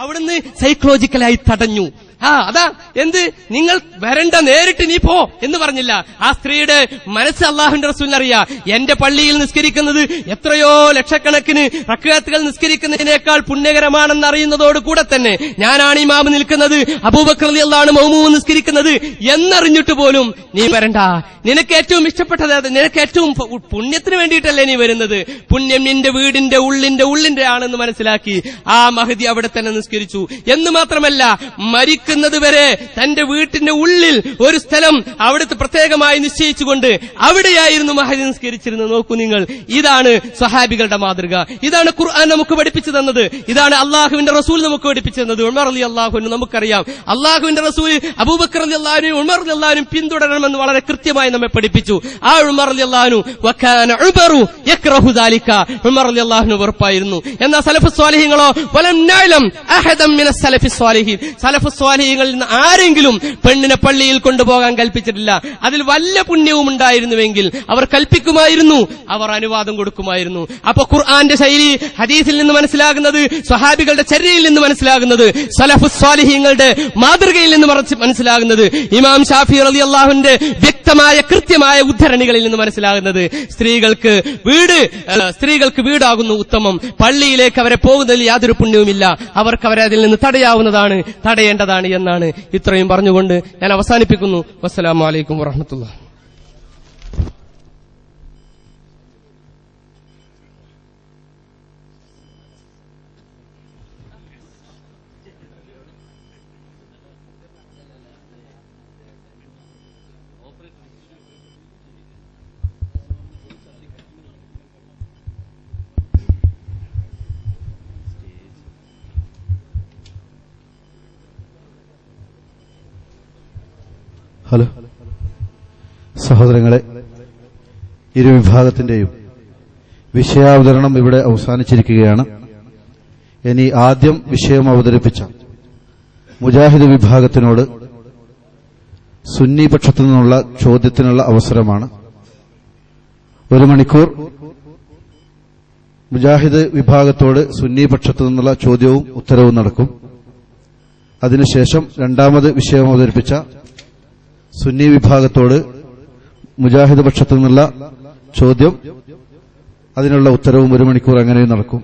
അവിടുന്ന് സൈക്കോളജിക്കലായി തടഞ്ഞു. അതാ എന്ത്, നിങ്ങൾ വരണ്ട, നേരിട്ട് നീ പോ എന്ന് പറഞ്ഞില്ല. ആ സ്ത്രീയുടെ മനസ്സ് അള്ളാഹുവിന്റെ റസൂലിനറിയാം. എന്റെ പള്ളിയിൽ നിസ്കരിക്കുന്നത് എത്രയോ ലക്ഷക്കണക്കിന് റക്അത്തുകൾ നിസ്കരിക്കുന്നതിനേക്കാൾ പുണ്യകരമാണെന്ന് അറിയുന്നതോട് കൂടെ തന്നെ ഞാനാണ് ഇമാം നിൽക്കുന്നത്, അബൂബക്കർ റളിയല്ലാഹു അൻഹു മൗമൂം നിസ്കരിക്കുന്നത് എന്നറിഞ്ഞിട്ട് പോലും നീ വരണ്ട, നിനക്ക് ഏറ്റവും ഇഷ്ടപ്പെട്ടത്, നിനക്ക് ഏറ്റവും പുണ്യത്തിന് വേണ്ടിയിട്ടല്ലേ നീ വരുന്നത്, പുണ്യം നിന്റെ വീടിന്റെ ഉള്ളിന്റെ ആണെന്ന് മനസ്സിലാക്കി ആ മഹദി അവിടെ തന്നെ നിസ്കരിച്ചു. എന്ന് മാത്രമല്ല, മരിക്കുന്നത് വരെ തന്റെ വീട്ടിന്റെ ഉള്ളിൽ ഒരു സ്ഥലം അവിടുത്തെ പ്രത്യേകമായി നിശ്ചയിച്ചുകൊണ്ട് അവിടെയായിരുന്നു മഹദി നിസ്കരിച്ചിരുന്നത്. നോക്കൂ നിങ്ങൾ, ഇതാണ് സ്വഹാബികളുടെ മാതൃക, ഇതാണ് ഖുർആൻ നമുക്ക് പഠിപ്പിച്ചു തന്നത്, ഇതാണ് അള്ളാഹുവിന്റെ റസൂൽ നമുക്ക് പഠിപ്പിച്ചു തന്നത്. ഉമർ റളിയല്ലാഹു അൻഹു നമുക്കറിയാം, അള്ളാഹുവിന്റെ റസൂൽ അബൂബക്കർ റളിയല്ലാഹു അൻഹു ഉമർ റളിയല്ലാഹു അൻഹു പിന്തുടരണമെന്ന് വളരെ കൃത്യമായി നമ്മെ പഠിപ്പിച്ചു. ആ ഉമർ റളിയല്ലാഹു അൻഹു വകാന ഉമറു യക്റഹു ദാലിക, ഉമർ റളിയല്ലാഹു അൻഹു വെറുപ്പായിരുന്നു. എന്നാൽ സലഫ് സ്വാലിഹീങ്ങളോ വലം നഅലം അഹദൻ മിനസ് സലഫി സ്വാലിഹീൻ, സലഫ് സ്വാലിഹീങ്ങളിൽ നിന്ന് ആരെങ്കിലും പെണ്ണിനെ പള്ളിയിൽ കൊണ്ടുപോകാൻ കൽപ്പിച്ചിട്ടില്ല. അതിൽ വല്ല പുണ്യവും ഉണ്ടായിരുന്നുവെങ്കിൽ അവർ കൽപ്പിക്കുമായിരുന്നു, അവർ അനുവാദം കൊടുക്കുമായിരുന്നു. അപ്പൊ ഖുർആന്റെ ശൈലി ഹദീസിൽ നിന്ന് മനസ്സിലാകുന്നത്, സ്വഹാബികളുടെ ചര്യയിൽ നിന്ന് മനസ്സിലാകുന്നത്, സലഫ് സ്വാലിഹീങ്ങളുടെ മാതൃകയിൽ നിന്ന് മനസ്സിലാകുന്നത്, ഇമാം ഷാഫി റളിയല്ലാഹുവിന്റെ വ്യക്തമായ കൃത്യമായ ഉദ്ധരണികളിൽ നിന്ന് മനസ്സിലാകുന്നത്, സ്ത്രീകൾക്ക് വീടാകുന്നു ഉത്തമം, പള്ളിയിലേക്ക് അവരെ പോകുന്നതിൽ യാതൊരു പുണ്യവുമില്ല, അവർക്ക് അവരെ അതിൽ നിന്ന് തടയാവുന്നതാണ്, തടയേണ്ടതാണ് എന്നാണ്. ഇത്രയും പറഞ്ഞുകൊണ്ട് ഞാൻ അവസാനിപ്പിക്കുന്നു. വസ്സലാമു അലൈക്കും വറഹ്മത്തുള്ളാഹി. ഹലോ സഹോദരങ്ങളെ, ഇരുവിഭാഗത്തിന്റെയും വിഷയാവതരണം ഇവിടെ അവസാനിച്ചിരിക്കുകയാണ്. ഇനി ആദ്യം വിഷയം അവതരിപ്പിച്ച മുജാഹിദ് വിഭാഗത്തിനോട് സുന്നി പക്ഷത്തു നിന്നുള്ള ചോദ്യത്തിനുള്ള അവസരമാണ്. 1 മണിക്കൂർ മുജാഹിദ് വിഭാഗത്തോട് സുന്നി പക്ഷത്തു നിന്നുള്ള ചോദ്യവും ഉത്തരവും നടക്കും. അതിനുശേഷം രണ്ടാമത് വിഷയം അവതരിപ്പിച്ച സുന്നി വിഭാഗത്തോട് മുജാഹിദ് പക്ഷത്തു നിന്നുള്ള ചോദ്യം, അതിനുള്ള ഉത്തരവും 1 മണിക്കൂർ അങ്ങനെയും നടക്കും.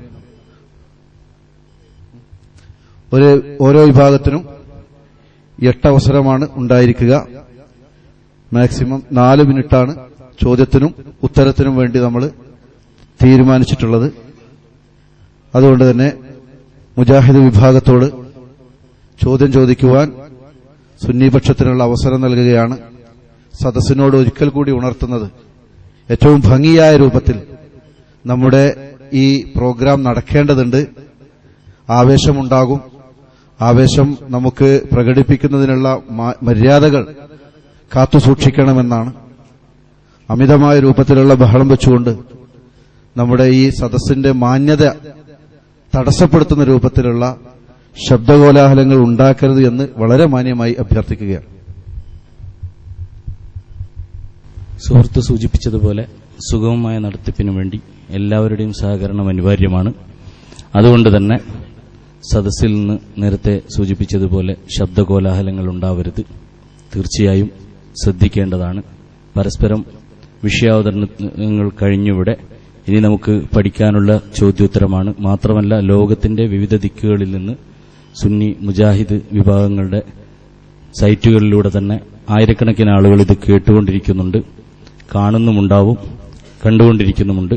ഓരോ വിഭാഗത്തിനും 8 അവസരമാണ് ഉണ്ടായിരിക്കുക. മാക്സിമം 4 മിനിറ്റാണ് ചോദ്യത്തിനും ഉത്തരത്തിനും വേണ്ടി നമ്മൾ തീരുമാനിച്ചിട്ടുള്ളത്. അതുകൊണ്ട് തന്നെ മുജാഹിദ് വിഭാഗത്തോട് ചോദ്യം ചോദിക്കുവാൻ സുന്നിപക്ഷത്തിനുള്ള അവസരം നൽകുകയാണ്. സദസ്സിനോട് ഒരിക്കൽ കൂടി ഉണർത്തുന്നത്, ഏറ്റവും ഭംഗിയായ രൂപത്തിൽ നമ്മുടെ ഈ പ്രോഗ്രാം നടക്കേണ്ടതുണ്ട്. ആവേശമുണ്ടാകും. ആവേശം നമുക്ക് പ്രകടിപ്പിക്കുന്നതിനുള്ള മര്യാദകൾ കാത്തുസൂക്ഷിക്കണമെന്നാണ്. അമിതമായ രൂപത്തിലുള്ള ബഹളം വെച്ചുകൊണ്ട് നമ്മുടെ ഈ സദസ്സിന്റെ മാന്യത തടസ്സപ്പെടുത്തുന്ന രൂപത്തിലുള്ള ശബ്ദകോലാഹലങ്ങൾ ഉണ്ടാക്കരുത് എന്ന് വളരെ മാന്യമായി അഭ്യർത്ഥിക്കുകയാണ്. സുഹൃത്ത് സൂചിപ്പിച്ചതുപോലെ സുഗമമായ നടത്തിപ്പിനു വേണ്ടി എല്ലാവരുടെയും സഹകരണം അനിവാര്യമാണ്. അതുകൊണ്ട് തന്നെ സദസ്സിൽ നിന്ന് നേരത്തെ സൂചിപ്പിച്ചതുപോലെ ശബ്ദകോലാഹലങ്ങൾ ഉണ്ടാവരുത്, തീർച്ചയായും ശ്രദ്ധിക്കേണ്ടതാണ്. പരസ്പരം വിഷയാവതരണങ്ങൾ കഴിഞ്ഞിവിടെ ഇനി നമുക്ക് പഠിക്കാനുള്ള ചോദ്യോത്തരമാണ്. മാത്രമല്ല, ലോകത്തിന്റെ വിവിധ ദിക്കുകളിൽ നിന്ന് സുന്നി മുജാഹിദ് വിഭാഗങ്ങളുടെ സൈറ്റുകളിലൂടെ തന്നെ ആയിരക്കണക്കിന് ആളുകൾ ഇത് കേട്ടുകൊണ്ടിരിക്കുന്നുണ്ട്, കാണുന്നുമുണ്ടാവും, കണ്ടുകൊണ്ടിരിക്കുന്നുമുണ്ട്.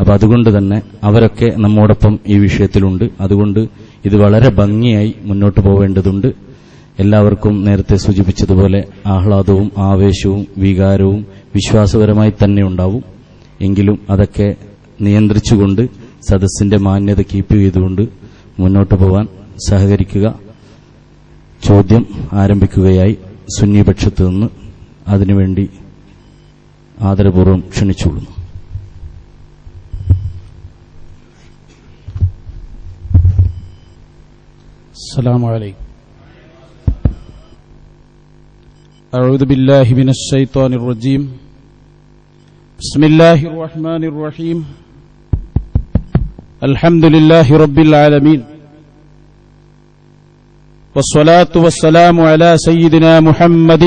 അപ്പൊ അതുകൊണ്ട് തന്നെ അവരൊക്കെ നമ്മോടൊപ്പം ഈ വിഷയത്തിലുണ്ട്. അതുകൊണ്ട് ഇത് വളരെ ഭംഗിയായി മുന്നോട്ട് പോവേണ്ടതുണ്ട്. എല്ലാവർക്കും നേരത്തെ സൂചിപ്പിച്ചതുപോലെ ആഹ്ലാദവും ആവേശവും വികാരവും വിശ്വാസപരമായി തന്നെ ഉണ്ടാവും. എങ്കിലും അതൊക്കെ നിയന്ത്രിച്ചുകൊണ്ട് സദസ്സിന്റെ മാന്യത കീപ്പ് ചെയ്തുകൊണ്ട് മുന്നോട്ട് പോകാൻ സഹകരിക്കുക. ചോദ്യം ആരംഭിക്കുകയായി സുന്നിപക്ഷത്ത് നിന്ന് അതിനുവേണ്ടി ആദരപൂർവ്വം ക്ഷണിച്ചുകൊള്ളുന്നു. السلام عليكم. أعوذ بالله من الشيطان الرجيم. بسم الله الرحمن الرحيم. الحمد لله رب العالمين. والصلاة والسلام على سيدنا محمد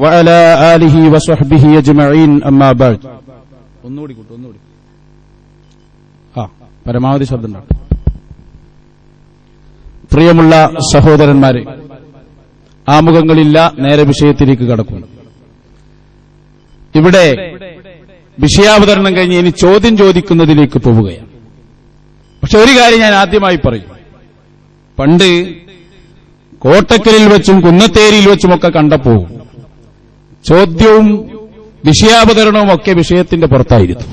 وعلى آله وصحبه أجمعين أما بعد. പരമാവധി ശബ്ദം ഉണ്ടാകും. പ്രിയമുള്ള സഹോദരന്മാരെ, ആമുഖങ്ങളില്ല, നേരെ വിഷയത്തിലേക്ക് കടക്കുന്നു. ഇവിടെ വിഷയാവതരണം കഴിഞ്ഞ് ഇനി ചോദ്യം ചോദിക്കുന്നതിലേക്ക് പോവുകയാണ്. പക്ഷെ ഒരു കാര്യം ഞാൻ ആദ്യമായി പറയും. പണ്ട് കോട്ടക്കലിൽ വെച്ചും കുന്നത്തേരിയിൽ വെച്ചുമൊക്കെ കണ്ടപ്പോ ചോദ്യവും വിഷയാവതരണവും ഒക്കെ വിഷയത്തിന്റെ പുറത്തായിരുന്നു.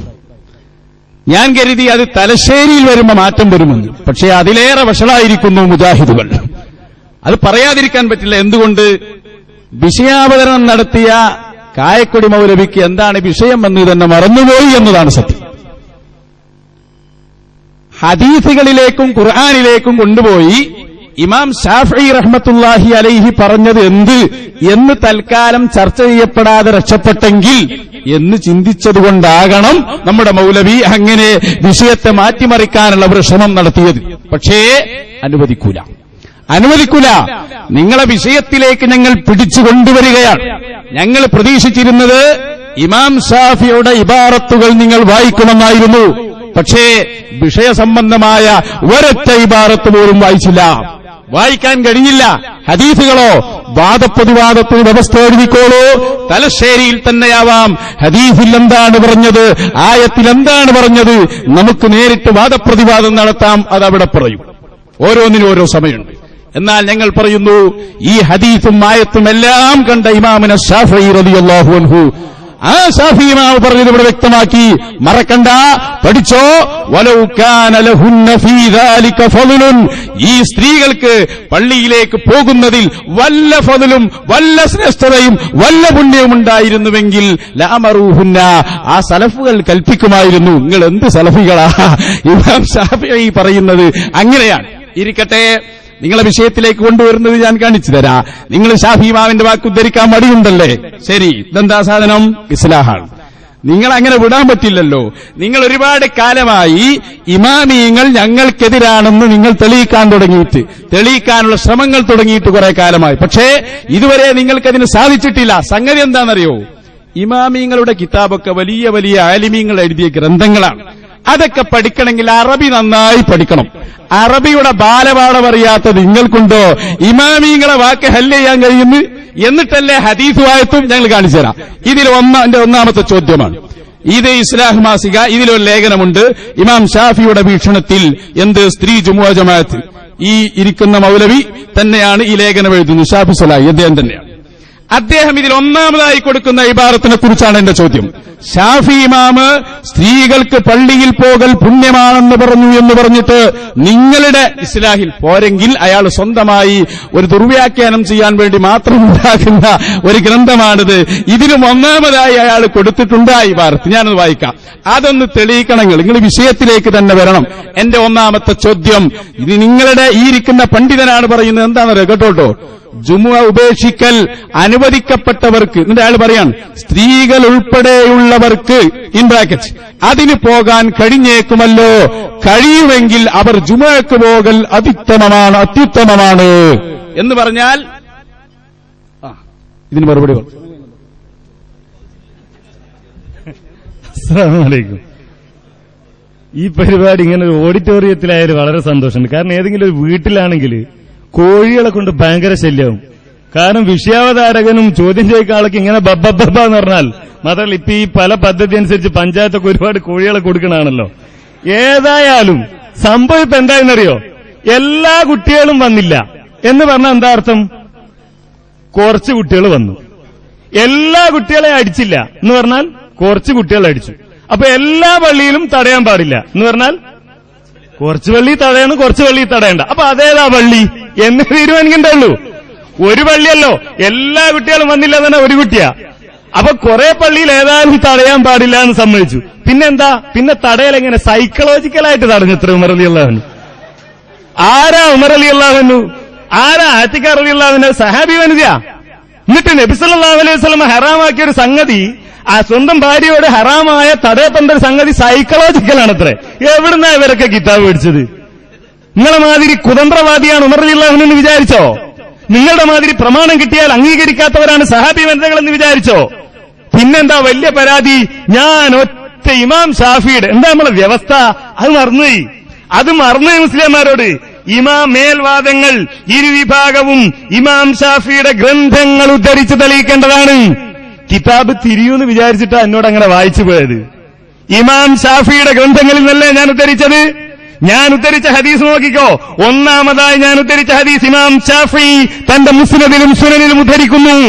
ഞാൻ കരുതി അത് തലശ്ശേരിയിൽ വരുമ്പോൾ മാറ്റം വരുമെന്ന്. പക്ഷേ അതിലേറെ വഷളായിരിക്കുന്നു മുജാഹിദുകൾ. അത് പറയാതിരിക്കാൻ പറ്റില്ല. എന്തുകൊണ്ട്? വിഷയാവതരണം നടത്തിയ കായക്കൊടി മൗലവിക്ക് എന്താണ് വിഷയം എന്ന് തന്നെ മറന്നുപോയി എന്നതാണ് സത്യം. ഹദീസുകളിലേക്കും ഖുർആനിലേക്കും കൊണ്ടുപോയി ഇമാം ശാഫിഈ റഹ്മത്തുള്ളാഹി അലൈഹി പറഞ്ഞത് എന്ത് എന്ന് തൽക്കാലം ചർച്ച ചെയ്യപ്പെടാതെ രക്ഷപ്പെട്ടെങ്കിൽ എന്ന് ചിന്തിച്ചതുകൊണ്ടാകണം നമ്മുടെ മൗലവി അങ്ങനെ വിഷയത്തെ മാറ്റിമറിക്കാനുള്ള ഒരു ശ്രമം നടത്തിയത്. പക്ഷേ അനുവദിക്കൂല. നിങ്ങളെ വിഷയത്തിലേക്ക് ഞങ്ങൾ പിടിച്ചു കൊണ്ടുവരികയാണ്. ഞങ്ങൾ പ്രതീക്ഷിച്ചിരുന്നത് ഇമാം ശാഫിയുടെ ഇബാറത്തുകൾ നിങ്ങൾ വായിക്കുമെന്നായിരുന്നു. പക്ഷേ വിഷയസംബന്ധമായ ഒരൊറ്റ ഇബാറത്ത് പോലും വായിക്കാൻ കഴിഞ്ഞില്ല. ഹദീസുകളോ വാദപ്രതിവാദത്തിന് വ്യവസ്ഥ എഴുതിക്കോളൂ. തലശ്ശേരിയിൽ തന്നെയാവാം. ഹദീസിൽ എന്താണ് പറഞ്ഞത്, ആയത്തിൽ എന്താണ് പറഞ്ഞത്, നമുക്ക് നേരിട്ട് വാദപ്രതിവാദം നടത്താം. അതവിടെ പറയും. ഓരോന്നിനും ഓരോ സമയമുണ്ട്. എന്നാൽ ഞങ്ങൾ പറയുന്നു, ഈ ഹദീസും ആയത്തും എല്ലാം കണ്ട ഇമാമുന ശാഫിഈ റളിയല്ലാഹു അൻഹു, ആ ശാഫിഈ ഇമാം പറഞ്ഞത് ഇവിടെ വ്യക്തമാക്കി. മറക്കണ്ട, പഠിച്ചോ. വലൗ കാന ലഹുന്ന ഫീ ദാലിക ഫളലുൻ, ഈ സ്ത്രീകൾക്ക് പള്ളിയിലേക്ക് പോകുന്നതിൽ വല്ല ഫളലും വല്ല ശ്രേഷ്ഠതയും വല്ല പുണ്യവും ഉണ്ടായിരുന്നുവെങ്കിൽ ലഅമറൂഹുന്ന, ആ സലഫുകൾ കൽപ്പിക്കുമായിരുന്നു. നിങ്ങൾ എന്ത് സലഫികളാ? ഇമാം ശാഫിഈ പറയുന്നത് അങ്ങനെയാണ്. ഇരിക്കട്ടെ, നിങ്ങളെ വിഷയത്തിലേക്ക് കൊണ്ടുവരുന്നത് ഞാൻ കാണിച്ചു തരാം. നിങ്ങൾ ശാഫിഈ ഇമാമിന്റെ വാക്ക് ഉദ്ധരിക്കാൻ മടിയുണ്ടല്ലേ? ശരി, ഇതെന്താ സാധനം? ഇസ്ലാഹാണ്. നിങ്ങൾ അങ്ങനെ വിടാൻ പറ്റില്ലല്ലോ. നിങ്ങൾ ഒരുപാട് കാലമായി ഇമാമിയങ്ങൾ ഞങ്ങൾക്കെതിരാണെന്ന് നിങ്ങൾ തെളിയിക്കാനുള്ള ശ്രമങ്ങൾ തുടങ്ങിയിട്ട് കുറെ കാലമായി. പക്ഷേ ഇതുവരെ നിങ്ങൾക്കതിന് സാധിച്ചിട്ടില്ല. സംഗതി എന്താണെന്നറിയോ? ഇമാമിയങ്ങളുടെ കിതാബൊക്കെ വലിയ വലിയ ആലിമീങ്ങൾ എഴുതിയ ഗ്രന്ഥങ്ങളാണ്. അതൊക്കെ പഠിക്കണമെങ്കിൽ അറബി നന്നായി പഠിക്കണം. അറബിയുടെ ബാലപാഠം അറിയാത്ത നിങ്ങൾക്കുണ്ടോ ഇമാമിങ്ങളെ വാക്ക് ഹല്ല് ചെയ്യാൻ കഴിയുന്നു? എന്നിട്ടല്ലേ ഹദീസ് ആയത്തും ഞങ്ങൾ കാണിച്ചു തരാം. ഇതിൽ എന്റെ ഒന്നാമത്തെ ചോദ്യമാണ്. ഇത് ഇസ്ലാഹ് മാസിക, ഇതിലൊരു ലേഖനമുണ്ട്. ഇമാം ഷാഫിയുടെ വീക്ഷണത്തിൽ എന്ത് സ്ത്രീ ജുമുഅ ജമാഅത്ത്. ഈ ഇരിക്കുന്ന മൗലവി തന്നെയാണ് ഈ ലേഖനം എഴുതുന്നത്. ഷാഫി സലാഹി അദ്ദേഹം തന്നെയാണ്. അദ്ദേഹം ഇതിൽ ഒന്നാമതായി കൊടുക്കുന്ന ഇബാറത്തിനെ കുറിച്ചാണ് എന്റെ ചോദ്യം. ശാഫിഈ ഇമാം സ്ത്രീകൾക്ക് പള്ളിയിൽ പോകൽ പുണ്യമാണെന്ന് പറഞ്ഞു എന്ന് പറഞ്ഞിട്ട് നിങ്ങളുടെ ഇസ്ലാഹിൽ പോരെങ്കിൽ അയാൾ സ്വന്തമായി ഒരു ദുർവ്യാഖ്യാനം ചെയ്യാൻ വേണ്ടി മാത്രം ഉണ്ടാക്കുന്ന ഒരു ഗ്രന്ഥമാണിത്. ഇതിലും ഒന്നാമതായി അയാൾ കൊടുത്തിട്ടുണ്ട് ആ ഇബാറത്ത്. ഞാനത് വായിക്കാം. അതൊന്ന് തെളിയിക്കണമെങ്കിൽ നിങ്ങൾ വിഷയത്തിലേക്ക് തന്നെ വരണം. എന്റെ ഒന്നാമത്തെ ചോദ്യം, ഇത് നിങ്ങളുടെ ഈ ഇരിക്കുന്ന പണ്ഡിതനാണ് പറയുന്നത്. എന്താണെന്നറിയോ? കേട്ടോട്ടോ. ജുമുഅ ഉപേക്ഷിക്കൽ അനുവദിക്കപ്പെട്ടവർക്ക്, എന്നിട്ട് അയാൾ പറയാണ് സ്ത്രീകൾ ഉൾപ്പെടെയുള്ളവർക്ക് ഇൻ ബ്രാക്കറ്റ് അതിന് പോകാൻ കഴിഞ്ഞേക്കുമല്ലോ. കഴിയുമെങ്കിൽ അവർ ജുമുഅക്ക് പോകൽ അത്യുത്തമമാണ് എന്ന് പറഞ്ഞാൽ ഇതിന് മറുപടി പറഞ്ഞു. അസ്സലാമു അലൈക്കും. ഈ പരിപാടി ഇങ്ങനെ ഒരു ഓഡിറ്റോറിയത്തിലായാലും വളരെ സന്തോഷമുണ്ട്. കാരണം ഏതെങ്കിലും ഒരു വീട്ടിലാണെങ്കിൽ കോഴികളെ കൊണ്ട് ഭയങ്കര ശല്യവും. കാരണം വിഷയാവതാരകനും ചോദ്യം ചോദിക്കുന്ന ആൾക്ക് ഇങ്ങനെ ബബ്ബബ്ബ എന്ന് പറഞ്ഞാൽ മാത്രമല്ല, ഇപ്പൊ ഈ പല പദ്ധതി അനുസരിച്ച് പഞ്ചായത്തൊക്കെ ഒരുപാട് കോഴികളെ കൊടുക്കണാണല്ലോ. ഏതായാലും സംഭവം ഇപ്പൊ എന്തായെന്നറിയോ? എല്ലാ കുട്ടികളും വന്നില്ല എന്ന് പറഞ്ഞാൽ എന്താ അർത്ഥം? കുറച്ച് കുട്ടികൾ വന്നു. എല്ലാ കുട്ടികളെ അടിച്ചില്ല എന്ന് പറഞ്ഞാൽ കുറച്ച് കുട്ടികളെ അടിച്ചു. അപ്പൊ എല്ലാ പള്ളിയിലും തടയാൻ പാടില്ല എന്ന് പറഞ്ഞാൽ കുറച്ച് പള്ളി തടയണം, കുറച്ച് പള്ളി തടയണ്ട. അപ്പൊ അതേതാ പള്ളി എന്ന് തീരുമാനിക്കണ്ടേ? ഒരു പള്ളിയല്ലോ, എല്ലാ കുട്ടികളും വന്നില്ല തന്നെ ഒരു കുട്ടിയാ. അപ്പൊ കുറെ പള്ളിയിൽ ഏതായാലും തടയാൻ പാടില്ല എന്ന് സമ്മതിച്ചു. പിന്നെന്താ? പിന്നെ തടയലെങ്ങനെ? സൈക്കോളജിക്കലായിട്ട് തടഞ്ഞത്ര ഉമർ റളിയല്ലാഹു. ആരാ ഉമർ റളിയല്ലാഹു? ആരാ ആത്തിഖ റളിയല്ലാഹു? സഹാബി വനിതയാ. എന്നിട്ട് നബി സല്ലല്ലാഹു അലൈഹി വസല്ലം ഹറാമാക്കിയ ഒരു സംഗതി, ആ സ്വന്തം ഭാര്യയോട് ഹറാമായ തടയപ്പെട്ട ഒരു സംഗതി സൈക്കോളജിക്കലാണത്രേ. എവിടുന്നാ ഇവരൊക്കെ കിതാബ് പഠിച്ചത്? നിങ്ങളെ മാതിരി കുതന്ത്രവാദിയാണ് ഉമർ റളിയല്ലാഹു അൻഹു എന്ന് വിചാരിച്ചോ? നിങ്ങളുടെ മാതിരി പ്രമാണം കിട്ടിയാൽ അംഗീകരിക്കാത്തവരാണ് സഹാബി വനിതകളെന്ന് വിചാരിച്ചോ? പിന്നെന്താ വലിയ പരാതി? ഞാൻ ഒറ്റ ഇമാം ഷാഫിയുടെ എന്താ നമ്മളെ വ്യവസ്ഥ? അത് മറന്നുപോയി മുസ്ലിംമാരോട്. ഇമാം മേൽവാദങ്ങൾ ഇരുവിഭാഗവും ഇമാം ഷാഫിയുടെ ഗ്രന്ഥങ്ങൾ ഉദ്ധരിച്ച് തെളിയിക്കേണ്ടതാണ്. കിതാബ് തിരിയൂന്ന് വിചാരിച്ചിട്ടാ എന്നോട് അങ്ങനെ വായിച്ചു പോയത്. ഇമാം ഷാഫിയുടെ ഗ്രന്ഥങ്ങളിൽ നിന്നല്ലേ ഞാൻ ഉദ്ധരിച്ച ഹദീസ് നോക്കിക്കോ. ഒന്നാമതായി ഞാൻ ഉദ്ധരിച്ച ഹദീസ് ഇമാം ഷാഫി തന്റെ മുസ്നദിലും സുനനിലും ഉദ്ധരിക്കുന്നു.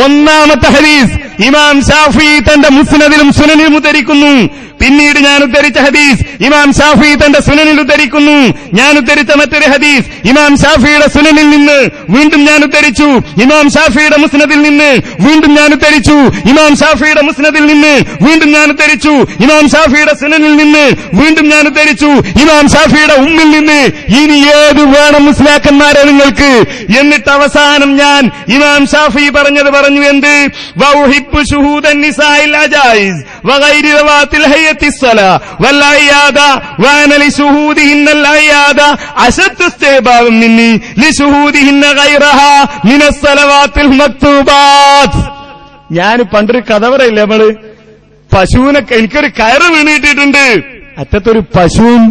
ഒന്നാമത്തെ ഹദീസ് ഇമാം ഷാഫി തന്റെ മുസ്നദിലും സുനനിലും ഉദ്ധരിക്കുന്നു. പിന്നീട് ഞാൻ ഉദ്ധരിച്ച ഹദീസ് ഇമാം ഷാഫി തന്റെ സുനനിൽ ഉദ്ധരിക്കുന്നു. ഞാൻ ഉദ്ധരിച്ച മറ്റൊരു ഹദീസ് ഇമാം ഷാഫിയുടെ സുനനിൽ നിന്ന് വീണ്ടും ഞാൻ ഉദ്ധരിച്ചു. ഇമാം ഷാഫിയുടെ മുസ്നദിൽ നിന്ന് വീണ്ടും ഞാൻ ഉദ്ധരിച്ചു. ഇമാം ഷാഫിയുടെ മുസ്നദിൽ നിന്ന് വീണ്ടും ഞാൻ ഉദ്ധരിച്ചു. ഇമാം ഷാഫിയുടെ സുനനിൽ നിന്ന് വീണ്ടും ഞാൻ ഉദ്ധരിച്ചു. ഇമാം ഷാഫിയുടെ ഉമ്മിൽ നിന്ന്. ഇനി ഏത് വേണം മുസ്ലിയാക്കന്മാരെ നിങ്ങൾക്ക്? എന്നിട്ട് അവസാനം ഞാൻ ഇമാം ഷാഫി പറഞ്ഞു. എന്ത്? വൗഹിബ്ബു ശുഹൂദൻ നിസാഇൽ അജായിസ് വഗൈരി റവാത്തിൽ ഹയ്യത്തിസ്സലാ വൽഅയാദ വഅന ലിശുഹൂദിഹിന്നൽ അയാദ അശദ്ദു ഇസ്തിഹ്ബാബൻ മിന്നി ലിശുഹൂദിഹിന്ന ഗൈറഹാ മിനസ് സലവാത്തിൽ മക്തൂബാത്ത്. ഞാൻ പണ്ടൊരു കഥ പറയില്ല, നമ്മള് പശുവിനെ എനിക്കൊരു കയറ് വീണിട്ടിട്ടുണ്ട്, അറ്റത്തൊരു പശുവും.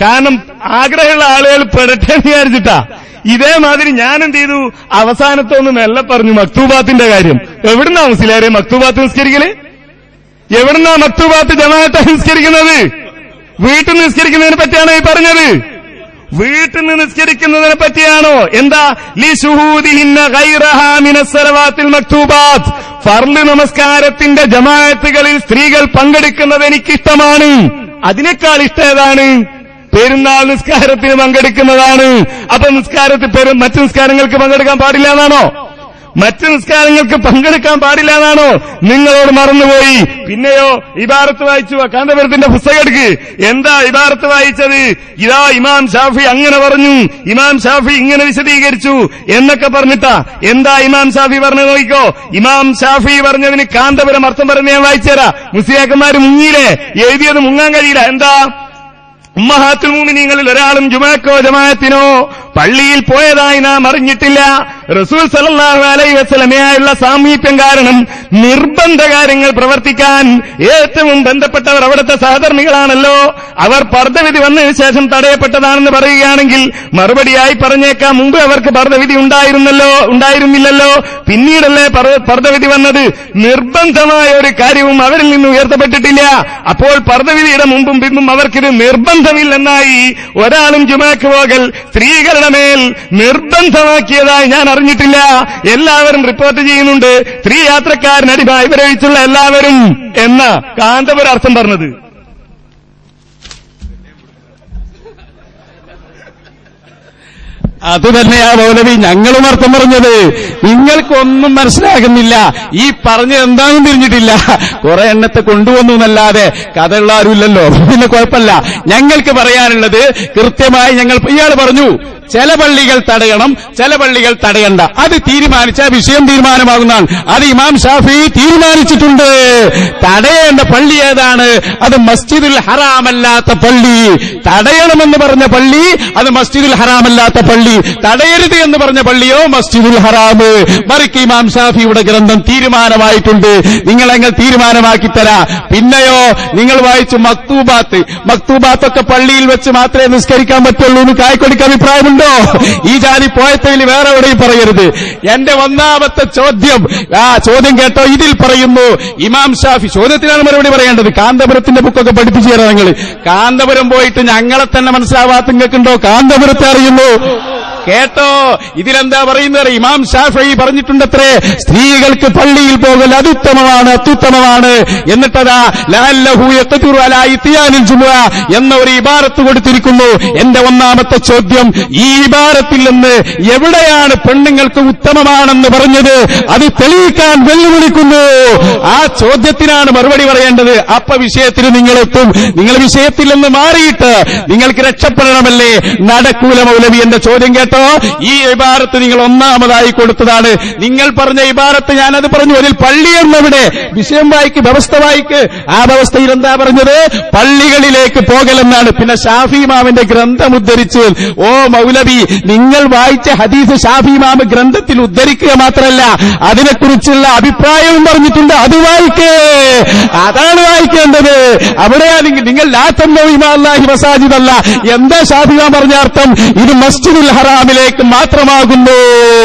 കാരണം ആഗ്രഹമുള്ള ആളുകൾ പെടട്ടെ എന്ന് വിചാരിച്ചിട്ടാ. ഇതേമാതിരി ഞാൻ എന്ത് ചെയ്തു? അവസാനത്തൊന്ന് മെല്ലെ പറഞ്ഞു മക്തൂബാത്തിന്റെ കാര്യം. എവിടുന്നാ മുസ്ലിയാരെ മക്തൂബാത്ത് നിസ്കരിക്കല്? എവിടുന്നാ മക്തൂബാത്ത് ജമാഅത്ത് നിസ്കരിക്കുന്നത്? വീട്ടിൽ നിസ്കരിക്കുന്നതിനെ പറ്റിയാണോ ഈ പറഞ്ഞത്? വീട്ടിൽ നിന്ന് നിസ്കരിക്കുന്നതിനെ പറ്റിയാണോ? എന്താ? ലിശുഹൂദിഹിന്ന ഗൈറഹാ മിനസ് സലവാത്തിൽ മക്തൂബാത്ത്. ഫർള് നമസ്കാരത്തിന്റെ ജമാഅത്തുകളിൽ സ്ത്രീകൾ പങ്കെടുക്കുന്നത് എനിക്കിഷ്ടമാണ്. അതിനേക്കാൾ ഇഷ്ടം ഏതാണ്? പെരുന്നാൾ നിസ്കാരത്തിന് പങ്കെടുക്കുന്നതാണ്. അപ്പൊ മറ്റു നിസ്കാരങ്ങൾക്ക് പങ്കെടുക്കാൻ പാടില്ല എന്നാണോ? നിങ്ങളോട് മറന്നുപോയി. പിന്നെയോ ഇബാറത്ത് വായിച്ചു. കാന്തപുരത്തിന്റെ പുസ്തകം എടുക്ക്. എന്താ ഇബാറത്ത് വായിച്ചത്? ഇതാ ഇമാം ഷാഫി അങ്ങനെ പറഞ്ഞു, ഇമാം ഷാഫി ഇങ്ങനെ വിശദീകരിച്ചു എന്നൊക്കെ പറഞ്ഞിട്ടാ. എന്താ ഇമാം ഷാഫി പറഞ്ഞത് നോക്കിക്കോ. ഇമാം ഷാഫി പറഞ്ഞതിന് കാന്തപുരം അർത്ഥം പറഞ്ഞ് ഞാൻ വായിച്ചുതരാം. മുസ്ലിയാക്കന്മാര് മുങ്ങിയില്ലേ? എഴുതിയത് മുങ്ങാൻ കഴിയില്ല. എന്താ? ഉമ്മഹാത്തുൽ മുഅ്മിനീങ്ങളിൽ ഒരാളും ജുമാക്കോ ജമാഅത്തിനോ പള്ളിയിൽ പോയതായി നാം അറിഞ്ഞിട്ടില്ല. റസൂൽ സല്ലല്ലാഹു അലൈഹി വസല്ലമയായുള്ള സാമീപ്യം കാരണം നിർബന്ധ കാര്യങ്ങൾ പ്രവർത്തിക്കാൻ ഏറ്റവും ബന്ധപ്പെട്ടവർ അവിടുത്തെ സഹധർമ്മികളാണല്ലോ. അവർ പർദ്ദവിധി വന്നതിന് ശേഷം തടയപ്പെട്ടതാണെന്ന് പറയുകയാണെങ്കിൽ മറുപടിയായി പറഞ്ഞേക്കാം, മുമ്പ് അവർക്ക് പർദ്ദവിധി ഉണ്ടായിരുന്നില്ലല്ലോ. പിന്നീടല്ലേ പർദ്ദവിധി വന്നത്. നിർബന്ധമായ ഒരു കാര്യവും അവരിൽ നിന്ന് ഉയർത്തപ്പെട്ടിട്ടില്ല. അപ്പോൾ പർദ്ദവിധിയുടെ മുമ്പും പിമ്പും അവർക്കിത് നിർബന്ധമില്ലെന്നായി ഒരാളും ജുമാക്ക് പോകൽ സ്ത്രീകളുടെ മേൽ നിർബന്ധമാക്കിയതായി ഞാൻ അറിഞ്ഞിട്ടില്ല. എല്ലാവരും റിപ്പോർട്ട് ചെയ്യുന്നുണ്ട്. സ്ത്രീ യാത്രക്കാരനടിമ ഇവരൊഴിച്ചുള്ള എല്ലാവരും എന്ന കാന്തപുരം അർത്ഥം പറഞ്ഞത്. അതുതന്നെയാ മൗലവി ഞങ്ങളും അർത്ഥം പറഞ്ഞത്. നിങ്ങൾക്കൊന്നും മനസ്സിലാകുന്നില്ല. ഈ പറഞ്ഞത് എന്താണെന്ന് തിരിഞ്ഞിട്ടില്ല. കുറെ എണ്ണത്തെ കൊണ്ടുവന്നു എന്നല്ലാതെ കഥയുള്ള ആരുമില്ലല്ലോ. പിന്നെ കുഴപ്പമില്ല. ഞങ്ങൾക്ക് പറയാനുള്ളത് കൃത്യമായി ഇയാൾ പറഞ്ഞു ചില പള്ളികൾ തടയണം, ചില പള്ളികൾ തടയണ്ട. അത് തീരുമാനിച്ച വിഷയം തീരുമാനമാകുന്നതാണ്. അത് ഇമാം ഷാഫി തീരുമാനിച്ചിട്ടുണ്ട്. തടയേണ്ട പള്ളി ഏതാണ്? അത് മസ്ജിദുൽ ഹറാമല്ലാത്ത പള്ളി. തടയണമെന്ന് പറഞ്ഞ പള്ളി അത് മസ്ജിദുൽ ഹറാമല്ലാത്ത പള്ളി. തടയരുത് എന്ന് പറഞ്ഞ പള്ളിയോ മസ്ജിദുൽ ഹറാം. മറിക്ക് ഇമാം ഷാഫിയുടെ ഗ്രന്ഥം തീരുമാനമായിട്ടുണ്ട്. നിങ്ങൾ തീരുമാനമാക്കി തരാ. പിന്നെയോ നിങ്ങൾ വായിച്ചു മക്തൂബാത്തൊക്കെ പള്ളിയിൽ വെച്ച് മാത്രമേ നിസ്കരിക്കാൻ പറ്റുള്ളൂ എന്ന് കായ്ക്കൊടിക്ക് അഭിപ്രായമുണ്ട്. ഈ ജാതി പോയത്തയിൽ വേറെ എവിടെയും പറയരുത്. എന്റെ ഒന്നാമത്തെ ചോദ്യം കേട്ടോ. ഇതിൽ പറയുന്നു ഇമാം ഷാഫി. ചോദ്യത്തിനാണ് മറുപടി പറയേണ്ടത്. കാന്തപുരത്തിന്റെ ബുക്കൊക്കെ പഠിപ്പിച്ചു തരാം. നിങ്ങൾ കാന്തപുരം പോയിട്ട് ഞങ്ങളെ തന്നെ മനസ്സിലാവാത്ത നിങ്ങൾക്കുണ്ടോ? കാന്തപുരത്തെ അറിയുന്നു. കേട്ടോ, ഇതിലെന്താ പറയുന്നത്? ഇമാം ഷാഫി പറഞ്ഞിട്ടുണ്ടത്രേ സ്ത്രീകൾക്ക് പള്ളിയിൽ പോകൽ അത്യുത്തമമാണ്. എന്നിട്ടതാ ലഅല്ലഹു യഖ്തിറു അലാ ഇത്യാനിൽ ജുമുഅ എന്ന ഒരു ഇബാറത്ത് കൊടുത്തിരിക്കുന്നു. എന്റെ ഒന്നാമത്തെ ചോദ്യം, ഈ ഇബാറത്തിൽ നിന്ന് എവിടെയാണ് പെണ്ണുങ്ങൾക്ക് ഉത്തമമാണെന്ന് പറഞ്ഞത്? അത് തെളിയിക്കാൻ വെല്ലുവിളിക്കുന്നു. ആ ചോദ്യത്തിനാണ് മറുപടി പറയേണ്ടത്. അപ്പ വിഷയത്തിന് നിങ്ങളെത്തും. നിങ്ങൾ വിഷയത്തിൽ നിന്ന് മാറിയിട്ട് നിങ്ങൾക്ക് രക്ഷപ്പെടണമല്ലേ? നടക്കൂല മൗലവി. എന്റെ ചോദ്യം കേട്ടോ. കേട്ടോ, ഈ ഇബാറത്ത് നിങ്ങൾ ഒന്നാമതായി കൊടുത്തതാണ്. നിങ്ങൾ പറഞ്ഞ ഇബാറത്ത് ഞാനത് പറഞ്ഞു. അതിൽ പള്ളി എന്നവിടെ വിഷയം വായിക്ക്, വ്യവസ്ഥ വായിക്ക്. ആ വ്യവസ്ഥയിൽ എന്താ പറഞ്ഞത്? പള്ളികളിലേക്ക് പോകലെന്നാണ്. പിന്നെ ഷാഫി ഇമാമിന്റെ ഗ്രന്ഥം ഉദ്ധരിച്ച്, ഓ മൗലവി, നിങ്ങൾ വായിച്ച ഹദീസ് ഷാഫി ഇമാം ഗ്രന്ഥത്തിൽ ഉദ്ധരിക്കുക മാത്രമല്ല അതിനെക്കുറിച്ചുള്ള അഭിപ്രായവും പറഞ്ഞിട്ടുണ്ട്. അത് വായിക്കേ, അതാണ് വായിക്കേണ്ടത്. അവിടെയാ നിങ്ങൾ ലാത്തന്നോ ഇമാല്ലാഹി മസാജിദല്ല. എന്താ ഷാഫി ഇമാം പറഞ്ഞ അർത്ഥം? ഇത് മസ്ജിദുൽ ഹറാമിലേക്ക് മാത്രമാകുന്നു.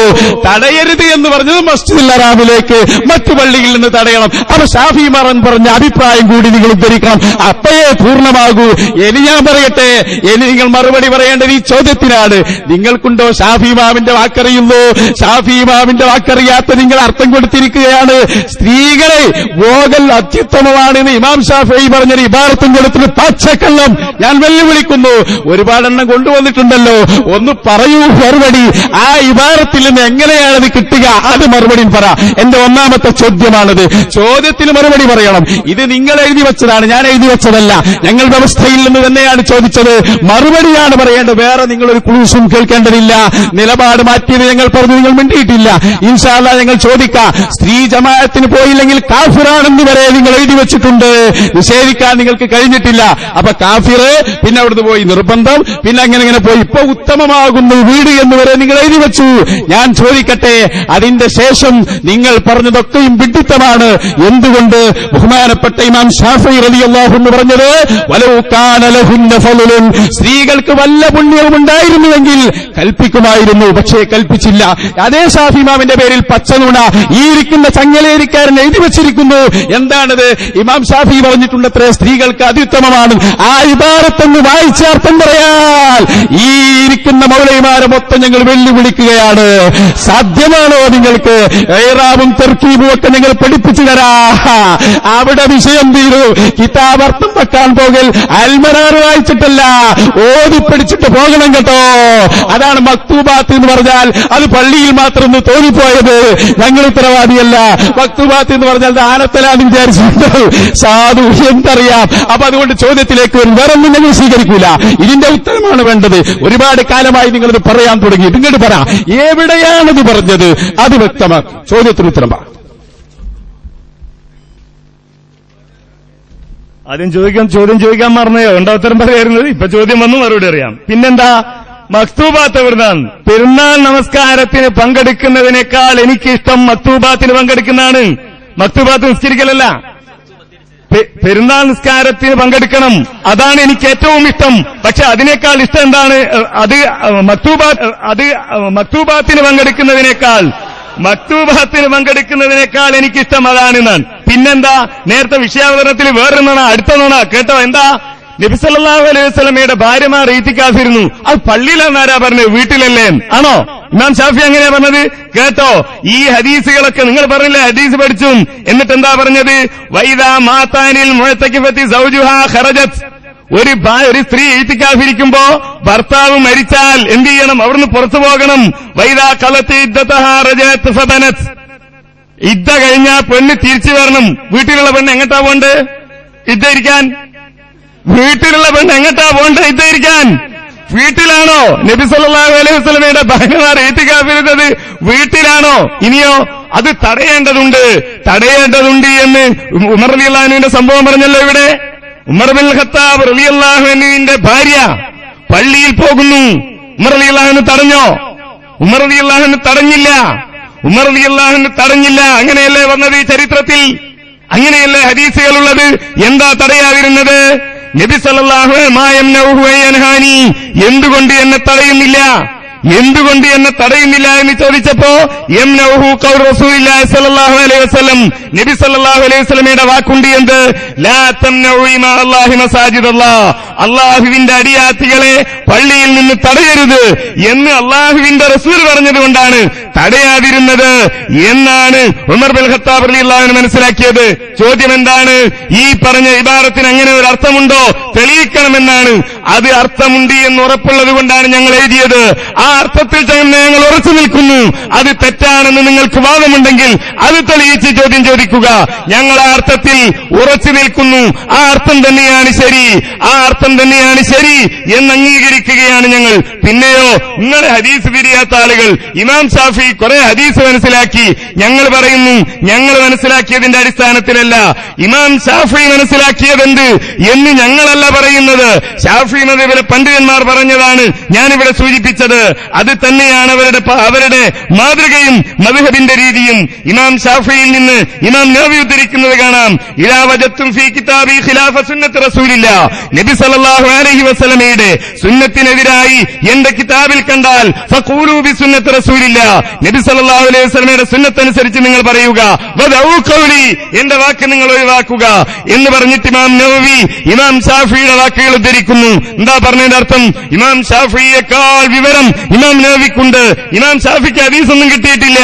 തടയരുത് എന്ന് പറഞ്ഞത് മസ്ജിദുൽ ഹറാമിലേക്ക്, മറ്റു പള്ളിയിൽ നിന്ന് തടയണം. അപ്പൊ ഷാഫി ഇമാം പറഞ്ഞ അഭിപ്രായം കൂടി നിങ്ങൾ ഉദ്ധരിക്കണം, അപ്പയേ പൂർണ്ണമാകൂ. ഇനി ഞാൻ പറയട്ടെ, ഇനി നിങ്ങൾ മറുപടി പറയേണ്ടത് ഈ ചോദ്യത്തിനാണ്. നിങ്ങൾക്കുണ്ടോ ഷാഫി ഇമാമിന്റെ വാക്കറിയുന്നു? ഷാഫി ഇമാമിന്റെ വാക്കറിയാത്ത നിങ്ങൾ അർത്ഥം കൊടുത്തിരിക്കുകയാണ്. സ്ത്രീകളെ വോകൽ അത്യുത്തമമാണെന്ന് ഇമാം ഷാഫി പറഞ്ഞൊരു ഇബാറത്തും കൊടുത്തിട്ട് പച്ചക്കള്ളം ഞാൻ വെല്ലുവിളിക്കുന്നു. ഒരുപാടെണ്ണം കൊണ്ടുവന്നിട്ടുണ്ടല്ലോ, ഒന്ന് പറയൂ മറുപടി. ആ ഇബാറത്തിൽ നിന്ന് എങ്ങനെയാണത് കിട്ടുക? അത് മറുപടി പറ. എന്റെ ഒന്നാമത്തെ ചോദ്യമാണത്. ചോദ്യത്തിന് മറുപടി പറയണം. ഇത് നിങ്ങൾ എഴുതി വെച്ചതാണ്, ഞാൻ എഴുതി വെച്ചതല്ല. ഞങ്ങൾ വ്യവസ്ഥയിൽ നിന്ന് തന്നെയാണ് ചോദിച്ചത്. മറുപടിയാണ് പറയേണ്ടത്. വേറെ നിങ്ങളൊരു ക്ലൂസും കേൾക്കേണ്ടതില്ല. നിലപാട് മാറ്റിയത് ഞങ്ങൾ പറഞ്ഞു, നിങ്ങൾ മിണ്ടിയിട്ടില്ല. ഇൻഷാ അല്ലാഹ് ഞങ്ങൾ ചോദിക്കാം. സ്ത്രീ ജമാഅത്തിന് പോയില്ലെങ്കിൽ കാഫിറാണെന്ന് വരെ നിങ്ങൾ എഴുതി വെച്ചിട്ടുണ്ട്. നിഷേധിക്കാൻ നിങ്ങൾക്ക് കഴിഞ്ഞിട്ടില്ല. അപ്പൊ കാഫിർ, പിന്നെ അവിടുന്ന് പോയി നിർബന്ധം, പിന്നെ അങ്ങനെ പോയി ഇപ്പൊ ഉത്തമമാകുന്നു വീട് എന്ന് വരെ നിങ്ങൾ എഴുതി വെച്ചു. ഞാൻ ചോദിക്കട്ടെ, അതിന്റെ ശേഷം നിങ്ങൾ പറഞ്ഞതൊക്കെയും വിഡ്ഢിത്തമാണ്. എന്തുകൊണ്ട്? ബഹുമാനപ്പെട്ട ഇമാം ഷാഫി റളിയല്ലാഹു അൻഹു പറഞ്ഞത്, വലൗ കാന ലഹുന്ന ഫളലുൻ, സ്ത്രീകൾക്ക് വല്ല പുണ്യവും ഉണ്ടായിരുന്നുവെങ്കിൽ കൽപ്പിക്കുമായിരുന്നു, പക്ഷേ കൽപ്പിച്ചില്ല. അതേ ഷാഫി ഇമാമിന്റെ പേരിൽ പച്ചനുണ ഈ ഇരിക്കുന്ന ചങ്ങലേരിക്കാരൻ എഴുതി വെച്ചിരിക്കുന്നു. എന്താണത്? ഇമാം ഷാഫി പറഞ്ഞിട്ടുണ്ടത്രേ, സ്ത്രീകൾക്ക് അത്യുത്തമമാണ്. ആ ഇബാറത്തൊന്ന് വായിച്ച അർത്ഥം പറയാൽ ഈ ഇരിക്കുന്ന മൗലവിമാരെ മൊത്തം ഞങ്ങൾ വെല്ലുവിളിക്കുകയാണ്. സാധ്യമാണോ നിങ്ങൾക്ക്? ഏറാബും തെർക്കീബും ഒക്കെ ഞങ്ങൾ പഠിപ്പിച്ചു തരാ. അവിടെ വിഷയം തീരൂ. കിതാബ് അർത്ഥം വെക്കാൻ പോകൽ അൽമനാർ വായിച്ചിട്ടല്ല, ഓതിപ്പടിച്ചിട്ട് പോകണം കേട്ടോ. അതാണ് മക്തൂബാത്ത് എന്ന് പറഞ്ഞാൽ അത് പള്ളിയിൽ മാത്രം ഒന്ന് തോന്നിപ്പോയത്. ഞങ്ങൾ ഉത്തരവാദിയല്ല. മക്തൂബാത്ത് എന്ന് പറഞ്ഞാൽ ആനത്തലാന്ന് വിചാരിച്ചിട്ട് സാധു എന്തറിയാം. അപ്പൊ അതുകൊണ്ട് ചോദ്യത്തിലേക്ക് വരും. വേറൊന്നും ഞങ്ങൾ സ്വീകരിക്കൂല. ഇതിന്റെ ഉത്തരമാണ് വേണ്ടത്. ഒരുപാട് കാലമായി നിങ്ങളത് പറയാൻ തുടങ്ങി. ഇങ്ങോട്ട് പറ, എവിടെയാണത് പറഞ്ഞത്? അത് വ്യക്തമാക്കും. ചോദ്യത്തിന് ഉത്തരം പറ. ആദ്യം ചോദ്യം ചോദിക്കാൻ മറന്നയോ? എന്താ ഉത്തരം പറയായിരുന്നത്? ഇപ്പൊ ചോദ്യം വന്നു, മറുപടി അറിയാം. പിന്നെന്താ? മക്തൂബാത്ത് എവിടുന്നാണ്? പെരുന്നാൾ നമസ്കാരത്തിന് പങ്കെടുക്കുന്നതിനേക്കാൾ എനിക്കിഷ്ടം മക്തൂബാത്തിന് പങ്കെടുക്കുന്നതാണ്. മക്തൂബാത്ത് നിസ്കരിക്കലല്ല, പെരുന്നാൾ നിസ്കാരത്തിന് പങ്കെടുക്കണം. അതാണ് എനിക്ക് ഏറ്റവും ഇഷ്ടം. പക്ഷെ അതിനേക്കാൾ ഇഷ്ടം എന്താണ്? മക്തൂബാത്തിന് പങ്കെടുക്കുന്നതിനേക്കാൾ എനിക്കിഷ്ടം അതാണെന്നാണ്. പിന്നെന്താ? നേരത്തെ വിഷയാവതരണത്തിൽ വേറൊന്നാണ്, അടുത്ത നോണ കേട്ടോ. എന്താ? നബി സല്ലല്ലാഹു അലൈഹി വസല്ലമയുടെ ഭാര്യമാർ ഈത്തിക്കാഫിരുന്നു. അത് പള്ളിയിലാണെന്ന് ആരാ പറഞ്ഞത്? വീട്ടിലല്ലേ? ആണോ? ഇമാം ഷാഫി അങ്ങനെയാ പറഞ്ഞത്. കേട്ടോ, ഈ ഹദീസുകളൊക്കെ നിങ്ങൾ പറഞ്ഞില്ലേ, ഹദീസ് പഠിച്ചു. എന്നിട്ട് എന്താ പറഞ്ഞത്? വൈദാ മാതാനിൽ മുഅ്തകിഫത്തി സൗജുഹാ ഖറജത്. ഒരു സ്ത്രീ ഈത്തിക്കാഫിരിക്കുമ്പോ ഭർത്താവ് മരിച്ചാൽ എന്ത് ചെയ്യണം? അവിടുന്ന് പുറത്തു പോകണം. വൈദാ ഖലത്തി ഇദ്ദതഹാ റജഅത് ഫബനത്. ഇദ്ദ കഴിഞ്ഞാൽ പെണ്ണ് തിരിച്ചു വരണം. വീട്ടിലുള്ള പെണ്ണ് എങ്ങട്ടാ പോണ്ടേ? ഇദ്ദയിരിക്കാൻ. വീട്ടിലുള്ള പെണ്ണ് എങ്ങട്ടാ പോണ്ടേ? ഇദ്ദയിരിക്കാൻ. വീട്ടിലാണോ? നബി സല്ലല്ലാഹു അലൈഹി വസല്ലമയുടെ ഭാര്യമാർ ഈത്തിക്കാഫിരുന്നത് വീട്ടിലാണോ? ഇനിയോ? അത് തടയേണ്ടതുണ്ട് എന്ന് ഉമർ റളിയല്ലാഹു അൻഹുവിന്റെ സംഭവം പറഞ്ഞല്ലോ ഇവിടെ. ഉമർ ബിൻ ഖത്താബ് റളിയല്ലാഹു അൻഹുവിന്റെ ഭാര്യ പള്ളിയിൽ പോകുന്നു. ഉമർ റളിയല്ലാഹു അൻഹു തടഞ്ഞോ? ഉമർ റളിയല്ലാഹു അൻഹു തടഞ്ഞില്ല. അങ്ങനെയല്ലേ വന്നത് ഈ ചരിത്രത്തിൽ? അങ്ങനെയല്ലേ ഹദീസുകളുള്ളത്? എന്താ തടയാതിരുന്നത്? നബി സല്ലല്ലാഹു അലൈഹി വസല്ലം എന്തുകൊണ്ട് എന്നെ തടയുന്നില്ല എന്ന് ചോദിച്ചപ്പോ യംനഉഹു ഖൗൽ റസൂലുള്ളാഹി സ്വല്ലല്ലാഹു അലൈഹി വസല്ലം, നബി സല്ലല്ലാഹു അലൈഹി വസല്ലമയുടെ വാക്കുണ്ട്. എന്ത്? ലാ തംനഉ ഇമാ അല്ലാഹി മസാജിദല്ലാഹ്, അല്ലാഹുവിന്റെ അടിയാത്തികളെ പള്ളിയിൽ നിന്ന് തടയരുത് എന്ന് അല്ലാഹുവിന്റെ റസൂൽ പറഞ്ഞതുകൊണ്ടാണ് തടയാതിരുന്നത് എന്നാണ് ഉമർ ബിൻ ഖത്താബ് റളിയല്ലാഹു അൻഹു മനസ്സിലാക്കിയത്. ചോദ്യം എന്താണ്? ഈ പറഞ്ഞ ഇബാറത്തിന് അങ്ങനെ ഒരു അർത്ഥമുണ്ടോ? തെളിയിക്കണമെന്നാണ്. അത് അർത്ഥമുണ്ട് എന്ന് ഉറപ്പുള്ളത് കൊണ്ടാണ് ഞങ്ങൾ എഴുതിയത്. ആ അർത്ഥത്തിൽ തന്നെ ഞങ്ങൾ ഉറച്ചു നിൽക്കുന്നു. അത് തെറ്റാണെന്ന് നിങ്ങൾക്ക് വാദമുണ്ടെങ്കിൽ അത് തെളിയിച്ച് ചോദ്യം ചോദിക്കുക. ഞങ്ങൾ ആ അർത്ഥത്തിൽ ഉറച്ചു നിൽക്കുന്നു. ആ അർത്ഥം തന്നെയാണ് ശരി, ആ അർത്ഥം തന്നെയാണ് ശരി എന്ന് അംഗീകരിക്കുകയാണ് ഞങ്ങൾ. പിന്നെയോ നിങ്ങളെ ഹദീസ് തിരിയാത്ത ആളുകൾ, ഇമാം ഷാഫി കുറെ ഹദീസ് മനസ്സിലാക്കി, ഞങ്ങൾ പറയുന്നു ഞങ്ങൾ മനസ്സിലാക്കിയതിന്റെ അടിസ്ഥാനത്തിലല്ല, ഇമാം ഷാഫി മനസ്സിലാക്കിയതെന്ത് എന്ന് ഞങ്ങളല്ല പറയുന്നത്. ഷാഫി മദ്ഹബിലെ പണ്ഡിതന്മാർ പറഞ്ഞതാണ് ഞാനിവിടെ സൂചിപ്പിച്ചത്. അത് തന്നെയാണ് അവരുടെ മാതൃകയും മദ്ഹബിന്റെ രീതിയും. ഇമാം ഷാഫിയിൽ നിന്ന് ഇമാം നവവി ഉദ്ധരിക്കുന്നത് കാണാം, ഇദാ വജത്തും ഫീ കിതാബി ഖിലാഫ സുന്നത്ത് റസൂലില്ല, നബി സല്ലല്ലാഹു അലൈഹി വസല്ലമയുടെ സുന്നത്തിനെതിരായി എന്റെ കിതാബിൽ കണ്ടാൽ ഫഖൂലു ബി സുന്നത്ത് റസൂലില്ല, നബി സല്ലല്ലാഹു അലൈഹി വസല്ലമയുടെ സുന്നത്തനുസരിച്ച് നിങ്ങൾ പറയുക, വദഉ ഖൗലി, എന്റെ വാക്ക് നിങ്ങൾ ഒഴിവാക്കുക എന്ന് പറഞ്ഞിട്ട് ഇമാം നവവി ഇമാം ഷാഫിയുടെ വാക്കുകൾ ഉദ്ധരിക്കുന്നു. എന്താ പറഞ്ഞതിന്റെ അർത്ഥം? ഇമാം ഷാഫിയേക്കാൾ വിവരം ഇമാം നവവിക്കുണ്ട്, ഇമാം ഷാഫിക്ക് ഹദീസൊന്നും കിട്ടിയിട്ടില്ല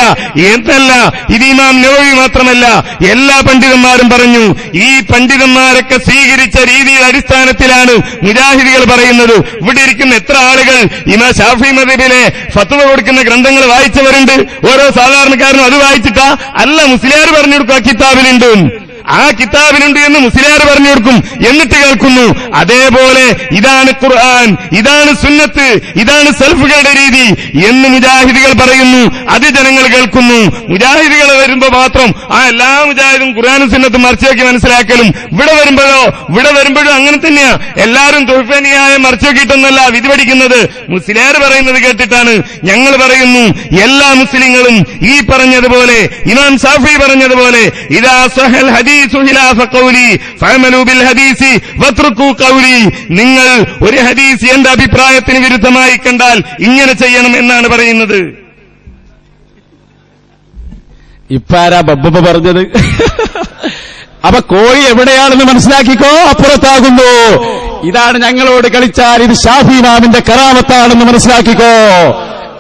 എന്നല്ല. ഇത് ഇമാം നവവി മാത്രമല്ല, എല്ലാ പണ്ഡിതന്മാരും പറഞ്ഞു. ഈ പണ്ഡിതന്മാരൊക്കെ സ്വീകരിച്ച രീതിയുടെ അടിസ്ഥാനത്തിലാണ് മുജാഹിദികൾ പറയുന്നത്. ഇവിടെ ഇരിക്കുന്ന എത്ര ആളുകൾ ഇമാം ഷാഫി മദ്ഹബിലെ ഫത്വ കൊടുക്കുന്ന ഗ്രന്ഥങ്ങൾ വായിച്ചവരുണ്ട്? ഓരോ സാധാരണക്കാരനും അത് വായിച്ചിട്ടാ അല്ല മുസ്ലിയാർ പറഞ്ഞു കൊടുക്കും ആ കിതാബിലുണ്ട്, ആ കിതാബിലുണ്ട് എന്ന് മുസ്ലിയാർ പറഞ്ഞു കൊടുക്കും, എന്നിട്ട് കേൾക്കുന്നു. അതേപോലെ ഇതാണ് ഖുർആൻ, ഇതാണ് സുന്നത്ത്, ഇതാണ് സൽഫുകളുടെ രീതി എന്ന് മുജാഹിദികൾ പറയുന്നു. അത് ജനങ്ങൾ കേൾക്കുന്നു. മുജാഹിദികൾ വരുമ്പോ മാത്രം എല്ലാ മുജാഹിദും ഖുർആനും സുന്നത്തും മറിച്ചുവെക്കി മനസ്സിലാക്കലും. ഇവിടെ വരുമ്പോഴും അങ്ങനെ തന്നെയാ. എല്ലാവരും തുഹ്ഫനിയായ മറിച്ചുവെക്കിയിട്ടൊന്നല്ല വിധി പഠിക്കുന്നത്, മുസ്ലിയാർ പറയുന്നത് കേട്ടിട്ടാണ്. ഞങ്ങൾ പറയുന്നു എല്ലാ മുസ്ലിങ്ങളും ഈ പറഞ്ഞതുപോലെ ഇമാം ഷാഫി പറഞ്ഞതുപോലെ ഇദാ സഹൽ ഹദീസ് നിങ്ങൾ ഒരു ഹദീസ് എന്റെ അഭിപ്രായത്തിന് വിരുദ്ധമായി കണ്ടാൽ ഇങ്ങനെ ചെയ്യണം എന്നാണ് പറയുന്നത്. ഇപ്പാരാ ബബ്ബ പറഞ്ഞത്? അപ്പൊ കോഴി എവിടെയാണെന്ന് മനസ്സിലാക്കിക്കോ, അപ്പുറത്താകുന്നു. ഇതാണ് ഞങ്ങളോട് കളിച്ചാൽ ഇത് ഷാഫി ഇമാമിന്റെ കറാമത്താണെന്ന് മനസ്സിലാക്കിക്കോ.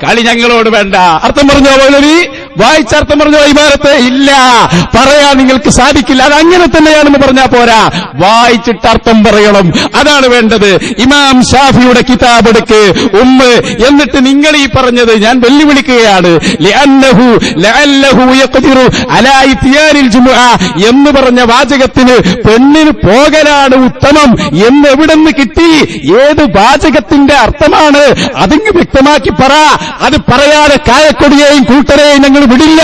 കളി ഞങ്ങളോട് വേണ്ട. അർത്ഥം പറഞ്ഞോ മൗലവി? വായിച്ച അർത്ഥം പറഞ്ഞോ ഇബാറത്ത്? ഇല്ല, പറയാൻ നിങ്ങൾക്ക് സാധിക്കില്ല. അത് അങ്ങനെ തന്നെയാണെന്ന് പറഞ്ഞാൽ പോരാ, വായിച്ചിട്ട് അർത്ഥം പറയണം. അതാണ് വേണ്ടത്. ഇമാം ഷാഫിയുടെ കിതാബ് എടുക്ക് എന്നിട്ട് നിങ്ങൾ ഈ പറഞ്ഞത് ഞാൻ വെല്ലുവിളിക്കുകയാണ്. എന്ന് പറഞ്ഞ വാചകത്തിന് പെണ്ണിന് പോകലാണ് ഉത്തമം എന്ന് എവിടെന്ന് കിട്ടി? ഏത് വാചകത്തിന്റെ അർത്ഥമാണ്? അതിങ്ങ് വ്യക്തമാക്കി പറ. അത് പറയാതെ കായക്കൊടിയെയും കൂട്ടരെയും ഞങ്ങൾ വിടില്ല.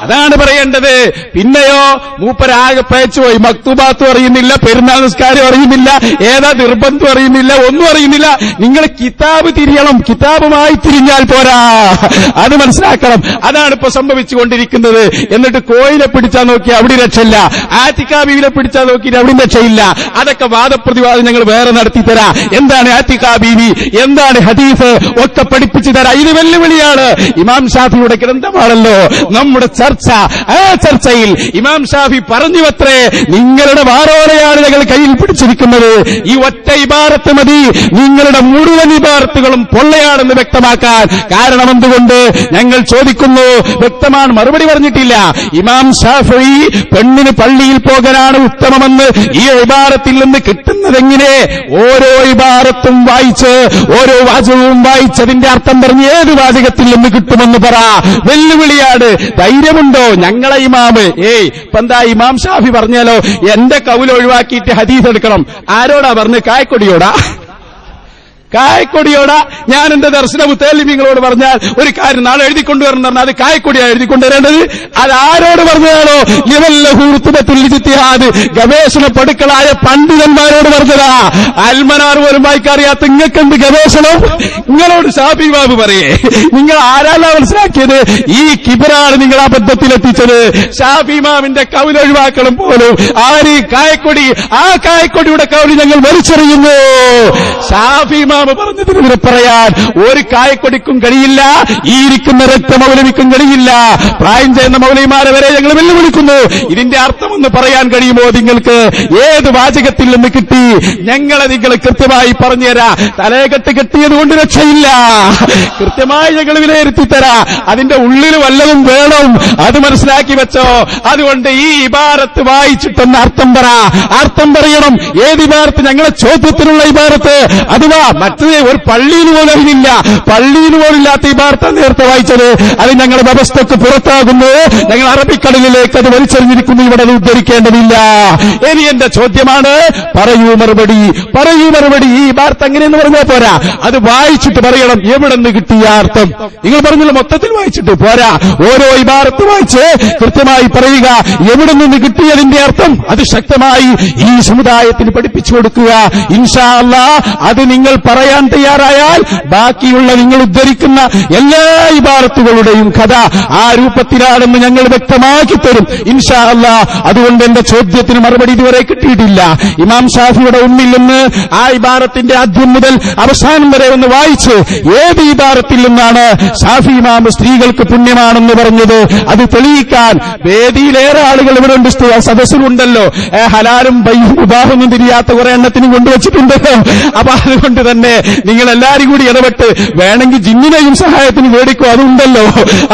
അതാണ് പറയേണ്ടത്. പിന്നെയോ മൂപ്പരാകെ പയച്ചുപോയി. മക്തൂബാത്തും അറിയുന്നില്ല, പെരുന്നാൾ നിസ്കാരം അറിയുന്നില്ല, ഏതാ നിർബന്ധം അറിയുന്നില്ല, ഒന്നും അറിയുന്നില്ല. നിങ്ങൾ കിതാബ് തിരിയണം. കിതാബുമായി തിരിഞ്ഞാൽ പോരാ, അത് മനസ്സിലാക്കണം. അതാണ് ഇപ്പൊ സംഭവിച്ചുകൊണ്ടിരിക്കുന്നത്. എന്നിട്ട് കോയിലെ പിടിച്ചാൽ നോക്കി അവിടെ രക്ഷയില്ല, ആത്തിക്കാബീവിനെ പിടിച്ചാൽ നോക്കിയിട്ട് അവിടെ രക്ഷയില്ല. അതൊക്കെ വാദപ്രതിവാദം ഞങ്ങൾ വേറെ നടത്തിത്തരാ. എന്താണ് ആത്തിക്കാബീവി, എന്താണ് ഹദീസ് ഒക്കെ പഠിപ്പിച്ചു തരാ. ഇത് വെല്ലുവിളിയാണ്. ഇമാം ഷാഫിയുടെ ഗ്രന്ഥമാണല്ലോ നമ്മുടെ ചർച്ച. ആ ചർച്ചയിൽ ഇമാം ഷാഫി പറഞ്ഞുവത്രേ, നിങ്ങളുടെ വാറോലയാണ് ഞങ്ങൾ കയ്യിൽ പിടിച്ചിരിക്കുന്നത്. ഈ ഒറ്റ ഇബാറത്ത് മതി നിങ്ങളുടെ മുഴുവൻ ഇബാറത്തുകളും പൊള്ളയാണെന്ന് വ്യക്തമാക്കാൻ. കാരണം എന്തുകൊണ്ട് ഞങ്ങൾ ചോദിക്കുന്നു, വ്യക്തമാണ്, മറുപടി പറഞ്ഞിട്ടില്ല. ഇമാം ഷാഫി പെണ്ണിന് പള്ളിയിൽ പോകാനാണ് ഉത്തമമെന്ന് ഈ ഇബാറത്തിൽ നിന്ന് കിട്ടുന്നതെങ്ങനെ? ഓരോ ഇബാറത്തും വായിച്ച്, ഓരോ വാചകവും വായിച്ചതിന്റെ അർത്ഥം പറഞ്ഞ് ഏത് വാചകത്തിൽ നിന്ന് കിട്ടുമെന്ന് പറ. വെല്ലുവിളിയാണ്. ധൈര്യമുണ്ടോ? ഞങ്ങളെ ഇമാമ് ഇപ്പൊ എന്താ ഇമാം ഷാഫി പറഞ്ഞാലോ എന്റെ കൗൽ ഒഴിവാക്കിയിട്ട് ഹദീസ് എടുക്കണം. ആരോടാ പറഞ്ഞ്? കായക്കൊടിയോടാ? കായക്കൊടിയോടാ? ഞാൻ എന്റെ ദർശന മുത്തലിമിങ്ങളോട് പറഞ്ഞാൽ ഒരു കാര്യം നാളെ എഴുതിക്കൊണ്ടുവരണം പറഞ്ഞാൽ അത് കായക്കൊടിയാണ് എഴുതിക്കൊണ്ടുവരേണ്ടത്. അത് ആരോട് പറഞ്ഞതാണോ? ഗവേഷണ പടുക്കളായ പണ്ഡിതന്മാരോട് പറഞ്ഞതാ. അൽമനാർ പോലും വായിക്കറിയാത്ത നിങ്ങൾക്കെന്ത് ഗവേഷണം? നിങ്ങളോട് ഷാഫി ബാബു പറയേ, നിങ്ങൾ ആരാലാ മനസ്സിലാക്കിയത്? ഈ കിബറാണ് നിങ്ങൾ അബദ്ധത്തിലെത്തിച്ചത്. ഷാഫി ഇമാമിന്റെ കൗൽ ഒഴിവാക്കണം പോലും. ആര്? കായക്കൊടി. ആ കായക്കൊടിയുടെ കൗൽ ഞങ്ങൾ വലിച്ചെറിയുന്നു. ഷാഫി ഇമാം ഇമാമ് പറഞ്ഞതിനെതിരെ പറയാൻ ഒരു കായക്കൊടിക്കും കഴിയില്ല, ഈ ഇരിക്കുന്ന രക്തമൗലവിക്കും കഴിയില്ല, പ്രായം ചെയ്യുന്ന മൗലവിമാരെ വരെ ഞങ്ങൾ വെല്ലുവിളിക്കുന്നു. ഇതിന്റെ അർത്ഥമൊന്ന് പറയാൻ കഴിയുമോ നിങ്ങൾക്ക്? ഏത് വാചകത്തിൽ നിന്ന് കിട്ടി? ഞങ്ങളെ നിങ്ങൾ കൃത്യമായി പറഞ്ഞുതരാ. തലയെക്കെട്ട് കെട്ടിയത് കൊണ്ട് രക്ഷയില്ല, കൃത്യമായി ഞങ്ങൾ വിലയിരുത്തി തരാ. അതിന്റെ ഉള്ളിൽ വല്ലതും വേണം, അത് മനസ്സിലാക്കി വെച്ചോ. അതുകൊണ്ട് ഈ ഇബാറത്ത് വായിച്ചിട്ടൊന്ന് അർത്ഥം പറ, അർത്ഥം പറയണം. ഏത് ഇബാറത്ത്? ഞങ്ങളെ ചോദ്യത്തിനുള്ള ഇബാറത്ത്. അഥവാ മറ്റേ ഒരു പള്ളിയിൽ പോലും അതിനില്ല, പള്ളിയിൽ പോലും ഇല്ലാത്ത ഇബാറത്താണ് നേരത്തെ വായിച്ചത്. അത് ഞങ്ങളുടെ വ്യവസ്ഥക്ക് പുറത്താകുന്നു, ഞങ്ങൾ അറബിക്കടലിലേക്ക് അത് വലിച്ചെറിഞ്ഞിരിക്കുന്നു, ഇവിടെ അത് ഉദ്ധരിക്കേണ്ടതില്ല. ഇനി എന്റെ ചോദ്യമാണ്, പറയൂ മറുപടി, പറയൂ മറുപടി. ഈ ഇബാറത്ത് എങ്ങനെയെന്ന് പറഞ്ഞാൽ പോരാ, അത് വായിച്ചിട്ട് പറയണം എവിടെ നിന്ന് കിട്ടിയ അർത്ഥം. നിങ്ങൾ പറഞ്ഞല്ലോ മൊത്തത്തിൽ വായിച്ചിട്ട് പോരാ, ഓരോ ഇബാറത്ത് വായിച്ച് കൃത്യമായി പറയുക എവിടെ നിന്ന് കിട്ടിയതിന്റെ അർത്ഥം. അത് ശക്തമായി ഈ സമുദായത്തിന് പഠിപ്പിച്ചു കൊടുക്കുക. ഇൻഷാ അല്ലാഹ് അത് നിങ്ങൾ പറയാൻ തയ്യാറായാൽ ബാക്കിയുള്ള നിങ്ങൾ ഉദ്ധരിക്കുന്ന എല്ലാ ഇബാറത്തുകളുടെയും കഥ ആ രൂപത്തിലാണെന്ന് ഞങ്ങൾ വ്യക്തമാക്കി തരും ഇൻഷാ അല്ലാഹ്. അതുകൊണ്ട് എന്റെ ചോദ്യത്തിന് മറുപടി ഇതുവരെ കിട്ടിയിട്ടില്ല. ഇമാം ഷാഫിയുടെ ഉമ്മിൽ നിന്ന് ആ ഇബാറത്തിന്റെ ആദ്യം മുതൽ അവസാനം വരെ ഒന്ന് വായിച്ച് ഏത് ഇബാറത്തിൽ നിന്നാണ് ഷാഫി ഇമാം സ്ത്രീകൾക്ക് പുണ്യമാണെന്ന് പറഞ്ഞത് അത് തെളിയിക്കാൻ വേദിയിലേറെ ആളുകൾ ഇവിടെ ഉണ്ട്, സദസ്സിലുണ്ടല്ലോ. ഹലാലും ഉദാഹരണം തിരിയാത്ത കുറെ എണ്ണത്തിനും കൊണ്ടുവച്ചിട്ടുണ്ടല്ലോ. അപ്പൊ അതുകൊണ്ട് തന്നെ നിങ്ങൾ എല്ലാവരും കൂടി ഇടപെട്ട് വേണമെങ്കിൽ ജിന്നിനെയും സഹായത്തിന് മേടിക്കും, അതുണ്ടല്ലോ.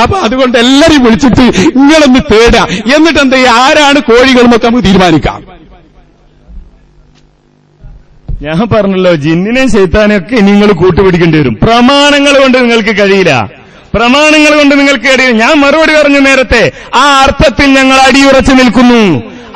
അപ്പൊ അതുകൊണ്ട് എല്ലാവരും വിളിച്ചിട്ട് നിങ്ങളൊന്ന് തേടുക. എന്നിട്ട് എന്താ ആരാണ് കോഴികളെന്നൊക്കെ നമുക്ക് തീരുമാനിക്കാം. ഞാൻ പറഞ്ഞല്ലോ, ജിന്നിനെയും ശൈത്താനെയൊക്കെ നിങ്ങൾ കൂട്ടുപിടിക്കേണ്ടി വരും. പ്രമാണങ്ങൾ കൊണ്ട് നിങ്ങൾക്ക് കഴിയില്ല, പ്രമാണങ്ങൾ കൊണ്ട് നിങ്ങൾക്ക് കഴിയില്ല. ഞാൻ മറുപടി പറഞ്ഞു നേരത്തെ. ആ അർത്ഥത്തിൽ ഞങ്ങൾ അടിയുറച്ചു നിൽക്കുന്നു,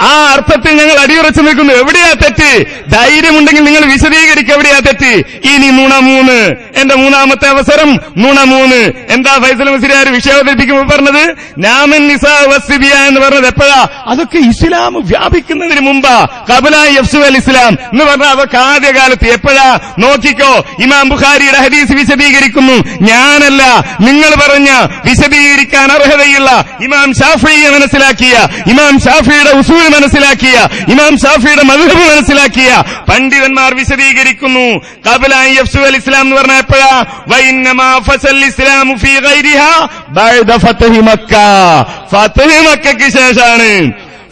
ആ അർത്ഥത്തിൽ ഞങ്ങൾ അടിയുറച്ചു നിൽക്കുന്നു. എവിടെയാ തെറ്റ്? ധൈര്യമുണ്ടെങ്കിൽ നിങ്ങൾ വിശദീകരിക്കുക, എവിടെയാ തെറ്റ്? ഇനി നുണ 3, എന്റെ മൂന്നാമത്തെ അവസരം നുണ 3. എന്താ ഫൈസൽ മുസ്ലിയാർ വിഷയം അവതരിപ്പിക്കുമ്പോൾ പറഞ്ഞത്? നാമൻ നിസാ വസ്ബിയ എന്ന് പറഞ്ഞത് എപ്പോഴാ? അതൊക്കെ ഇസ്ലാം വ്യാപിക്കുന്നതിന് മുമ്പാ, ഖബല യഫ്സു അൽ ഇസ്ലാം എന്ന് പറഞ്ഞാൽ അതൊക്കെ ആദ്യകാലത്ത്. എപ്പോഴാ? നോക്കിക്കോ, ഇമാം ബുഖാരിയുടെ ഹദീസ് വിശദീകരിക്കുന്നു. ഞാനല്ല, നിങ്ങൾ പറഞ്ഞ വിശദീകരിക്കാൻ അർഹതയുള്ള ഇമാം ഷാഫിയെ മനസ്സിലാക്കിയ, ഇമാം ഷാഫിയുടെ ഉസൂൽ മനസ്സിലാക്കിയ, ഇമാം ഷാഫിയുടെ മദ്ഹബ് മനസ്സിലാക്കിയ പണ്ഡിതന്മാർ വിശദീകരിക്കുന്നു. ഖബല യഫ്സു അൽ ഇസ്ലാം എന്ന് പറഞ്ഞാൽ എപ്പോഴാ? വഇന്നമാ ഫസൽ ഇസ്ലാമു ഫീ ഗൈരിഹാ ബഅദ ഫത്ഹി മക്ക. ഫത്ഹ് മക്കയ്ക്ക് ശേഷമാണ്,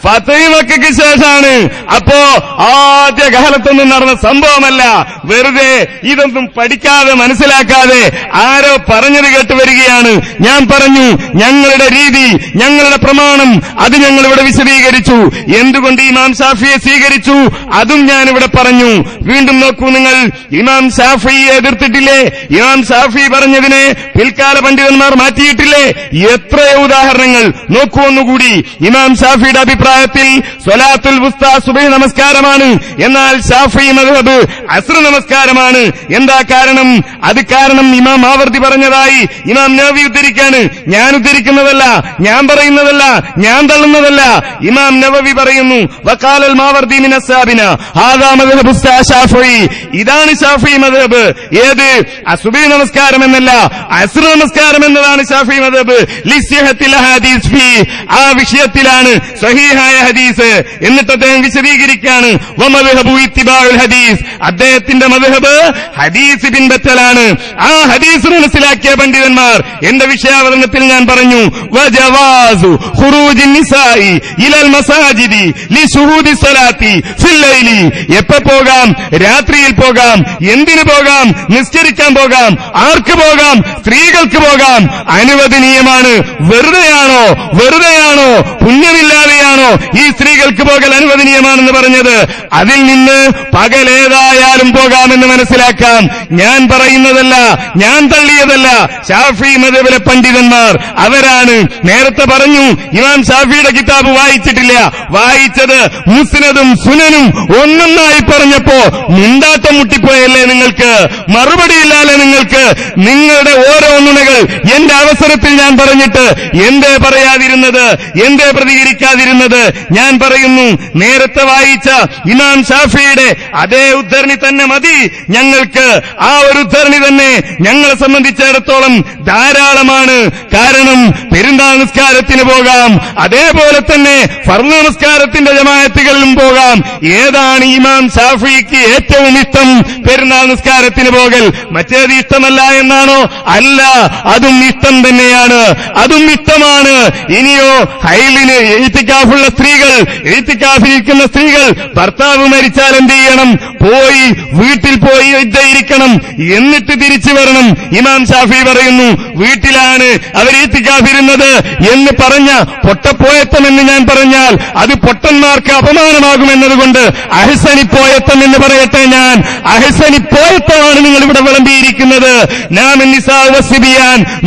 ഫത്ഹ് മക്കയ്ക്ക് ശേഷമാണ്. അപ്പോ ആദ്യകാലത്തൊന്നും നടന്ന സംഭവമല്ല. വെറുതെ ഇതൊന്നും പഠിക്കാതെ മനസ്സിലാക്കാതെ ആരോ പറഞ്ഞത് കേട്ട് വരികയാണ്. ഞാൻ പറഞ്ഞു ഞങ്ങളുടെ രീതി, ഞങ്ങളുടെ പ്രമാണം, അത് ഞങ്ങളിവിടെ വിശദീകരിച്ചു. എന്തുകൊണ്ട് ഇമാം ഷാഫിയെ സ്വീകരിച്ചു അതും ഞാനിവിടെ പറഞ്ഞു. വീണ്ടും നോക്കൂ, നിങ്ങൾ ഇമാം ഷാഫിയെ എതിർത്തിട്ടില്ലേ? ഇമാം ഷാഫി പറഞ്ഞതിനെ പിൽക്കാല പണ്ഡിതന്മാർ മാറ്റിയിട്ടില്ലേ? എത്രയോ ഉദാഹരണങ്ങൾ. നോക്കൂ ഒന്നുകൂടി. ഇമാം ഷാഫിയുടെ അഭിപ്രായത്തിൽ സ്വലാത്തുൽ വുസ്ത സുബഹി നമസ്കാരമാണ്, എന്നാൽ ഷാഫി മദ്ഹബ് അസ്ർ നമസ്കാരമാണ്. എന്താ കാരണം? അത് കാരണം ഇമാം മാവർദി പറഞ്ഞതായി ഇമാം നവവി ഉദ്ധരിക്കാണ്. ഞാൻ ഉദ്ധരിക്കുന്നതല്ല, ഞാൻ പറയുന്നതല്ല, ഞാൻ തള്ളുന്നതല്ല. ഇമാം നവവി പറയുന്നു, വഖാലൽ മാവർദി മിൻ അസ്ഹാബിന ഹാദാ മദ്ഹബു ഷാഫിഈ. ഇതാണ് ഷാഫി മദ്ഹബ്. ഏത്? സുബഹി നമസ്കാരം എന്നല്ല, അസ്ർ നമസ്കാരം എന്നതാണ് ഷാഫി മദ്ഹബ്. ലിസ്യഹത്തിൽ ഹദീസ് ഫീ, ആ വിഷയത്തിലാണ് സ്വഹീഹ ഹദീസ്. എന്നിട്ട് അദ്ദേഹം വിശദീകരിക്കുകയാണ്, വമദ്ഹബു ഇത്തിബാഉൽ ഹദീസ്, അദ്ദേഹത്തിന്റെ മദ്ഹബ് ഹദീസ് പിൻപറ്റലാണ്. ആ ഹദീസ് മനസ്സിലാക്കിയ പണ്ഡിതന്മാർ എന്റെ വിഷയാവതരണത്തിൽ ഞാൻ പറഞ്ഞു, വജവാസു ഖുറൂജിൻ നിസാഇ ഇലൽ മസാജിദി ലിശുഹൂദി സ്വലാത്തി ഫിൽ ലൈലി. എപ്പോ പോകാം? രാത്രിയിൽ പോകാം. എന്തിനു പോകാം? നിസ്കരിക്കാൻ പോകാം. ആർക്ക് പോകാം? സ്ത്രീകൾക്ക് പോകാം. അനുവദനീയമാണ്. വെറുതെയാണോ? വെറുതെയാണോ? പുണ്യമില്ലാതെയാണോ ഈ സ്ത്രീകൾക്ക് പോകൽ അനുവദനീയമാണെന്ന് പറഞ്ഞത്? അതിൽ നിന്ന് പകലേതായാലും പോകാമെന്ന് മനസ്സിലാക്കാം. ഞാൻ പറയുന്നതല്ല, ഞാൻ തള്ളിയതല്ല. ഷാഫി മദ്ഹബിലെ പണ്ഡിതന്മാർ അവരാണ്. നേരത്തെ പറഞ്ഞു ഇമാം ഷാഫിയുടെ കിതാബ് വായിച്ചിട്ടില്ല, വായിച്ചത് മുസ്നദും സുനനും ഒന്നൊന്നായി പറഞ്ഞപ്പോ മുണ്ടാട്ടം മുട്ടിപ്പോയല്ലേ നിങ്ങൾക്ക്? മറുപടിയില്ലാതെ നിങ്ങൾക്ക്? നിങ്ങളുടെ ഓരോ നുണകൾ എന്റെ അവസരത്തിൽ ഞാൻ പറഞ്ഞിട്ട് എന്തേ പറയാതിരുന്നത്? എന്തേ പ്രതികരിക്കാതിരുന്നത്? പറയുന്നത്. ഞാൻ പറയുന്നു, നേരത്തെ വായിച്ച ഇമാം ഷാഫിയുടെ അതേ ഉദ്ധരണി തന്നെ മതി ഞങ്ങൾക്ക്. ആ ഒരു ഉദ്ധരണി തന്നെ ഞങ്ങളെ സംബന്ധിച്ചിടത്തോളം ധാരാളമാണ്. കാരണം പെരുന്നാൾ നിസ്കാരത്തിന് പോകാം, അതേപോലെ തന്നെ ഫർള് നമസ്കാരത്തിന്റെ ജമാഅത്തുകളിലും പോകാം. ഏതാണ് ഇമാം ഷാഫിക്ക് ഏറ്റവും ഇഷ്ടം? പെരുന്നാൾ നിസ്കാരത്തിന് പോകൽ. മറ്റേത് ഇഷ്ടമല്ല എന്നാണോ? അല്ല, അതും ഇഷ്ടം തന്നെയാണ്, അതും ഇഷ്ടമാണ്. ഇനിയോ ഹൈലിന് എഴുത്തിക്കാഫുള്ള സ്ത്രീകൾ, എഴുത്തിക്കാഫിരിക്കുന്ന സ്ത്രീകൾ ഭർത്താവ് മരിച്ചാൽ എന്ത് ചെയ്യണം? പോയി വീട്ടിൽ പോയി ഇരിക്കണം, എന്നിട്ട് തിരിച്ചു വരണം. ഇമാം ഷാഫി പറയുന്നു, വീട്ടിലാണ് അവർ എഴുത്തിക്കാഫിരുന്നത് എന്ന് പറഞ്ഞ പൊട്ടപ്പോയത്തം എന്ന് ഞാൻ പറഞ്ഞാൽ അത് പൊട്ടന്മാർക്ക് അപമാനമാകുമെന്നതുകൊണ്ട് അഹ്സനിപ്പോയത്തം എന്ന് പറയട്ടെ. ഞാൻ അഹ്സനിപ്പോയത്തമാണ് നിങ്ങൾ ഇവിടെ വിളമ്പിയിരിക്കുന്നത്. നാം നിസാൻ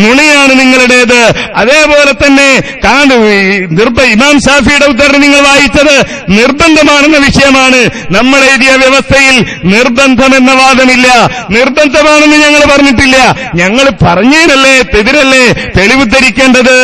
നുണയാണ് നിങ്ങളുടേത്. അതേപോലെ തന്നെ ഇമാം ഷാഫിയുടെ ഉദ്ധരണി നിങ്ങൾ വായിച്ചത് നിർബന്ധമാണെന്ന വിഷയമാണ്. നമ്മൾ എഴുതിയ വ്യവസ്ഥയിൽ നിർബന്ധമെന്ന വാദമില്ല. നിർബന്ധമാണെന്ന് ഞങ്ങൾ പറഞ്ഞിട്ടില്ല. ഞങ്ങൾ പറഞ്ഞതിനല്ലേ എതിരല്ലേ തെളിവുദ്ധരിക്കേണ്ടത്?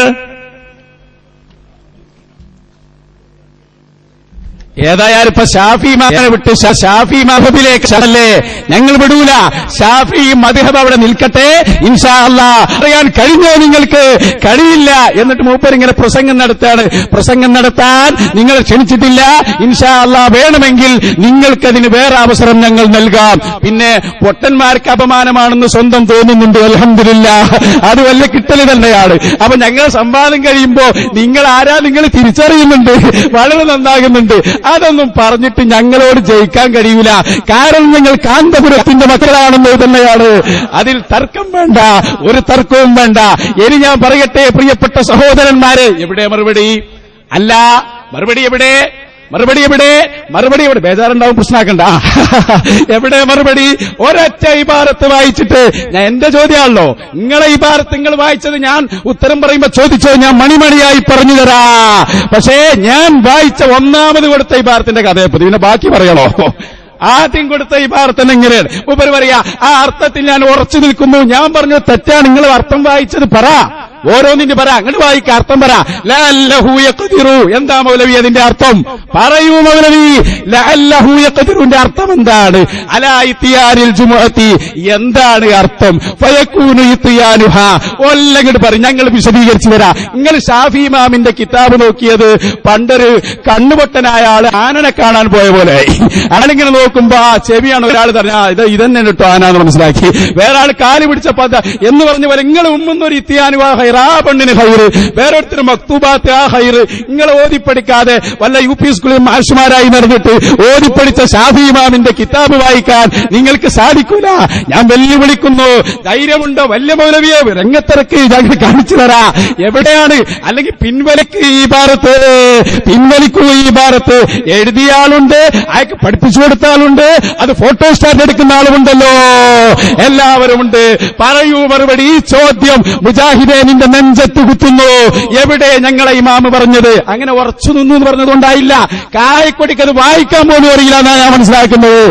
ഏതായാലും ഇപ്പൊ ഷാഫി ഇമാമിനെ വിട്ട് ഷാഫി മദ്ഹബിലേക്ക് അല്ലേ ഞങ്ങൾ വിടൂല. ഷാഫി മദ്ഹബ് അവിടെ നിൽക്കട്ടെ. ഇൻഷാ അല്ലാഹ് അറിയാൻ കഴിഞ്ഞോ? നിങ്ങൾക്ക് കഴിയില്ല. എന്നിട്ട് മൂപ്പരിങ്ങനെ പ്രസംഗം നടത്താണ്. പ്രസംഗം നടത്താൻ നിങ്ങൾ ക്ഷണിച്ചിട്ടില്ല. ഇൻഷാ അല്ലാഹ് വേണമെങ്കിൽ നിങ്ങൾക്കതിന് വേറെ അവസരം ഞങ്ങൾ നൽകാം. പിന്നെ പൊട്ടന്മാർക്ക് അപമാനമാണെന്ന് സ്വന്തം തോന്നുന്നുണ്ട്. അൽഹംദുലില്ലാഹ്, അത് വല്ല കിട്ടല് തന്നെയാണ്. അപ്പൊ ഞങ്ങൾ സംവാദം കഴിയുമ്പോ നിങ്ങൾ ആരാ നിങ്ങൾ തിരിച്ചറിയുന്നുണ്ട്. വളരെ നന്നാകുന്നുണ്ട്. അതൊന്നും പറഞ്ഞിട്ട് ഞങ്ങളോട് ജയിക്കാൻ കഴിയൂല. കാരണം നിങ്ങൾ കാന്തപുരത്തിന്റെ മക്കളാണെന്നത് തന്നെയാണ്. അതിൽ തർക്കം വേണ്ട, ഒരു തർക്കവും വേണ്ട. ഇനി ഞാൻ പറയട്ടെ പ്രിയപ്പെട്ട സഹോദരന്മാരെ, എവിടെ മറുപടി? അല്ല, മറുപടി എവിടെ? മറുപടി എവിടെ? മറുപടി എവിടെ? ബേജാറുണ്ടാവും, പ്രശ്നമാക്കണ്ട. എവിടെ മറുപടി? ഒരൊറ്റ ഇബാറത്ത് വായിച്ചിട്ട് ഞാൻ എന്റെ ചോദ്യമാണല്ലോ. നിങ്ങളെ ഇബാറത്ത് നിങ്ങൾ വായിച്ചത് ഞാൻ ഉത്തരം പറയുമ്പോ ചോദിച്ചോ, ഞാൻ മണിമണിയായി പറഞ്ഞു തരാ. പക്ഷേ ഞാൻ വായിച്ച ഒന്നാമത് കൊടുത്ത ഇബാറത്തിന്റെ കഥയപ്പത് പിന്നെ ബാക്കി പറയണോ? ആദ്യം കൊടുത്ത ഇബാറത്തിന് എങ്ങനെയാണ് ഉപരി പറയാ? ആ അർത്ഥത്തിൽ ഞാൻ ഉറച്ചു നിൽക്കുന്നു. ഞാൻ പറഞ്ഞു തെറ്റാണ്. നിങ്ങൾ അർത്ഥം വായിച്ചത് പറ, ഓരോന്നിന്റെ പറ, അങ്ങോട്ട് വായിക്ക, അർത്ഥം പറ. ലഅല്ലഹു യഖ്ദിറു, എന്താ മൗലവി അതിന്റെ അർത്ഥം? പറയൂ മൗലവി. ലഅല്ലഹു യഖ്ദിറുന്റെ അർത്ഥം എന്താണ്? അലാ ഇത്തിയാനിൽ ജുമുഅത്തി, എന്താണ് അർത്ഥം? ഫയകൂനു ഇത്തിയാനുഹാ, ഒല്ലങ്ങോട്ട് പറയും, ഞങ്ങൾ വിശദീകരിച്ചു തരാം. നിങ്ങൾ ഷാഫി ഇമാമിന്റെ കിതാബ് നോക്കിയത് പണ്ടൊരു കണ്ണുപൊട്ടനായ ആള് ആനനെ കാണാൻ പോയ പോലെ. ആളിങ്ങനെ നോക്കുമ്പോ ആ ചെവിയാണ് ഒരാൾ പറഞ്ഞ ഇതന്നെ കേട്ടോ ആനാന്ന് മനസ്സിലാക്കി. വേറെ ആൾ കാല് പിടിച്ചപ്പോ എന്ന് പറഞ്ഞ പോലെ നിങ്ങൾ ഉമ്മുന്നൊരു ഇത്തിയാനുവാ ആ പെണ്ണിന് ഹൈറ്, വേറൊരുത്തരും മക്തൂബാത്ത് ആ ഹൈറ്. നിങ്ങൾ ഓതിപ്പടിക്കാതെ വല്ല യു പി സ്കൂളിൽ മാഷുമാരായി നടന്നിട്ട് ഓതിപ്പടിച്ച ഷാഫി ഇമാമിന്റെ കിതാബ് വായിക്കാൻ നിങ്ങൾക്ക് സാധിക്കൂല. ഞാൻ വെല്ലുവിളിക്കുന്നു. ധൈര്യമുണ്ടോ? വല്യ മൗലവിയെ രംഗത്തിറക്കി ഞങ്ങൾ കാണിച്ചു തരാ. എവിടെയാണ്? അല്ലെങ്കിൽ പിൻവലിക്ക് ഈ ഭാരത്ത്, പിൻവലിക്കൂ ഈ ഭാരത്ത്. എഴുതിയ ആളുണ്ട്, അയാൾക്ക് പഠിപ്പിച്ചു കൊടുത്ത ആളുണ്ട്, അത് ഫോട്ടോ സ്റ്റാറ്റ് എടുക്കുന്ന ആളുമുണ്ടല്ലോ, എല്ലാവരും ഉണ്ട്. പറയൂ മറുപടി. ഈ ചോദ്യം മുജാഹിദീനിന്റെ നെഞ്ചത്ത് കുത്തുന്നു. എവിടെ ഞങ്ങളെ ഇമാമ് പറഞ്ഞത്? അങ്ങനെ ഉറച്ചു നിന്നു എന്ന് പറഞ്ഞതുകൊണ്ടായില്ല. കായക്കൊടിക്ക് അത് വായിക്കാൻ പോലും അറിയില്ല എന്നാണ് ഞാൻ മനസ്സിലാക്കുന്നത്.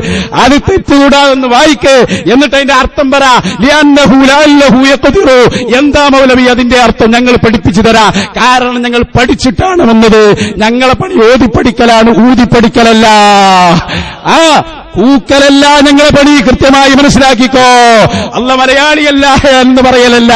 അത് തെറ്റുകൂടാതെന്ന് വായിക്ക്, എന്നിട്ട് അതിന്റെ അർത്ഥം പറ. ലിഅന്നഹു ലഅല്ലഹു യഖ്ദിറു, എന്താ മൗലവി അതിന്റെ അർത്ഥം? ഞങ്ങൾ പഠിപ്പിച്ചു തരാ. കാരണം ഞങ്ങൾ പഠിച്ചിട്ടാണ് വന്നത്. ഞങ്ങളെ പണി ഓതിപ്പടിക്കലാണ്, ഊതിപ്പടിക്കലല്ല. ആ കൂക്കലല്ല ഞങ്ങളെ പണി. കൃത്യമായി മനസ്സിലാക്കിക്കോ. അല്ല മലയാളിയല്ല എന്ന് പറയലല്ല.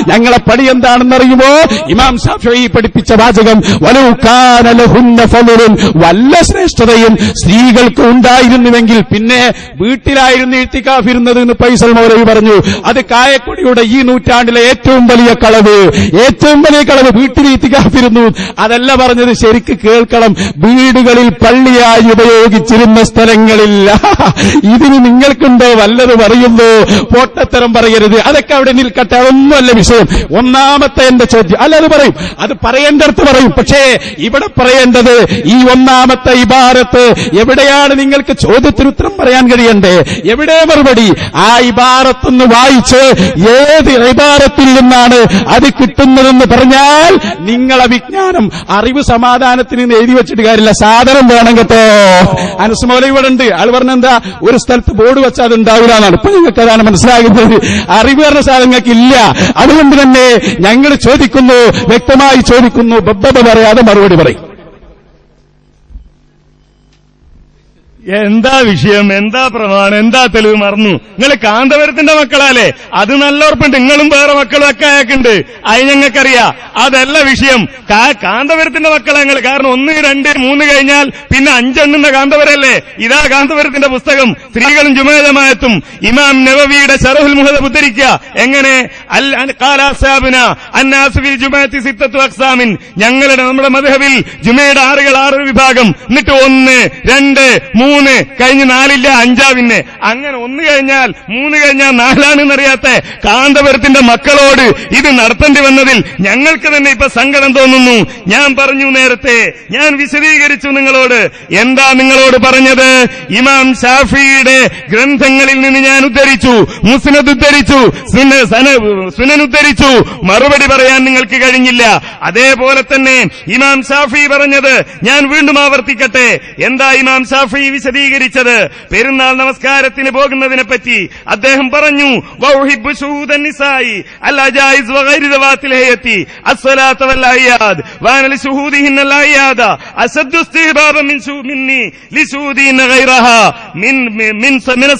ഞങ്ങളെ പണി എന്താണെന്നറിയുമോ? ഇമാം ശാഫിഈ പഠിപ്പിച്ച വാചകം, വലൗ കാന ലഹുന്ന ഫളലുൻ, വല്ല ശ്രേഷ്ഠതയും സ്ത്രീകൾക്ക് ഉണ്ടായിരുന്നുവെങ്കിൽ പിന്നെ വീട്ടിലായിരുന്നു ഇഴ്തികാഫിരുന്നത് എന്ന് ഫൈസൽ മൗലവി പറഞ്ഞു. അത് കായക്കൊടിയുടെ ഈ നൂറ്റാണ്ടിലെ ഏറ്റവും വലിയ കളവ്, ഏറ്റവും വലിയ കളവ് വീട്ടിൽ ഇഴ്തികാഫിരുന്നു. അതല്ല പറഞ്ഞത്, ശരിക്ക് കേൾക്കണം. വീടുകളിൽ പള്ളിയായി ഉപയോഗിച്ചിരുന്ന സ്ഥലങ്ങളില്ല. ഇതിന് നിങ്ങൾക്കുണ്ടോ വല്ലതും അറിയുന്നു? പൊട്ടത്തരം പറയരുത്. അതൊക്കെ അവിടെ നിൽക്കട്ടെ, അതൊന്നുമല്ല വിഷയം. ഒന്നാമത്തെ എന്റെ ചോദ്യം അല്ല, അത് പറയും, അത് പറയേണ്ടടുത്ത് പറയും. പക്ഷേ ഇവിടെ പറയേണ്ടത് ഈ ഒന്നാമത്തെ ഇബാറത്ത് എവിടെയാണ്? നിങ്ങൾക്ക് ചോദ്യത്തിന് ഉത്തരം പറയാൻ കഴിയണ്ടേ? എവിടെ മറുപടി? ആ ഇബാറത്തൊന്ന് വായിച്ച് ഏത് ഇബാറത്തിൽ നിന്നാണ് അത് കിട്ടുന്നതെന്ന് പറഞ്ഞാൽ നിങ്ങളെ വിജ്ഞാനം, അറിവ് സമാധാനത്തിന് എഴുതി വെച്ചിട്ട് കാര്യമില്ല, സാധനം വേണം കേട്ടോ. അനസ് മൗലവി ഇവിടെ ഉണ്ട്. ആൾ പറഞ്ഞെന്താ, ഒരു സ്ഥലത്ത് ബോർഡ് വെച്ചാൽ അത് ഉണ്ടാവില്ല എന്നാണ്. ഇപ്പൊ നിങ്ങൾക്ക് അതാണ് മനസ്സിലാകുന്നത്. അറിവ് പറഞ്ഞ സാധനങ്ങൾക്ക് ഇല്ല. അതുകൊണ്ട് തന്നെ ഞങ്ങൾ ചോദിക്കുന്നു, വ്യക്തമായി ചോദിക്കുന്നു, ബബ്ബ പറയാതെ മറുപടി പറയും. എന്താ വിഷയം, എന്താ പ്രമാണം, എന്താ തെളിവ് മറന്നു? നിങ്ങൾ കാന്തപുരത്തിന്റെ മക്കളാലേ? അത് നല്ല ഉറപ്പുണ്ട്. നിങ്ങളും വേറെ മക്കളും ഒക്കെ അയക്കുണ്ട്, അത് ഞങ്ങൾക്കറിയാം. അതല്ല വിഷയം. കാന്തപുരത്തിന്റെ മക്കളാ നിങ്ങൾ. കാരണം 1, 2, 3 കഴിഞ്ഞാൽ പിന്നെ 5 എണ്ണുന്ന കാന്തപുരല്ലേ? ഇതാ കാന്തപുരത്തിന്റെ പുസ്തകം. സ്ത്രീകളും ജുമായത്തും ഇമാം നവവിയുടെ ശറഹുൽ മുഹദബ് ഉദ്ധരിക്കുക. എങ്ങനെ? നമ്മുടെ മദ്ഹബിൽ ജുമയുടെ 6 വിഭാഗം. എന്നിട്ട് 1, 2, 3 കഴിഞ്ഞ് 4 5 പിന്നെ അങ്ങനെ 1 കഴിഞ്ഞാൽ 3 കഴിഞ്ഞാൽ 4 കാന്തപുരത്തിന്റെ മക്കളോട് ഇത് നടത്തേണ്ടി വന്നതിൽ ഞങ്ങൾക്ക് തന്നെ ഇപ്പൊ സങ്കടം തോന്നുന്നു. ഞാൻ പറഞ്ഞു നേരത്തെ, ഞാൻ വിശദീകരിച്ചു നിങ്ങളോട്. എന്താ നിങ്ങളോട് പറഞ്ഞത്? ഇമാം ഷാഫിയുടെ ഗ്രന്ഥങ്ങളിൽ നിന്ന് ഞാൻ ഉദ്ധരിച്ചു, മുസ്നദ് ഉദ്ധരിച്ചു, സുനൻ ഉദ്ധരിച്ചു. മറുപടി പറയാൻ നിങ്ങൾക്ക് കഴിഞ്ഞില്ല. അതേപോലെ തന്നെ ഇമാം ഷാഫി പറഞ്ഞത് ഞാൻ വീണ്ടും ആവർത്തിക്കട്ടെ. എന്താ ഇമാം ഷാഫി വിശദീകരിച്ചത്? പെരുന്നാൾ നമസ്കാരത്തിന് പോകുന്നതിനെ പറ്റി അദ്ദേഹം പറഞ്ഞു, വൗഹിബ്ബു ശുഹൂദൻ നിസായി അൽഅജായിസ് വഗൈരി ദവാത്തിൽ ഹയത്തി അസ്സലാത്തു വൽ അയ്യാദ് വഅന ലിശുഹൂദിഹിന്ന അൽ അയ്യാദ അസദ്ദു ഇസ്തിഹ്ബാബൻ മിന്നി ലിശുഹൂദിഹിന്ന ഗൈറഹാ മിൻ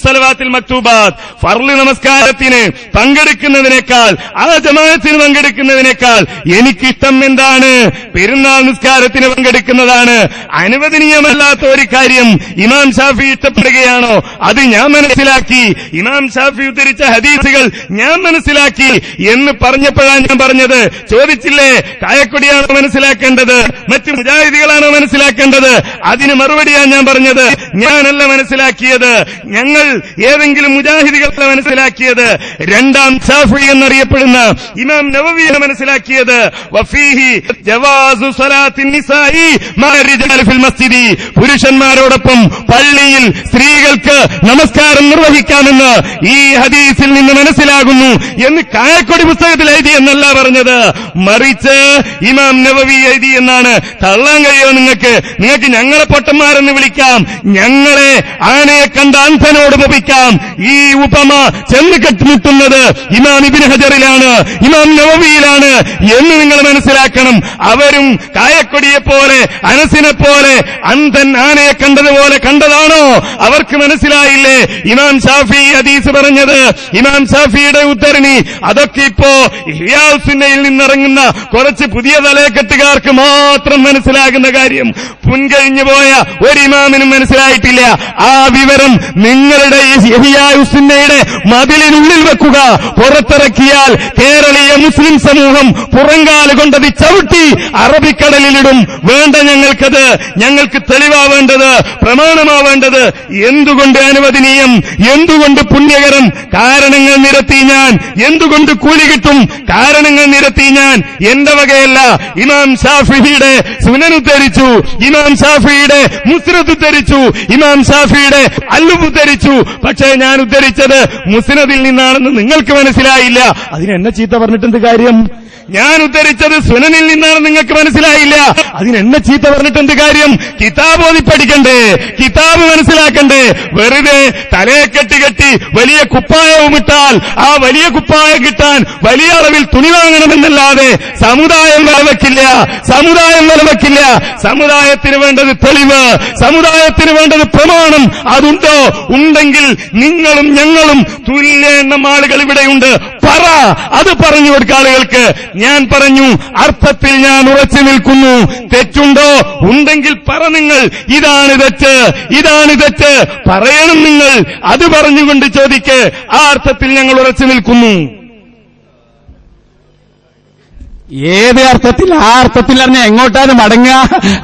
സലവാത്തിൽ മക്തൂബാത്ത്. ഫർള് നമസ്കാരത്തിന് പങ്കെടുക്കുന്നതിനേക്കാൾ, ആ ജമാഅത്തിന് പങ്കെടുക്കുന്നതിനേക്കാൾ എനിക്കിഷ്ടം എന്താണ്? പെരുന്നാൾ നിസ്കാരത്തിന് പങ്കെടുക്കുന്നതാണ്. അനുവദനീയമല്ലാത്ത ഒരു കാര്യം ഇമാം ഷാഫി ഇഷ്ടപ്പെടുകയാണോ? അത് ഞാൻ മനസ്സിലാക്കി. ഇമാം ഷാഫി ഉദ്ധരിച്ച ഹദീസുകൾ ഞാൻ മനസ്സിലാക്കി എന്ന് പറഞ്ഞപ്പോഴാണ് ഞാൻ പറഞ്ഞത്. ചോദിച്ചില്ലേ കായക്കൊടിയാണോ മനസ്സിലാക്കേണ്ടത്, മറ്റ് മുജാഹിദികളാണോ മനസ്സിലാക്കേണ്ടത്? അതിന് മറുപടിയാണ് ഞാൻ പറഞ്ഞത്. ഞാനല്ല മനസ്സിലാക്കിയത്, ഞങ്ങൾ ഏതെങ്കിലും മുജാഹിദികളല്ല മനസ്സിലാക്കിയത്. രണ്ടാം ഷാഫി എന്നറിയപ്പെടുന്ന ഇമാം നവവിയാണ് മനസ്സിലാക്കിയത്. വഫീഹി ജവാസു സ്വലാത്തിൻ നിസായി മഅ റിജാലി ഫിൽ മസ്ജിദി. പുരുഷന്മാരോടൊപ്പം പള്ളിയിൽ സ്ത്രീകൾക്ക് നമസ്കാരം നിർവഹിക്കാമെന്ന് ഈ ഹദീസിൽ നിന്ന് മനസ്സിലാകുന്നു എന്ന് കായക്കൊടി പുസ്തകത്തിൽ എഴുതി എന്നല്ല പറഞ്ഞത്, മറിച്ച് ഇമാം നവവി എഴുതി എന്നാണ്. തള്ളാൻ കഴിയോ നിങ്ങൾക്ക്? നിങ്ങൾക്ക് ഞങ്ങളെ പൊട്ടന്മാരെന്ന് വിളിക്കാം, ഞങ്ങളെ ആനയെ കണ്ട അന്ധനോട് ഉപമിക്കാം. ഈ ഉപമ ചെന്ന് കെട്ടുമുട്ടുന്നത് ഇമാം ഇബ്നു ഹജറിലാണ്, ഇമാം നവവിയിലാണ് എന്ന് നിങ്ങൾ മനസ്സിലാക്കണം. അവരും കായക്കൊടിയെപ്പോലെ അനസിനെ പോലെ അന്ധൻ ആനയെ കണ്ടതുപോലെ കണ്ടതാണോ? അവർക്ക് മനസ്സിലായില്ലേ ഇമാം ഷാഫി ഹദീസ് പറഞ്ഞത്? ഇമാം ഷാഫിയുടെ ഉദ്ധരണി അതൊക്കെ ഇപ്പോ ഇഹ്യാഉസ്സുന്നയിൽ നിന്നിറങ്ങുന്ന കുറച്ച് പുതിയ തലക്കെട്ടുകാർക്ക് മാത്രം മനസ്സിലാകുന്ന കാര്യം. മുൻകഴിഞ്ഞു പോയ ഒരു ഇമാമിനും മനസ്സിലായിട്ടില്ല. ആ വിവരം നിങ്ങളുടെ ഇഹ്യാഉസ്സുന്നയുടെ മതിലിനുള്ളിൽ വെക്കുക. പുറത്തിറക്കിയാൽ കേരളീയ മുസ്ലിം സമൂഹം പുറങ്കാല് കൊണ്ടത് ചവിട്ടി അറബിക്കടലിലിടും. വേണ്ട ഞങ്ങൾക്കത്. ഞങ്ങൾക്ക് തെളിവാവേണ്ടത്, പ്രമാണമാവേണ്ടത്. എന്തുകൊണ്ട് അനുവദനീയം, എന്തുകൊണ്ട് പുണ്യകരം? കാരണങ്ങൾ നിരത്തി ഞാൻ. എന്തുകൊണ്ട് കൂലി കിട്ടും? കാരണങ്ങൾ നിരത്തി ഞാൻ. എന്റെ വകയല്ല. ഇമാം ഷാഫിയുടെ സുനൻ ഉദ്ധരിച്ചു, ഇമാം ഷാഫിയുടെ മുസ്നദ് ഉദ്ധരിച്ചു, ഇമാം ഷാഫിയുടെ അല്ലുബ് ഉദ്ധരിച്ചു. പക്ഷേ ഞാൻ ഉദ്ധരിച്ചത് മുസ്നദിൽ നിന്നാണെന്ന് നിങ്ങൾക്ക് മനസ്സിലായില്ല. അതിനെന്നെ ചീത്ത പറഞ്ഞിട്ടെന്ത് കാര്യം? ഞാൻ ഉദ്ധരിച്ചത് സുനനിൽ നിന്നാണ്, നിങ്ങൾക്ക് മനസ്സിലായില്ല. അതിനെന്നെ ചീത്ത പറഞ്ഞിട്ടെന്ത് കാര്യം? കിതാബ് ഓതി പഠിക്കണ്ടേ? കിതാബ് മനസ്സിലാക്കണ്ടേ? വെറുതെ തലയെ കെട്ടി വലിയ കുപ്പായവും ഇട്ടാൽ ആ വലിയ കുപ്പായം കിട്ടാൻ വലിയ അളവിൽ തുണി വാങ്ങണമെന്നല്ലാതെ സമുദായം വിലവെക്കില്ല. സമുദായം വിലവെക്കില്ല. സമുദായത്തിന് വേണ്ടത് തെളിവ്, സമുദായത്തിന് വേണ്ടത് പ്രമാണം. അതുണ്ടോ? ഉണ്ടെങ്കിൽ നിങ്ങളും ഞങ്ങളും തുല്യ എണ്ണം ആളുകൾ ഇവിടെയുണ്ട്. പറ, അത് പറഞ്ഞു കൊടുക്ക ആളുകൾക്ക്. ഞാൻ പറഞ്ഞു, അർത്ഥത്തിൽ ഞാൻ ഉറച്ചു നിൽക്കുന്നു. തെറ്റുണ്ടോ? ഉണ്ടെങ്കിൽ പറ നിങ്ങൾ, ഇതാണ് തെറ്റ്, ഇതാണ് തെറ്റ് പറയണം നിങ്ങൾ. അത് പറഞ്ഞുകൊണ്ട് ചോദിക്ക്. ആ അർത്ഥത്തിൽ ഞങ്ങൾ ഉറച്ചു നിൽക്കുന്നു. ഏത് അർത്ഥത്തിൽ? ആ അർത്ഥത്തിൽ അറിഞ്ഞ എങ്ങോട്ടാണ് മടങ്ങുക?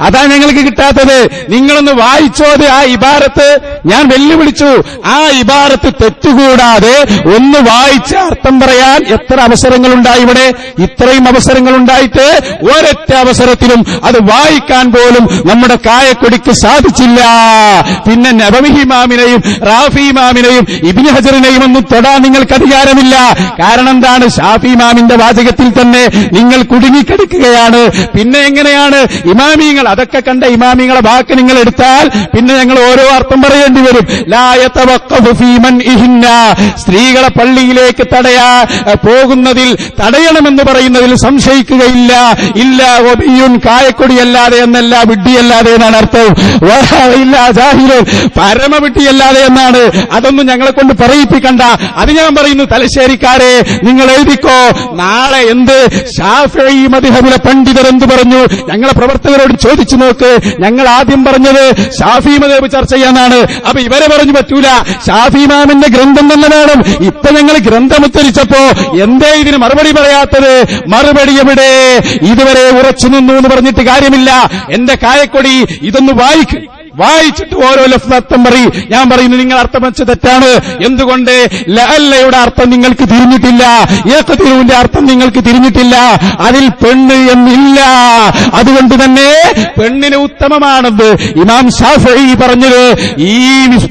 അതാണ് ഞങ്ങൾക്ക് കിട്ടാത്തത്. നിങ്ങളൊന്ന് വായിച്ചോത് ആ ഇബാറത്ത്. ഞാൻ വെല്ലുവിളിച്ചു, ആ ഇബാറത്ത് തെറ്റുകൂടാതെ ഒന്ന് വായിച്ച് അർത്ഥം പറയാൻ എത്ര അവസരങ്ങളുണ്ടായി ഇവിടെ? ഇത്രയും അവസരങ്ങളുണ്ടായിട്ട് ഒരൊറ്റ അവസരത്തിലും അത് വായിക്കാൻ പോലും നമ്മുടെ കായക്കൊടിക്ക് സാധിച്ചില്ല. പിന്നെ നബവി ഇമാമിനെയും റാഫി ഇമാമിനെയും ഇബ്നു ഹജറിനെയും ഒന്നും തൊടാൻ നിങ്ങൾക്ക് അധികാരമില്ല. കാരണം എന്താണ്? ഷാഫി ഇമാമിന്റെ വാചകത്തിൽ തന്നെ നിങ്ങൾ നിങ്ങൾ കുടുങ്ങിക്കിടക്കുകയാണ്. പിന്നെ എങ്ങനെയാണ് ഇമാമിങ്ങൾ? അതൊക്കെ കണ്ട ഇമാമിങ്ങളെ വാക്ക് നിങ്ങൾ എടുത്താൽ പിന്നെ ഞങ്ങൾ ഓരോ അർത്ഥം പറയേണ്ടി വരും. ലാ യതവഖഫു ഫീ മൻഇഹിന്ന, സ്ത്രീകളെ പള്ളിയിലേക്ക് പോകുന്നതിൽ തടയണമെന്ന് പറയുന്നതിൽ സംശയിക്കുകയില്ല. ഇല്ല വബിയുൻ, കായക്കൊടിയല്ലാതെ എന്നല്ല, വിഡ്ഢിയല്ലാതെ എന്നാണ് അർത്ഥം. ഇല്ല ജാഹിലുൻ, പരമവിഡ്ഢിയല്ലാതെ എന്നാണ്. അതൊന്നും ഞങ്ങളെ കൊണ്ട് പറയിപ്പിക്കണ്ട. അത് ഞാൻ പറയുന്നു, തലശ്ശേരിക്കാരെ നിങ്ങൾ എഴുതിക്കോ. നാളെ എന്ത് ശാഫിഈ മദ്ഹബിലെ പണ്ഡിതർ എന്ത് പറഞ്ഞു? ഞങ്ങളെ പ്രവർത്തകരോട് ചോദിച്ചു നോക്ക്. ഞങ്ങൾ ആദ്യം പറഞ്ഞത് ശാഫി മദ്ഹബ് ചർച്ച ചെയ്യാനാണ്. അപ്പൊ ഇവരെ പറഞ്ഞു പറ്റൂല, ഷാഫി ഇമാമിന്റെ ഗ്രന്ഥം തന്നെ വേണം. ഇപ്പൊ ഞങ്ങൾ ഗ്രന്ഥം ഉദ്ധരിച്ചപ്പോ എന്തേ ഇതിന് മറുപടി പറയാത്തത്? മറുപടി എവിടെ? ഇതുവരെ ഉറച്ചു നിന്നു എന്ന് പറഞ്ഞിട്ട് കാര്യമില്ല. എന്റെ കായക്കൊടി ഇതൊന്ന് വായിച്ചിട്ട് ഓരോ ലഫ്സ് അർത്ഥം പറയും. ഞാൻ പറയുന്നു നിങ്ങൾ അർത്ഥം വെച്ച് തെറ്റാണ്. എന്തുകൊണ്ട്? ലഅല്ലയുടെ അർത്ഥം നിങ്ങൾക്ക് തിരിഞ്ഞിട്ടില്ല, യഖ്ദിറുവിന്റെ അർത്ഥം നിങ്ങൾക്ക് തിരിഞ്ഞിട്ടില്ല. അതിൽ പെണ്ണ് എന്നില്ല. അതുകൊണ്ട് തന്നെ പെണ്ണിന് ഉത്തമമാണെന്ന് ഇമാം ശാഫിഈ പറഞ്ഞത് ഈ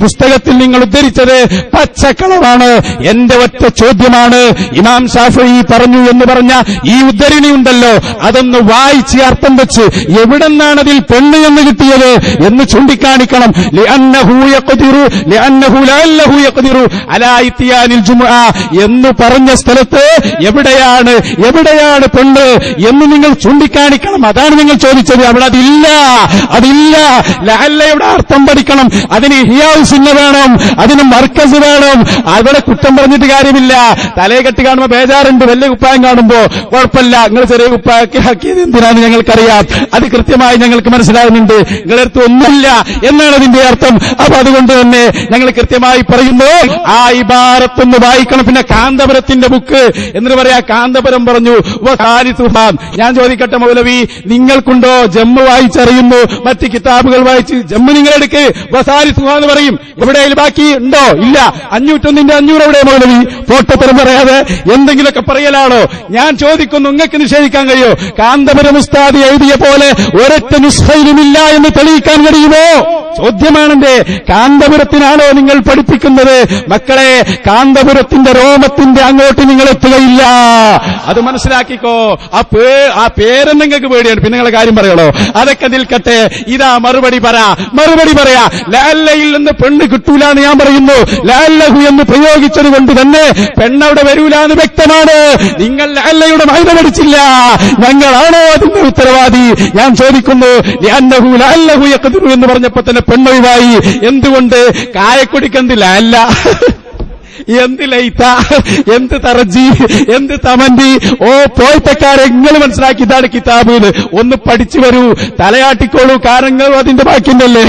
പുസ്തകത്തിൽ നിങ്ങൾ ഉദ്ധരിച്ചത് പച്ചക്കളവാണ്. എന്റെ ഒറ്റ ചോദ്യമാണ്, ഇമാം ശാഫിഈ പറഞ്ഞു എന്ന് പറഞ്ഞ ഈ ഉദ്ധരണി ഉണ്ടല്ലോ, അതൊന്ന് വായിച്ച് അർത്ഥം വെച്ച് എവിടെന്നാണ് അതിൽ പെണ്ണ് എന്ന് കിട്ടിയത് എന്ന് ചൂണ്ടിക്കാണിക്കണം. ലിഅന്നഹു ലഅല്ലഹു യഖ്ദിറു അലാ ഇത്യാനിൽ ജുമുഅ എന്ന് പറഞ്ഞ സ്ഥലത്ത് എവിടെയാണ് പെണ്ണ് എന്ന് നിങ്ങൾ ചൂണ്ടിക്കാണിക്കണം. അതാണ് നിങ്ങൾ ചോദിച്ചത്. അവിടെ അതില്ല. ലഅല്ലയുടെ അർത്ഥം പഠിക്കണം. അതിന് ഇഹ്യാഉ സുന്ന വേണം, അതിന് മർക്കസ് വേണം. അവിടെ കുറ്റം പറഞ്ഞിട്ട് കാര്യമില്ല. തലയെ കെട്ടി കാണുമ്പോ ബേജാറുണ്ട്, വലിയ കുപ്പായം കാണുമ്പോ കുഴപ്പമില്ല. നിങ്ങൾ ചെറിയ കുപ്പായക്കി ആക്കിയത് എന്തിനാണ് ഞങ്ങൾക്കറിയാം. അത് കൃത്യമായി ഞങ്ങൾക്ക് മനസ്സിലാകുന്നുണ്ട്. നിങ്ങളടുത്ത് ഒന്നുമില്ല എന്നാണ് അതിന്റെ അർത്ഥം. അപ്പൊ അതുകൊണ്ട് തന്നെ ഞങ്ങൾ കൃത്യമായി പറയുന്നു, ആ ഇബാറത്തൊന്ന് വായിക്കണം. പിന്നെ കാന്തപുരത്തിന്റെ ബുക്ക് എന്ന് പറയാ. കാന്തപുരം പറഞ്ഞു ഞാൻ ചോദിക്കട്ടെ മൗലവി, നിങ്ങൾക്കുണ്ടോ ജമ്മ് വായിച്ചറിയുന്നു, മറ്റ് കിതാബുകൾ വായിച്ച് ജമ്മ് നിങ്ങളെടുക്ക് വസാരി സുഹാ എന്ന് പറയും. എവിടെയെങ്കിലും ബാക്കി ഉണ്ടോ? ഇല്ല. 501 500 എവിടെ മൗലവി? പോട്ടത്തരം പറയാതെ എന്തെങ്കിലുമൊക്കെ പറയലാണോ? ഞാൻ ചോദിക്കുന്നു, നിങ്ങൾക്ക് നിഷേധിക്കാൻ കഴിയോ? കാന്തപുരം ഉസ്താദ് എഴുതിയ പോലെ ഒരൊറ്റ നുസ്ഖയിലുമില്ല എന്ന് തെളിയിക്കാൻ കഴിയുമോ? ചോദ്യമാണെന്റെ. കാന്തപുരത്തിനാണോ നിങ്ങൾ പഠിപ്പിക്കുന്നത്? മക്കളെ, കാന്തപുരത്തിന്റെ രോമത്തിന്റെ അങ്ങോട്ട് നിങ്ങൾ എത്തുകയില്ല. അത് മനസ്സിലാക്കിക്കോ. ആ പേര് നിങ്ങൾക്ക് പേടിയാണ്. പിന്നെ നിങ്ങളെ കാര്യം പറയണോ? അതൊക്കെ നിൽക്കട്ടെ. ഇതാ മറുപടി പറയാ. ലഅല്ലയിൽ നിന്ന് പെണ്ണ് കിട്ടൂല എന്ന് ഞാൻ പറയുന്നു. ലഅല്ലഹു എന്ന് പ്രയോഗിച്ചത് കൊണ്ട് തന്നെ പെണ്ണവിടെ വരൂല എന്ന് വ്യക്തമാണ്. നിങ്ങൾ ലഅല്ലയുടെ മൈന പഠിച്ചില്ല. ഞങ്ങളാണോ അതിന്റെ ഉത്തരവാദി? ഞാൻ ചോദിക്കുന്നു. ലഅല്ലഹു യഖ്ദിറു എന്ന് പറഞ്ഞപ്പോ തന്നെ പെണ്ണൊഴിവായി. എന്തുകൊണ്ട്? കായക്കൊടിക്കെന്തില്ല അല്ല, എന്ത് ലൈത്ത, എന്ത് തറജി, എന്ത് തമന്തി. ഓ പോയത്തക്കാരെ, നിങ്ങൾ മനസ്സിലാക്കി ഇതാണ് കിതാബ്. ഒന്ന് പഠിച്ചു വരൂ, തലയാട്ടിക്കോളൂ. കാരണം അതിന്റെ ബാക്കിണ്ടല്ലേ,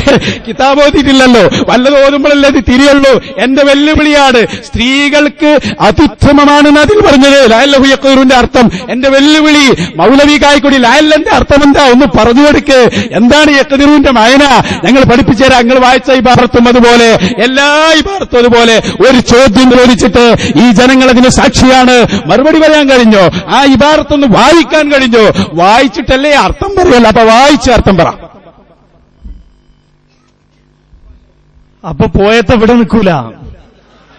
കിതാബ് ഓതിയിട്ടില്ലല്ലോ. വല്ലത് ഓതുമ്പോഴല്ലേ അത് തിരിയുള്ളൂ. എന്റെ വെല്ലുവിളിയാണ്. സ്ത്രീകൾക്ക് അത്യുത്തമമാണെന്ന് അതിൽ പറഞ്ഞത് ലഅല്ലഹു യഖ്ദിറുന്റെ അർത്ഥം എന്റെ വെല്ലുവിളി. മൗലവി കായ്ക്കൊടി ലഅല്ലന്റെ അർത്ഥം എന്താ? ഒന്ന് പറഞ്ഞു കൊടുക്ക്. എന്താണ് യഖ്ദിറുന്റെ മഅന? ഞങ്ങൾ പഠിപ്പിച്ചു തരാം. നിങ്ങൾ വായിച്ച ഇബാറത്തും അതുപോലെ, എല്ലാ ഇബാറത്തും അതുപോലെ. ഒരു ചോദ്യം ചോദിച്ചിട്ട് ഈ ജനങ്ങൾ അതിന് സാക്ഷിയാണ്. മറുപടി പറയാൻ കഴിഞ്ഞോ? ആ ഇബാറത്തൊന്ന് വായിക്കാൻ കഴിഞ്ഞോ? വായിച്ചിട്ടല്ലേ അർത്ഥം പറയല്ല. അപ്പൊ വായിച്ച് അർത്ഥം പറ. അപ്പൊ പോയത്തെ ഇവിടെ നിൽക്കൂല,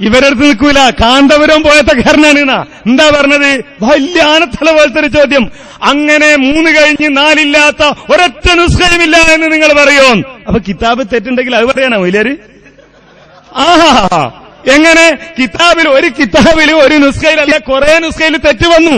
ഇവരടുത്ത് നിൽക്കൂല. കാന്തപുരം പോയത്തക്കാരനാണ്. എന്താ പറഞ്ഞത്? വലിയ ആനത്തല പോലത്തെ ഒരു ചോദ്യം. അങ്ങനെ 3 കഴിഞ്ഞ് 4 ഇല്ലാത്ത ഒരൊറ്റ നുസ്ഖയുമില്ല എന്ന് നിങ്ങൾ പറയോ? അപ്പൊ കിതാബ് തെറ്റുണ്ടെങ്കിൽ അത് പറയാനോ വലിയൊരു? എങ്ങനെ? ഒരു കിതാബിൽ ഒരു നുസ്ഖയിലല്ല, കുറെ നുസ്ഖയിൽ തെറ്റ് വന്നു.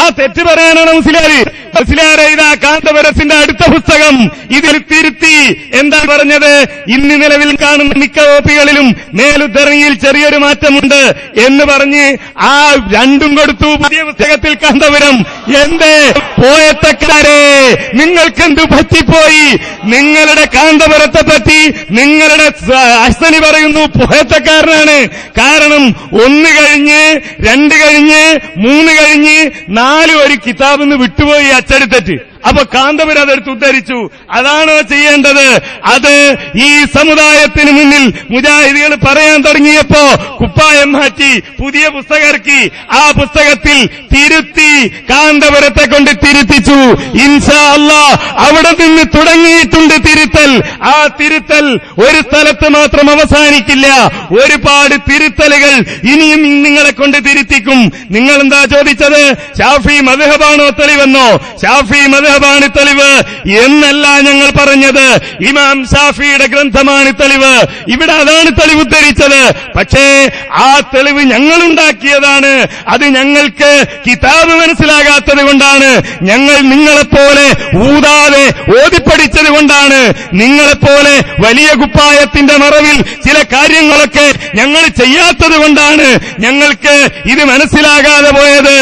ആ തെറ്റ് പറയാനാണ് മുസ്ലിയാരെ ഇതാ കാന്തപുരത്തിന്റെ അടുത്ത പുസ്തകം ഇതിൽ തിരുത്തി. എന്താ പറഞ്ഞത്? ഇന്ന് നിലവിൽ കാണുന്ന മിക്ക കോപ്പികളിലും മേലുദ്ധരണിയിൽ ചെറിയൊരു മാറ്റമുണ്ട് എന്ന് പറഞ്ഞ് ആ രണ്ടും കൊടുത്തു പുതിയ പുസ്തകത്തിൽ കാന്തപുരം. എന്തേ പോയത്തക്കാരെ, നിങ്ങൾക്കെന്തു പറ്റിപ്പോയി? നിങ്ങളുടെ കാന്തപുരത്തെ പറ്റി നിങ്ങളുടെ അസ്സനി പറയുന്നു പോയത്തക്കാരനാണ്. കാരണം 1 കഴിഞ്ഞ് 2 കഴിഞ്ഞ് 3 കഴിഞ്ഞ് 4 ഒരു കിതാബിന്ന് വിട്ടുപോയി അച്ചടിത്തെറ്റ്. അപ്പൊ കാന്തപുരം അതെടുത്ത് ഉദ്ധരിച്ചു. അതാണോ ചെയ്യേണ്ടത്? അത് ഈ സമുദായത്തിന് മുന്നിൽ മുജാഹിദുകൾ പറയാൻ തുടങ്ങിയപ്പോ കുപ്പായം മാറ്റി പുതിയ പുസ്തകം ഇറക്കി. ആ പുസ്തകത്തിൽ തിരുത്തി, കാന്തപുരത്തെ കൊണ്ട് തിരുത്തിച്ചു. ഇൻഷാ അല്ലാഹ് അവിടെ നിന്ന് തുടങ്ങിയിട്ടുണ്ട് തിരുത്തൽ. ആ തിരുത്തൽ ഒരു സ്ഥലത്ത് മാത്രം അവസാനിക്കില്ല. ഒരുപാട് തിരുത്തലുകൾ ഇനിയും നിങ്ങളെ കൊണ്ട് തിരുത്തിക്കും. നിങ്ങൾ എന്താ ചോദിച്ചത്? ഷാഫി മദ്ഹബാണോ തെളിവെന്നോ? ഷാഫി മദ്ഹബാണ് തെളിവ് എന്നല്ല ഞങ്ങൾ പറഞ്ഞത്. ഇമാം ഷാഫിയുടെ ഗ്രന്ഥമാണ് തെളിവ്. ഇവിടെ അതാണ് തെളിവ് ഉദ്ധരിച്ചത്. പക്ഷേ ആ തെളിവ് ഞങ്ങളുണ്ടാക്കിയതാണ്. അത് ഞങ്ങൾക്ക് കിതാബ് മനസ്സിലാകാത്തത് കൊണ്ടാണ്. ഞങ്ങൾ നിങ്ങളെപ്പോലെ ഊതാതെ ഓതിപ്പടിച്ചത് കൊണ്ടാണ്. നിങ്ങളെപ്പോലെ വലിയ കുപ്പായത്തിന്റെ മറവിൽ ചില കാര്യങ്ങളൊക്കെ ഞങ്ങൾ ചെയ്യാത്തത് കൊണ്ടാണ് ഞങ്ങൾക്ക് ഇത് മനസ്സിലാകാതെ പോയത്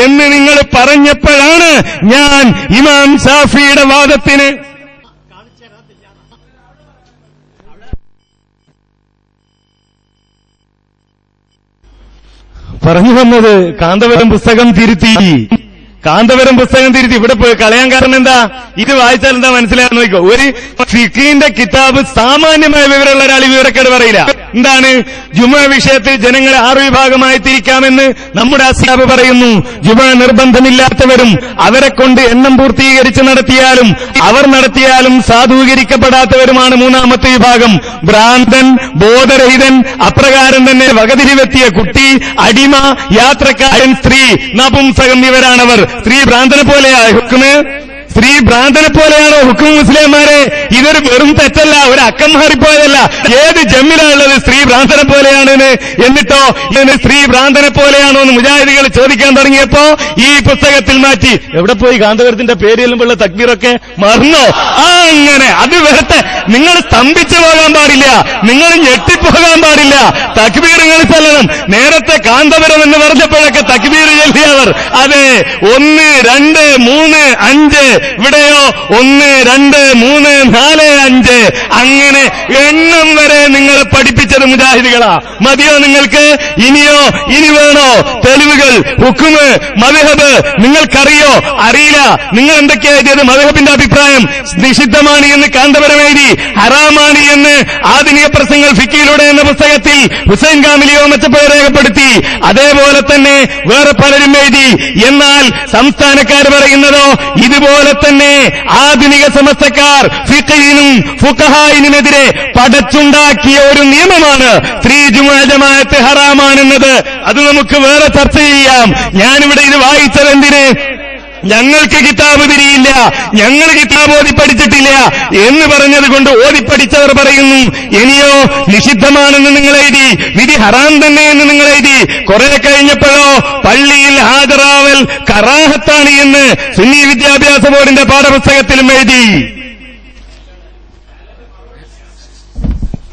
എന്ന് നിങ്ങൾ പറഞ്ഞപ്പോഴാണ് ഞാൻ ഇമാം ഷാഫിയുടെ വാദത്തിന് പറഞ്ഞു വന്നത്. കാന്തപുരം പുസ്തകം തിരുത്തി. ഇവിടെ പോയി കളയാൻ കാരണം എന്താ? ഇത് വായിച്ചാൽ എന്താ മനസ്സിലാക്കാൻ നോക്കോ. ഒരു ഫിഖിന്റെ കിതാബ് സാമാന്യമായ വിവരമുള്ള ഒരാൾ വിവരക്കേട് പറയില്ല. എന്താണ്? ജുമുഅ വിഷയത്തിൽ ജനങ്ങളെ 6 വിഭാഗമായി തിരിക്കാമെന്ന് നമ്മുടെ അസ്ഹാബ് പറയുന്നു. ജുമുഅ നിർബന്ധമില്ലാത്തവരും അവരെ കൊണ്ട് എണ്ണം പൂർത്തീകരിച്ച് നടത്തിയാലും അവർ നടത്തിയാലും സാധൂകരിക്കപ്പെടാത്തവരുമാണ് 3ാമത്തെ വിഭാഗം. ഭ്രാന്തൻ, ബോധരഹിതൻ, അപ്രകാരം തന്നെ വകതിരിവെത്തിയ കുട്ടി, അടിമ, യാത്രക്കാരൻ, സ്ത്രീ, നപുംസകം ഇവരാണവർ. സ്ത്രീ ഭ്രാന്തനെ പോലെയാ ഹുക്മ്? സ്ത്രീ ഭ്രാന്തനെ പോലെയാണോ ഹുക്കും? മുസ്ലിംമാരെ, ഇതൊരു വെറും തെറ്റല്ല, ഒരു അക്കം മാറിപ്പോയതല്ല. ഏത് ജമ്മിലാണുള്ളത് സ്ത്രീ ഭ്രാന്തനെ പോലെയാണെന്ന്? എന്നിട്ടോ ഇതിന് സ്ത്രീ ഭ്രാന്തനെ പോലെയാണോ എന്ന് മുജാഹിദുകൾ ചോദിക്കാൻ തുടങ്ങിയപ്പോ ഈ പുസ്തകത്തിൽ മാറ്റി. എവിടെ പോയി കാന്തപുരത്തിന്റെ പേര് ചെല്ലുമ്പോഴുള്ള തക്ബീറൊക്കെ മറന്നോ? അങ്ങനെ അത് വരട്ടെ. നിങ്ങൾ സ്തംഭിച്ചു പോകാൻ പാടില്ല, നിങ്ങൾ ഞെട്ടിപ്പോകാൻ പാടില്ല. തക്ബീർ നിങ്ങൾ ചെല്ലണം. നേരത്തെ കാന്തപുരം എന്ന് പറഞ്ഞപ്പോഴൊക്കെ തക്ബീർ ചൊല്ലിയവർ. അതെ, 1, 2, 3, 5. ഇവിടെയോ 1, 2, 3, 4, 5. അങ്ങനെ എണ്ണം വരെ നിങ്ങളെ പഠിപ്പിച്ചത് മുജാഹിദുകളാ. മതിയോ നിങ്ങൾക്ക്? ഇനി വേണോ തെളിവുകൾ? ഹുക്കുമ്, മദ്ഹബ് നിങ്ങൾക്കറിയോ? അറിയില്ല. നിങ്ങൾ എന്തൊക്കെയാ എഴുതിയത്? മദ്ഹബിന്റെ അഭിപ്രായം നിഷിദ്ധമാണ് എന്ന് കാന്തപുരം എഴുതി, ഹറാമാണ് എന്ന് ആധുനിക പ്രസംഗങ്ങൾ ഫിഖിലൂടെ എന്ന പുസ്തകത്തിൽ ഹുസൈൻ കാമിലിയോ മറ്റപ്പോൾ രേഖപ്പെടുത്തി. അതേപോലെ തന്നെ വേറെ പലരും എഴുതി. എന്നാൽ സംസ്ഥാനക്കാർ പറയുന്നതോ ഇതുപോലെ തന്നെ ആധുനിക സമസ്തക്കാർ ഫിഖഹിനും ഫുഖഹായിനുമെതിരെ പടച്ചുണ്ടാക്കിയ ഒരു നിയമമാണ് സ്ത്രീ ജുമുഅ ജമാഅത്ത് ഹറാമാണെന്നത്. അത് നമുക്ക് വേറെ ചർച്ച ചെയ്യാം. ഞാനിവിടെ ഇത് വായിച്ചത് എന്തിന്? ഞങ്ങൾക്ക് കിതാബ് തിരിയില്ല, ഞങ്ങൾ കിതാബ് ഓതിപ്പടിച്ചിട്ടില്ല എന്ന് പറഞ്ഞത് കൊണ്ട് ഓതിപ്പടിച്ചവർ പറയുന്നു. ഇനിയോ നിഷിദ്ധമാണെന്ന് നിങ്ങൾ എഴുതി, വിധി ഹറാം തന്നെ എന്ന് നിങ്ങൾ എഴുതി. കുറെ കഴിഞ്ഞപ്പോഴോ പള്ളിയിൽ ഹാജരാവൽ കറാഹത്താണ് എന്ന് സുന്നി വിദ്യാഭ്യാസ ബോർഡിന്റെ പാഠപുസ്തകത്തിലും എഴുതി.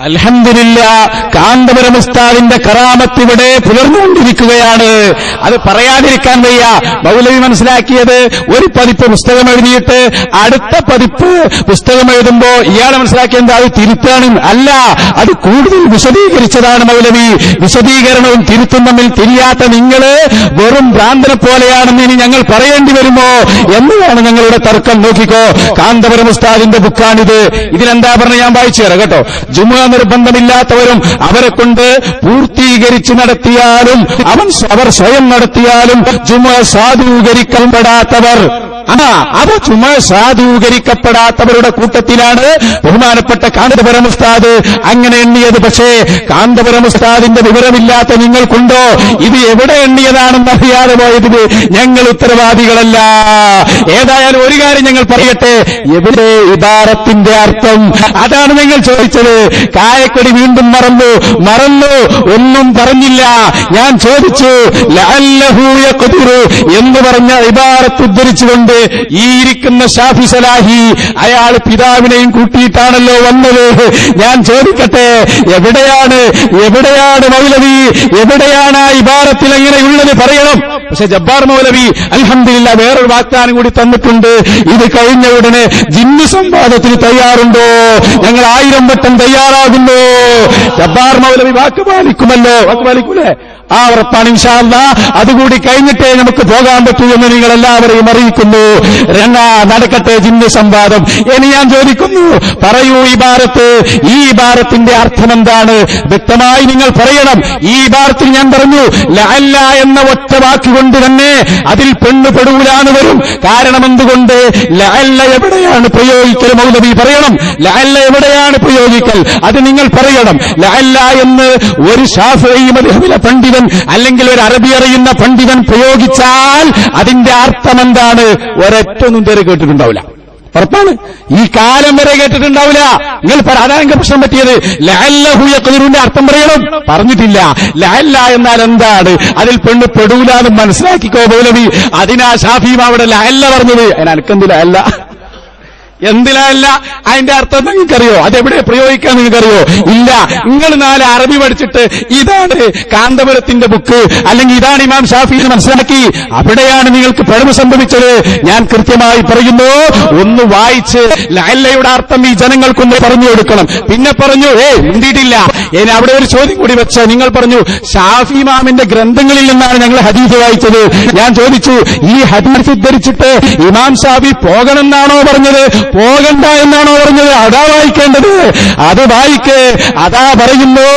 അൽഹംദുലില്ലാ, കാന്തപുരം ഉസ്താദിന്റെ കറാമത്ത് ഇവിടെ പുലർന്നുകൊണ്ടിരിക്കുകയാണ്. അത് പറയാതിരിക്കാൻ വയ്യ. മൗലവി മനസ്സിലാക്കിയത് ഒരു പതിപ്പ് പുസ്തകം എഴുതിയിട്ട് അടുത്ത പതിപ്പ് പുസ്തകം എഴുതുമ്പോ ഇയാളെ മനസ്സിലാക്കിയത് അത് തിരുത്താണ്. അല്ല, അത് കൂടുതൽ വിശദീകരിച്ചതാണ് മൗലവി. വിശദീകരണവും തിരുത്തും തമ്മിൽ തിരിയാത്ത നിങ്ങള് വെറും ഭ്രാന്തനെ പോലെയാണെന്ന് ഇനി ഞങ്ങൾ പറയേണ്ടി വരുമോ എന്നതാണ് ഞങ്ങളുടെ തർക്കം. നോക്കിക്കോ, കാന്തപുരം ഉസ്താദിന്റെ ബുക്കാണിത്. ഇതിലെന്താ പറഞ്ഞ ഞാൻ വായിച്ചു തരാം കേട്ടോ. ജുമുഅ നിർബന്ധമില്ലാത്തവരും അവരെ കൊണ്ട് പൂർത്തീകരിച്ച് നടത്തിയാലും അവർ സ്വയം നടത്തിയാലും ജുമുഅ സാധൂകരിക്കപ്പെടാത്തവർ, അവ ജുമുഅ സാധൂകരിക്കപ്പെടാത്തവരുടെ കൂട്ടത്തിലാണ് ബഹുമാനപ്പെട്ട കാന്തപുരം ഉസ്താദ് അങ്ങനെ എണ്ണിയത്. പക്ഷേ കാന്തപുരം ഉസ്താദിന്റെ വിവരമില്ലാത്ത നിങ്ങൾക്കുണ്ടോ ഇത് എവിടെ എണ്ണിയതാണെന്ന് അറിയാതെ പോയതിന് ഞങ്ങൾ ഉത്തരവാദികളല്ല. ഏതായാലും ഒരു കാര്യം ഞങ്ങൾ പറയട്ടെ, എവിടെ ഇബാറത്തിന്റെ അർത്ഥം? അതാണ് ഞങ്ങൾ ചോദിച്ചത്. കായക്കൊടി വീണ്ടും മറന്നു ഒന്നും പറഞ്ഞില്ല. ഞാൻ ചോദിച്ചു ലഅല്ലഹു യഖ്ദിറു എന്ന് പറഞ്ഞ ഇബാറത്ത് ഉദ്ധരിച്ചുകൊണ്ട് ഈ ഇരിക്കുന്ന ഷാഫി സലാഹി അയാൾ പിതാവിനെയും കൂട്ടിയിട്ടാണല്ലോ വന്നത്. ഞാൻ ചോദിക്കട്ടെ, എവിടെയാണ് മൗലവി? എവിടെയാണ് ആ ഇബാറത്തിൽ എങ്ങനെയുള്ളത് പറയണം. പക്ഷെ ജബ്ബാർ മൗലവി അൽഹംദുലില്ലാ വേറൊരു വാഗ്ദാനം കൂടി തന്നിട്ടുണ്ട്. ഇത് കഴിഞ്ഞ ഉടനെ ജിന്നു സംവാദത്തിന് തയ്യാറുണ്ടോ? ഞങ്ങൾ 1000 വട്ടം തയ്യാറാകുന്നു. ജബ്ബാർ മൗലവി വാക്ക് പാലിക്കുമല്ലോ? വാക്ക് പാലിക്കൂലേ? ആ ഉറപ്പാണ് ഇൻഷാ അല്ലാഹ്. അതുകൂടി കഴിഞ്ഞിട്ടേ നമുക്ക് പോകാൻ പറ്റൂ എന്ന് നിങ്ങൾ എല്ലാവരെയും അറിയിക്കുന്നു. നടക്കട്ടെ ജിന്ന് സംവാദം. ഇനി ഞാൻ ചോദിക്കുന്നു, പറയൂ ഈ ഇബാറത്തിന്റെ അർത്ഥം എന്താണ്? വ്യക്തമായി നിങ്ങൾ പറയണം. ഈ ഇബാറത്തിൽ ഞാൻ പറഞ്ഞു ലഅല്ല എന്ന ഒറ്റ വാക്കുകൊണ്ട് തന്നെ അതിൽ പെണ്ണുപെടൂലാന്ന് വരും. കാരണം എന്തുകൊണ്ട്? ലഅല്ല എവിടെയാണ് പ്രയോഗിക്കൽ? മൗലവി പറയണം. ലഅല്ല എവിടെയാണ് പ്രയോഗിക്കൽ? അത് നിങ്ങൾ പറയണം. ലഅല്ല എന്ന് ഒരു ശാഫിഈ മദ്ഹബിലെ പണ്ഡിതൻ അല്ലെങ്കിൽ ഒരു അറബി അറിയുന്ന പണ്ഡിതൻ പ്രയോഗിച്ചാൽ അതിന്റെ അർത്ഥം എന്താണ്? ഒരൊറ്റൊന്നും ഇതുവരെ കേട്ടിട്ടുണ്ടാവില്ല. ഉറപ്പാണ്. ഈ കാലം വരെ കേട്ടിട്ടുണ്ടാവില്ല. നിങ്ങൾ അതാണ് പ്രശ്നം പറ്റിയത്. ലഅല്ലഹു യഖ്ദിറുന്റെ അർത്ഥം പറയണം. പറഞ്ഞിട്ടില്ല. ലഅല്ല എന്നാൽ എന്താണ്? അതിൽ പെണ്ണ് പെടൂലാന്ന് മനസ്സിലാക്കിക്കോ മൗലവി. അതിനാ ഷാഫി അവിടെ ലഅല്ല പറഞ്ഞത്. അതിനനക്കെന്തില്ല അല്ല എന്തിലല്ല അതിന്റെ അർത്ഥം നിങ്ങൾക്കറിയോ? അതെവിടെ പ്രയോഗിക്കാൻ നിങ്ങൾക്കറിയോ? ഇല്ല. നിങ്ങൾ 4 അറബി പഠിച്ചിട്ട് ഇതാണ് കാന്തപുരത്തിന്റെ ബുക്ക് അല്ലെങ്കിൽ ഇതാണ് ഇമാം ഷാഫി എന്ന് മനസ്സിലാക്കി അവിടെയാണ് നിങ്ങൾക്ക് പിഴവ് സംഭവിച്ചത്. ഞാൻ കൃത്യമായി പറയുന്നു, ഒന്ന് വായിച്ച് ലഅല്ലയുടെ അർത്ഥം ഈ ജനങ്ങൾക്കൊന്ന് പറഞ്ഞു കൊടുക്കണം. പിന്നെ പറഞ്ഞു മുണ്ടിയിട്ടില്ല. ഇനി അവിടെ ഒരു ചോദ്യം കൂടി വെച്ച് നിങ്ങൾ പറഞ്ഞു ഷാഫി ഇമാമിന്റെ ഗ്രന്ഥങ്ങളിൽ നിന്നാണ് ഞങ്ങൾ ഹദീസ് വായിച്ചത്. ഞാൻ ചോദിച്ചു, ഈ ഹദീസ് ഉദ്ധരിച്ചിട്ട് ഇമാം ഷാഫി പോകണമെന്നാണോ പറഞ്ഞത്, പോകണ്ട എന്നാണോ പറഞ്ഞത്? അതാ വായിക്കേണ്ടത്. അത് വായിക്ക്. അതാ പറയുന്നു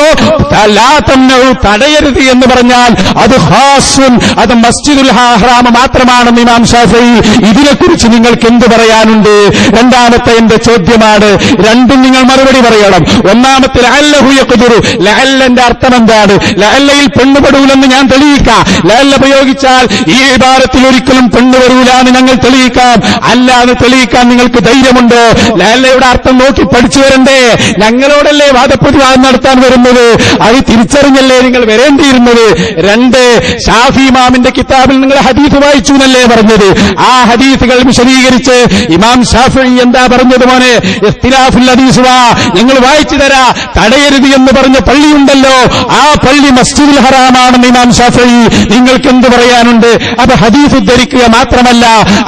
തടയരുത് എന്ന് പറഞ്ഞാൽ അത് ഖാസുൻ, അത് മസ്ജിദുൽ ഹറാം മാത്രമാണെന്ന് ഇമാം ഷാഫിഈ. ഇതിനെക്കുറിച്ച് നിങ്ങൾക്ക് എന്ത് പറയാനുണ്ട്? രണ്ടാമത്തെ എന്റെ ചോദ്യമാണ്. രണ്ടും നിങ്ങൾ മറുപടി പറയണം. ഒന്നാമത്തെ ലഅല്ലഹു യഖ്ദിറു, ലഅല്ലന്റെ അർത്ഥം എന്താണ്? ലഅല്ലയിൽ പെണ്ണുപെടൂലെന്ന് ഞാൻ തെളിയിക്കാം. ലഅല്ല പ്രയോഗിച്ചാൽ ഈ ഇബാറത്തിൽ ഒരിക്കലും പെണ്ണുപെടൂലാന്ന് ഞങ്ങൾ തെളിയിക്കാം. അല്ലാന്ന് തെളിയിക്കാൻ നിങ്ങൾക്ക് ധൈര്യമുണ്ടോ? ലഅല്ലയുടെ അർത്ഥം നോക്കി പഠിച്ചു വരണ്ടേ? ഞങ്ങളോടല്ലേ വാദപ്രതിവാദം നടത്താൻ വരുന്നത്? അത് തിരിച്ചറിഞ്ഞല്ലേ നിങ്ങൾ വരേണ്ടിയിരുന്നത്. 2, ഷാഫി ഇമാമിന്റെ കിതാബിൽ നിങ്ങൾ ഹദീസ് വായിച്ചു എന്നല്ലേ പറഞ്ഞത്? ആ ഹദീസുകൾ വിശദീകരിച്ച് ഇമാം ഷാഫിഈ എന്താ പറഞ്ഞത്? മോനെ ഇഖ്തിലാഫുൽ ഹദീസ് വാ, ഞങ്ങൾ വായിച്ചു തരാ. തടയരുത് എന്ന് പറഞ്ഞ പള്ളിയുണ്ടല്ലോ, ആ പള്ളി മസ്ജിദുൽ ഹറാമാണെന്ന് ഇമാം ഷാഫിഈ. നിങ്ങൾക്ക് എന്ത് പറയാനുണ്ട്? അപ്പൊ ഹദീസ് ഉദ്ധരിക്കുക മാത്രമല്ല,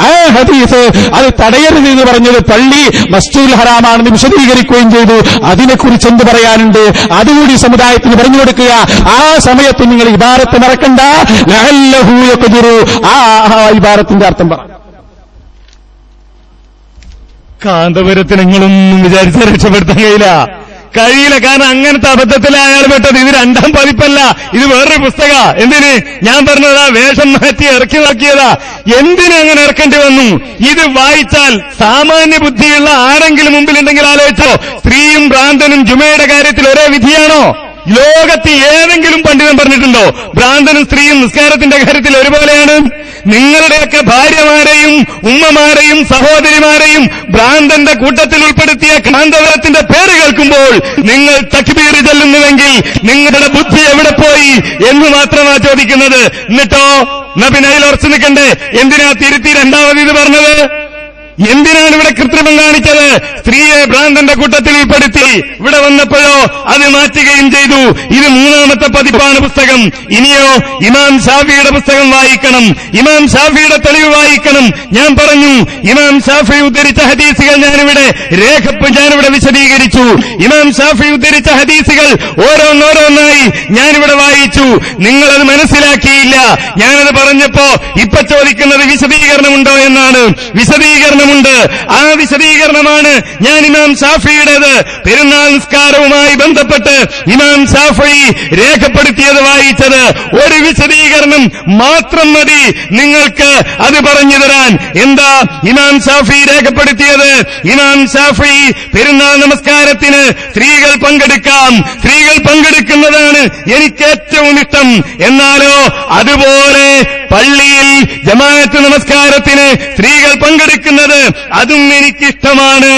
ആ ഹദീസ് അത് തടയരുത് എന്ന് പറഞ്ഞത് പള്ളി മസ്ജിദുൽ ഹറാമാണെന്ന് വിശദീകരിക്കുകയും ചെയ്തു. അതിനെക്കുറിച്ച് എന്ത് പറയാനുണ്ട്? അതുകൂടി സമുദായത്തിന് പറഞ്ഞു കൊടുക്കുക. ആ സമയത്ത് നിങ്ങൾ ഇബാറത്ത് മറക്കണ്ട. ലഅല്ലഹു യഖ്ദിറു, ആ ഇബാറത്തിന്റെ അർത്ഥം പറ. കാന്തപുരത്തിന് നിങ്ങളൊന്നും വിചാരിച്ചാൽ രക്ഷപ്പെടുത്താൻ കഴിയില്ല. കാരണം അങ്ങനത്തെ അബദ്ധത്തിലാണ് അയാൾ പെട്ടത്. ഇത് 2ാം പതിപ്പല്ല, ഇത് വേറൊരു പുസ്തക. എന്തിന്? ഞാൻ പറഞ്ഞതാ വേഷം മാറ്റി ഇറക്കി നോക്കിയതാ. എന്തിനങ്ങനെ ഇറക്കേണ്ടി വന്നു? ഇത് വായിച്ചാൽ സാമാന്യ ബുദ്ധിയുള്ള ആരെങ്കിലും മുമ്പിലുണ്ടെങ്കിൽ ആലോചിച്ചോ. സ്ത്രീയും ഭ്രാന്തനും ജുമയുടെ കാര്യത്തിൽ ഒരേ വിധിയാണോ? ലോകത്ത് ഏതെങ്കിലും പണ്ഡിതൻ പറഞ്ഞിട്ടുണ്ടോ ഭ്രാന്തനും സ്ത്രീയും നിസ്കാരത്തിന്റെ കാര്യത്തിൽ ഒരുപോലെയാണ്? നിങ്ങളുടെയൊക്കെ ഭാര്യമാരെയും ഉമ്മമാരെയും സഹോദരിമാരെയും ഭ്രാന്തന്റെ കൂട്ടത്തിൽ ഉൾപ്പെടുത്തിയ കാന്തപുരത്തിന്റെ പേര് കേൾക്കുമ്പോൾ നിങ്ങൾ തക്ബീർ ചൊല്ലുന്നുവെങ്കിൽ നിങ്ങളുടെ ബുദ്ധി എവിടെ പോയി എന്ന് മാത്രമാ ചോദിക്കുന്നത്. എന്നിട്ടോ പിന്നെ അതിൽ ഉറച്ചു നിൽക്കണ്ടേ? എന്തിനാ തിരുത്തി 2ാമത് ഇത് പറഞ്ഞത്? എന്തിനാണ് ഇവിടെ കൃത്രിമം കാണിച്ചത്? സ്ത്രീയെ ഭ്രാന്തന്റെ കൂട്ടത്തിൽ ഉൾപ്പെടുത്തി. ഇവിടെ വന്നപ്പോഴോ അത് മാറ്റുകയും ചെയ്തു. ഇത് 3ാമത്തെ പതിപ്പാണ് പുസ്തകം. ഇനിയോ ഇമാം ഷാഫിയുടെ പുസ്തകം വായിക്കണം, ഇമാം ഷാഫിയുടെ തെളിവ് വായിക്കണം. ഞാൻ പറഞ്ഞു ഇമാം ഷാഫി ഉദ്ധരിച്ച ഹദീസുകൾ ഞാനിവിടെ വിശദീകരിച്ചു. ഇമാം ഷാഫി ഉദ്ധരിച്ച ഹദീസുകൾ ഓരോന്നോരോന്നായി ഞാനിവിടെ വായിച്ചു. നിങ്ങളത് മനസ്സിലാക്കിയില്ല. ഞാനത് പറഞ്ഞപ്പോ ഇപ്പൊ ചോദിക്കുന്നത് വിശദീകരണമുണ്ടോ എന്നാണ്. വിശദീകരണമുണ്ട്. ആ വിശദീകരണമാണ് ഞാൻ ഇമാം ഷാഫിയുടേത്. പെരുന്നാൾ നിസ്കാരവുമായി ബന്ധപ്പെട്ട് ഇമാം ഷാഫി രേഖപ്പെടുത്തിയത് വായിച്ചത്. ഒരു വിശദീകരണം മാത്രം മതി നിങ്ങൾക്ക് അത് പറഞ്ഞു തരാൻ. എന്താ ഇമാം ഷാഫി രേഖപ്പെടുത്തിയത്? ഇമാം ഷാഫി പെരുന്നാൾ നമസ്കാരത്തിന് സ്ത്രീകൾ പങ്കെടുക്കാം, സ്ത്രീകൾ പങ്കെടുക്കുന്നതാണ് എനിക്ക് ഏറ്റവും ഇഷ്ടം. എന്നാലോ അതുപോലെ പള്ളിയിൽ ജമാഅത്ത് നമസ്കാരത്തിന് സ്ത്രീകൾ പങ്കെടുക്കുന്നത് അതും എനിക്കിഷ്ടമാണ്.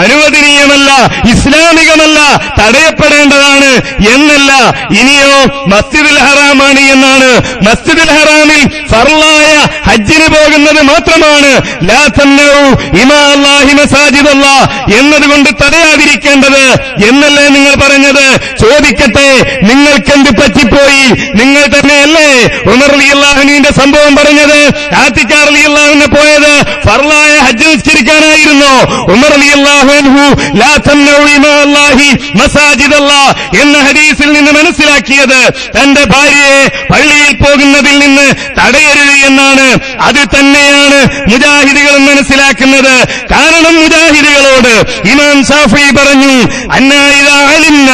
അനുവദനീയമല്ല, ഇസ്ലാമികമല്ല, തടയപ്പെടേണ്ടതാണ് എന്നല്ല. ഇനിയോ മസ്ജിദുൽ ഹറാമാണ് എന്നാണ്. മസ്ജിദുൽ ഹറാമിൽ ഫർളായ ഹജ്ജിന് പോകുന്നത് മാത്രമാണ് ലാ തംനഉ ഇമാ അല്ലാഹി മസാജിദല്ലാഹ് എന്നതുകൊണ്ട് തടയാതിരിക്കേണ്ടത് എന്നല്ലേ നിങ്ങൾ പറഞ്ഞത്? ചോദിക്കട്ടെ, നിങ്ങൾക്കെന്ത് പറ്റിപ്പോയി? നിങ്ങൾ തന്നെയല്ലേ ഉമർ റളിയല്ലാഹുവിന്റെ സംഭവം പറഞ്ഞത്? ആത്തിക്ക റളിയല്ലാഹു പോയത് ഫർളായ ഹജ്ജ് നിസ്കരിക്കാനായിരുന്നു. ഉമർ റളിയല്ലാഹു അൻഹു ലാ തംനഉ ഇമാഅല്ലാഹി മസാജിദല്ലാഹ് എന്ന ഹദീസിൽ നിന്ന് മനസ്സിലാക്കിയത് തന്റെ ഭാര്യയെ പള്ളിയിൽ പോകുന്നതിൽ നിന്ന് തടയരുത് എന്നാണ്. അത് തന്നെയാണ് മുജാഹിദുകളും മനസ്സിലാക്കുന്നത്. കാരണം മുജാഹിദുകളോട് ഇമാം ശാഫിഈ പറഞ്ഞു, അന്നാ ഇദാ അലിംന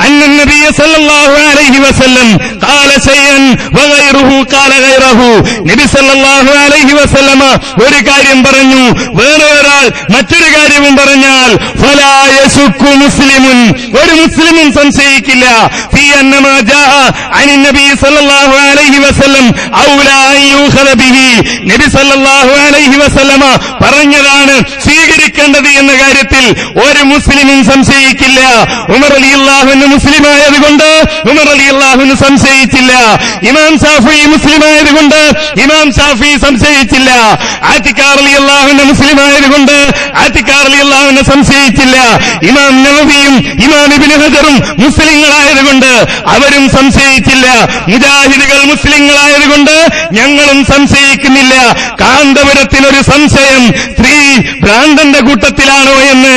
അന്ന നബിയ സല്ലല്ലാഹു അലൈഹി വസല്ലം ഖാല ശൈഅൻ വഗൈറുഹു ഖാല ഗൈറഹു. നബി സല്ലല്ലാഹു അലൈഹി വസല്ലമ ഒരു കാര്യം പറഞ്ഞു, വേറെ ഒരാൾ മറ്റൊരു കാര്യവും പറഞ്ഞാൽ ഫലാ യശുക്കു മുസ്ലിമുൻ, ഒരു മുസ്ലിമും സംശയിക്കില്ല, ഫീ അന്നമാ ജാഅ അനി നബി സല്ലല്ലാഹു അലൈഹി വസല്ലം ഔലാ അൻ യൂഖദ ബിഹി. നബി സല്ലല്ലാഹു അലൈഹി വസല്ലമ പറഞ്ഞതാണ് സ്വീകരിക്കേണ്ടത് എന്ന കാര്യത്തിൽ ഒരു മുസ്ലിമും സംശയിക്കില്ല. ഉമർ റളിയല്ലാഹു അൻഹു മുസ്ലിമായതുകൊണ്ട് ഉമർ റളിയല്ലാഹു അൻഹു സംശയിച്ചില്ല. ഇമാം ശാഫിഈ മുസ്ലിമായതുകൊണ്ട് ഇമാം ശാഫിഈ സംശയിച്ചില്ല. ആത്തിക്ക റളിയല്ലാഹു അൻഹു മുസ്ലിമായതുകൊണ്ട് ആത്തിക്ക റളിയല്ലാഹു അൻഹു സംശയിച്ചില്ല. ഇമാം നവവിയും ഇമാം ഇബ്നു ഹജറും മുസ്ലിങ്ങളായതുകൊണ്ട് അവരും സംശയിച്ചില്ല. മുജാഹിദുകൾ മുസ്ലിങ്ങളായതുകൊണ്ട് ഞങ്ങളും സംശയിക്കുന്നില്ല. കാന്തപുരത്തിനൊരു സംശയം, സ്ത്രീ ഭ്രാന്തന്റെ കൂട്ടത്തിലാണോ എന്ന്.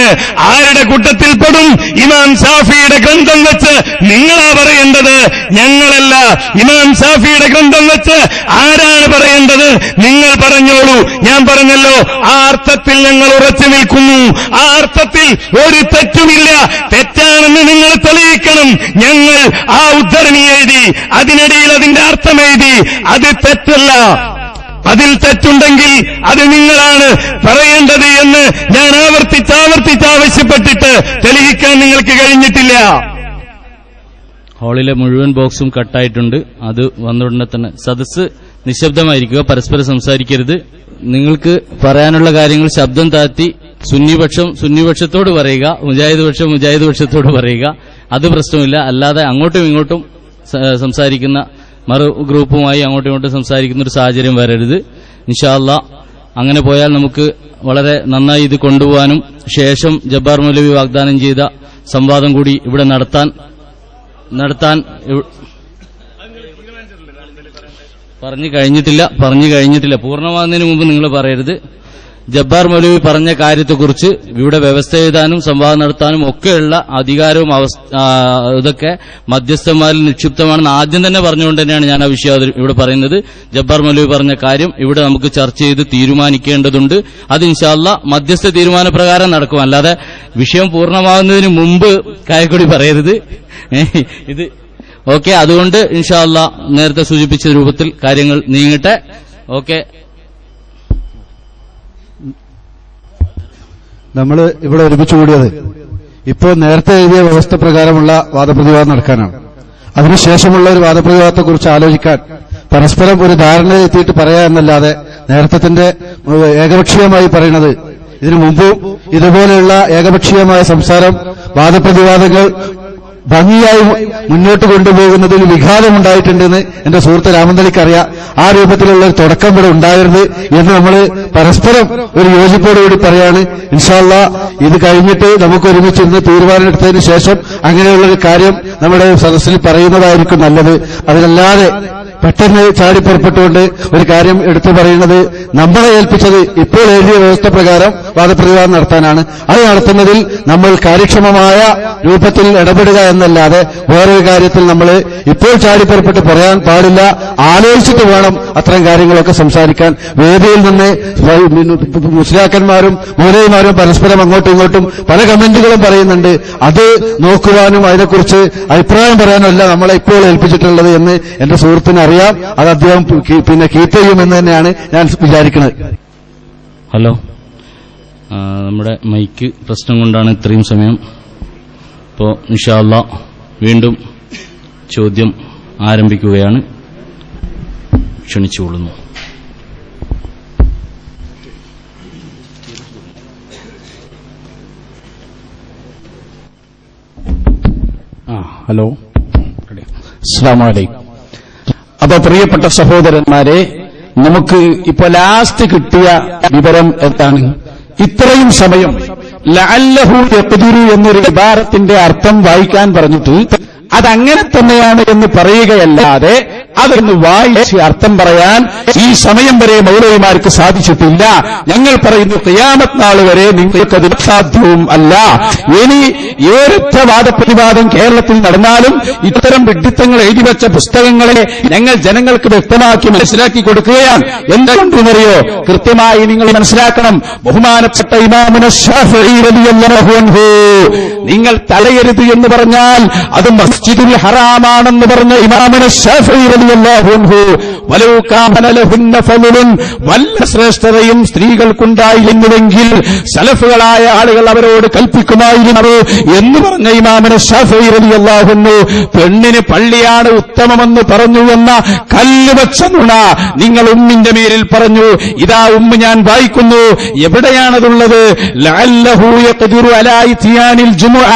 ആരുടെ കൂട്ടത്തിൽപ്പെടും? ഇമാം ശാഫിയുടെ ഗ്രന്ഥം വെച്ച് നിങ്ങളാ പറയേണ്ടത്, ഞങ്ങളല്ല. ഇമാം ശാഫിയുടെ ഗ്രന്ഥം വെച്ച് ആരാണ് പറയേണ്ടത്? നിങ്ങൾ പറഞ്ഞോളൂ. ഞാൻ പറഞ്ഞല്ലോ, ആ അർത്ഥത്തിൽ ഞങ്ങൾ ഉറച്ചു നിൽക്കുന്നു. ആ അർത്ഥത്തിൽ ഒരു തെറ്റുമില്ല. തെറ്റാണെന്ന് നിങ്ങൾ തെളിയിക്കണം. ഞങ്ങൾ ആ ഉദ്ധരണി എഴുതി, അതിനിടയിൽ അതിന്റെ അർത്ഥം എഴുതി. അത് തെറ്റല്ല. അതിൽ തെറ്റുണ്ടെങ്കിൽ അത് നിങ്ങളാണ് പറയേണ്ടത് എന്ന് ഞാൻ ആവർത്തിച്ചാവശ്യപ്പെട്ടിട്ട് തെളിയിക്കാൻ നിങ്ങൾക്ക് കഴിഞ്ഞിട്ടില്ല. ഹാളിലെ മുഴുവൻ ബോക്സും കട്ടായിട്ടുണ്ട്. അത് വന്നുടനെ തന്നെ സദസ്സ് നിശബ്ദമായിരിക്കുക, പരസ്പരം സംസാരിക്കരുത്. നിങ്ങൾക്ക് പറയാനുള്ള കാര്യങ്ങൾ ശബ്ദം താഴ്ത്തി സുന്നിപക്ഷത്തോട് പറയുക, മുജാഹിദ് പക്ഷത്തോട് പറയുക. അത് പ്രശ്നമില്ല. അല്ലാതെ അങ്ങോട്ടും ഇങ്ങോട്ടും സംസാരിക്കുന്ന മറു ഗ്രൂപ്പുമായി അങ്ങോട്ടും ഇങ്ങോട്ടും സംസാരിക്കുന്ന ഒരു സാഹചര്യം വരരുത്. ഇൻഷാ അല്ലാഹ് അങ്ങനെ പോയാൽ നമുക്ക് വളരെ നന്നായി ഇത് കൊണ്ടുപോകാനും ശേഷം ജബ്ബാർ മൗലവി വാഗ്ദാനം ചെയ്ത സംവാദം കൂടി ഇവിടെ നടത്താൻ പറഞ്ഞു കഴിഞ്ഞിട്ടില്ല. പൂർണ്ണമാകുന്നതിന് മുമ്പ് നിങ്ങൾ പറയരുത്. ജബ്ബാർ മൗലവി പറഞ്ഞ കാര്യത്തെക്കുറിച്ച് ഇവിടെ വ്യവസ്ഥ എഴുതാനും സംവാദം നടത്താനും ഒക്കെയുള്ള അധികാരവും ഇതൊക്കെ മധ്യസ്ഥന്മാരിൽ നിക്ഷിപ്തമാണെന്ന് ആദ്യം തന്നെ പറഞ്ഞുകൊണ്ട് തന്നെയാണ് ഞാൻ ആ വിഷയം ഇവിടെ പറയുന്നത്. ജബ്ബാർ മൗലവി പറഞ്ഞ കാര്യം ഇവിടെ നമുക്ക് ചർച്ച ചെയ്ത് തീരുമാനിക്കേണ്ടതുണ്ട്. അത് ഇൻഷാ അല്ലാഹ് മധ്യസ്ഥ തീരുമാനപ്രകാരം നടക്കും. അല്ലാതെ വിഷയം പൂർണ്ണമാകുന്നതിന് മുമ്പ് കായക്കൊടി പറയരുത്. ഇത് ഓക്കെ. അതുകൊണ്ട് ഇൻഷാ അല്ലാഹ് നേരത്തെ സൂചിപ്പിച്ച രൂപത്തിൽ കാര്യങ്ങൾ നീങ്ങട്ടെ. ഓക്കെ. നമ്മൾ ഇവിടെ ഒരുമിച്ച് കൂടിയത് ഇപ്പോൾ നേരത്തെ എഴുതിയ വ്യവസ്ഥ പ്രകാരമുള്ള വാദപ്രതിവാദം നടക്കാനാണ്. അതിനുശേഷമുള്ള ഒരു വാദപ്രതിവാദത്തെക്കുറിച്ച് ആലോചിക്കാൻ പരസ്പരം ഒരു ധാരണയെത്തിയിട്ട് പറയാ എന്നല്ലാതെ നേരത്തെ ഏകപക്ഷീയമായി പറയുന്നത്, ഇതിനു മുമ്പും ഇതുപോലെയുള്ള ഏകപക്ഷീയമായ സംസാരം, വാദപ്രതിവാദങ്ങൾ ഭംഗിയായി മുന്നോട്ട് കൊണ്ടുപോകുന്നതിൽ വിഘാതമുണ്ടായിട്ടുണ്ടെന്ന് എന്റെ സുഹൃത്ത് രാമന്തളിക്കറിയാം. ആ രൂപത്തിലുള്ള ഒരു തുടക്കം ഇവിടെ ഉണ്ടാകരുത് എന്ന് നമ്മൾ പരസ്പരം ഒരു യോജിപ്പോടുകൂടി പറയാണ്. ഇൻഷാ അല്ലാഹ് ഇത് കഴിഞ്ഞിട്ട് നമുക്ക് ഒരുമിച്ച് ഇന്ന് തീരുമാനമെടുത്തതിന് ശേഷം അങ്ങനെയുള്ളൊരു കാര്യം നമ്മുടെ സദസ്സിൽ പറയുന്നതായിരിക്കും നല്ലത്. അതിനല്ലാതെ പെട്ടെന്ന് ചാടിപ്പുറപ്പെട്ടുകൊണ്ട് ഒരു കാര്യം എടുത്തു പറയുന്നത് നമ്മളെ ഏൽപ്പിച്ചത് ഇപ്പോൾ എഴുതിയ വ്യവസ്ഥ പ്രകാരം വാദപ്രതിവാദം നടത്താനാണ്. അത് നടത്തുന്നതിൽ നമ്മൾ കാര്യക്ഷമമായ രൂപത്തിൽ ഇടപെടുക എന്നല്ലാതെ വേറൊരു കാര്യത്തിൽ നമ്മൾ ഇപ്പോൾ ചാടിപ്പുറപ്പെട്ട് പറയാൻ പാടില്ല. ആലോചിച്ചിട്ട് വേണം അത്തരം കാര്യങ്ങളൊക്കെ സംസാരിക്കാൻ. വേദിയിൽ നിന്ന് മുസ്ലിയാക്കന്മാരും മൗലവിമാരും പരസ്പരം അങ്ങോട്ടും ഇങ്ങോട്ടും പല കമന്റുകളും പറയുന്നുണ്ട്. അത് നോക്കുവാനും അതിനെക്കുറിച്ച് അഭിപ്രായം പറയാനും അല്ല നമ്മളെ ഇപ്പോൾ ഏൽപ്പിച്ചിട്ടുള്ളത് എന്ന് എന്റെ സുഹൃത്തിന് അറിയാം. അത് അദ്ദേഹം പിന്നെ കീപ്പ് ചെയ്യുമെന്ന് തന്നെയാണ് ഞാൻ വിചാരിക്കുന്നത്. ഹലോ, നമ്മുടെ മൈക്ക് പ്രശ്നം കൊണ്ടാണ് ഇത്രയും സമയം. ഇപ്പോൾ ഇൻഷാ അല്ലാഹ് വീണ്ടും ചോദ്യം ആരംഭിക്കുകയാണ്. ക്ഷണിച്ചുകൊള്ളുന്നു. ഹലോ, അസ്സലാമു അലൈക്കും. അപ്പൊ പ്രിയപ്പെട്ട സഹോദരന്മാരെ, നമുക്ക് ഇപ്പൊ ലാസ്റ്റ് കിട്ടിയ വിവരം എന്താണ്? ഇത്രയും സമയം ലഅല്ലഹു യഖ്ദിറു എന്നൊരു ഇബാറത്തിന്റെ അർത്ഥം വായിക്കാൻ പറഞ്ഞിട്ട് അതങ്ങനെ തന്നെയാണ് എന്ന് പറയുകയല്ലാതെ അതൊന്ന് വായിച്ച് അർത്ഥം പറയാൻ ഈ സമയം വരെ മൗലവിമാർക്ക് സാധിച്ചിട്ടില്ല. ഞങ്ങൾ പറയുന്നു ഖിയാമത്ത് നാൾ വരെ നിങ്ങൾക്കത് സാധ്യവും അല്ല. ഇനി ഏതൊറ്റ വാദപ്രതിവാദം കേരളത്തിൽ നടന്നാലും ഇത്തരം വിഡ്ഢിത്തങ്ങൾ എഴുതിവെച്ച പുസ്തകങ്ങളെ ഞങ്ങൾ ജനങ്ങൾക്ക് വ്യക്തമാക്കി മനസ്സിലാക്കി കൊടുക്കുകയാണ്. എന്തുകൊണ്ടെന്നറിയോ? കൃത്യമായി നിങ്ങൾ മനസ്സിലാക്കണം. ബഹുമാനപ്പെട്ട ഇമാമുന ശാഫിഈ റളിയല്ലാഹു അൻഹു നിങ്ങൾ തടയരുത് എന്ന് പറഞ്ഞാൽ അത് മസ്ജിദുൽ ഹറാമാണെന്ന് പറഞ്ഞ ഇമാമുന ശാഫിഈ റളിയല്ലാഹു അൻഹു വലൗ കാന ലഹുന്ന ഫളലുൻ വല്ല ശ്രേഷ്ഠതയും സ്ത്രീകൾക്കുണ്ടായിരുന്നുവെങ്കിൽ സലഫുകളായ ആളുകൾ അവരോട് കൽപ്പിക്കുമായിരുന്നു എന്ന് പറഞ്ഞ ഇമാമുന ശാഫിഈ റളിയല്ലാഹു അൻഹു പെണ്ണിന് പള്ളിയാണ് ഉത്തമമെന്ന് പറഞ്ഞു എന്ന കല്ലുവച്ച നുണ നിങ്ങൾ ഉമ്മിന്റെ മേലിൽ പറഞ്ഞു. ഇതാ ഉമ്മ ഞാൻ വായിക്കുന്നു. എവിടെയാണതുള്ളത്? ലഅല്ലഹു യഖ്ദിറു അലാ ഇത്യാനിൽ ജുമുഅ.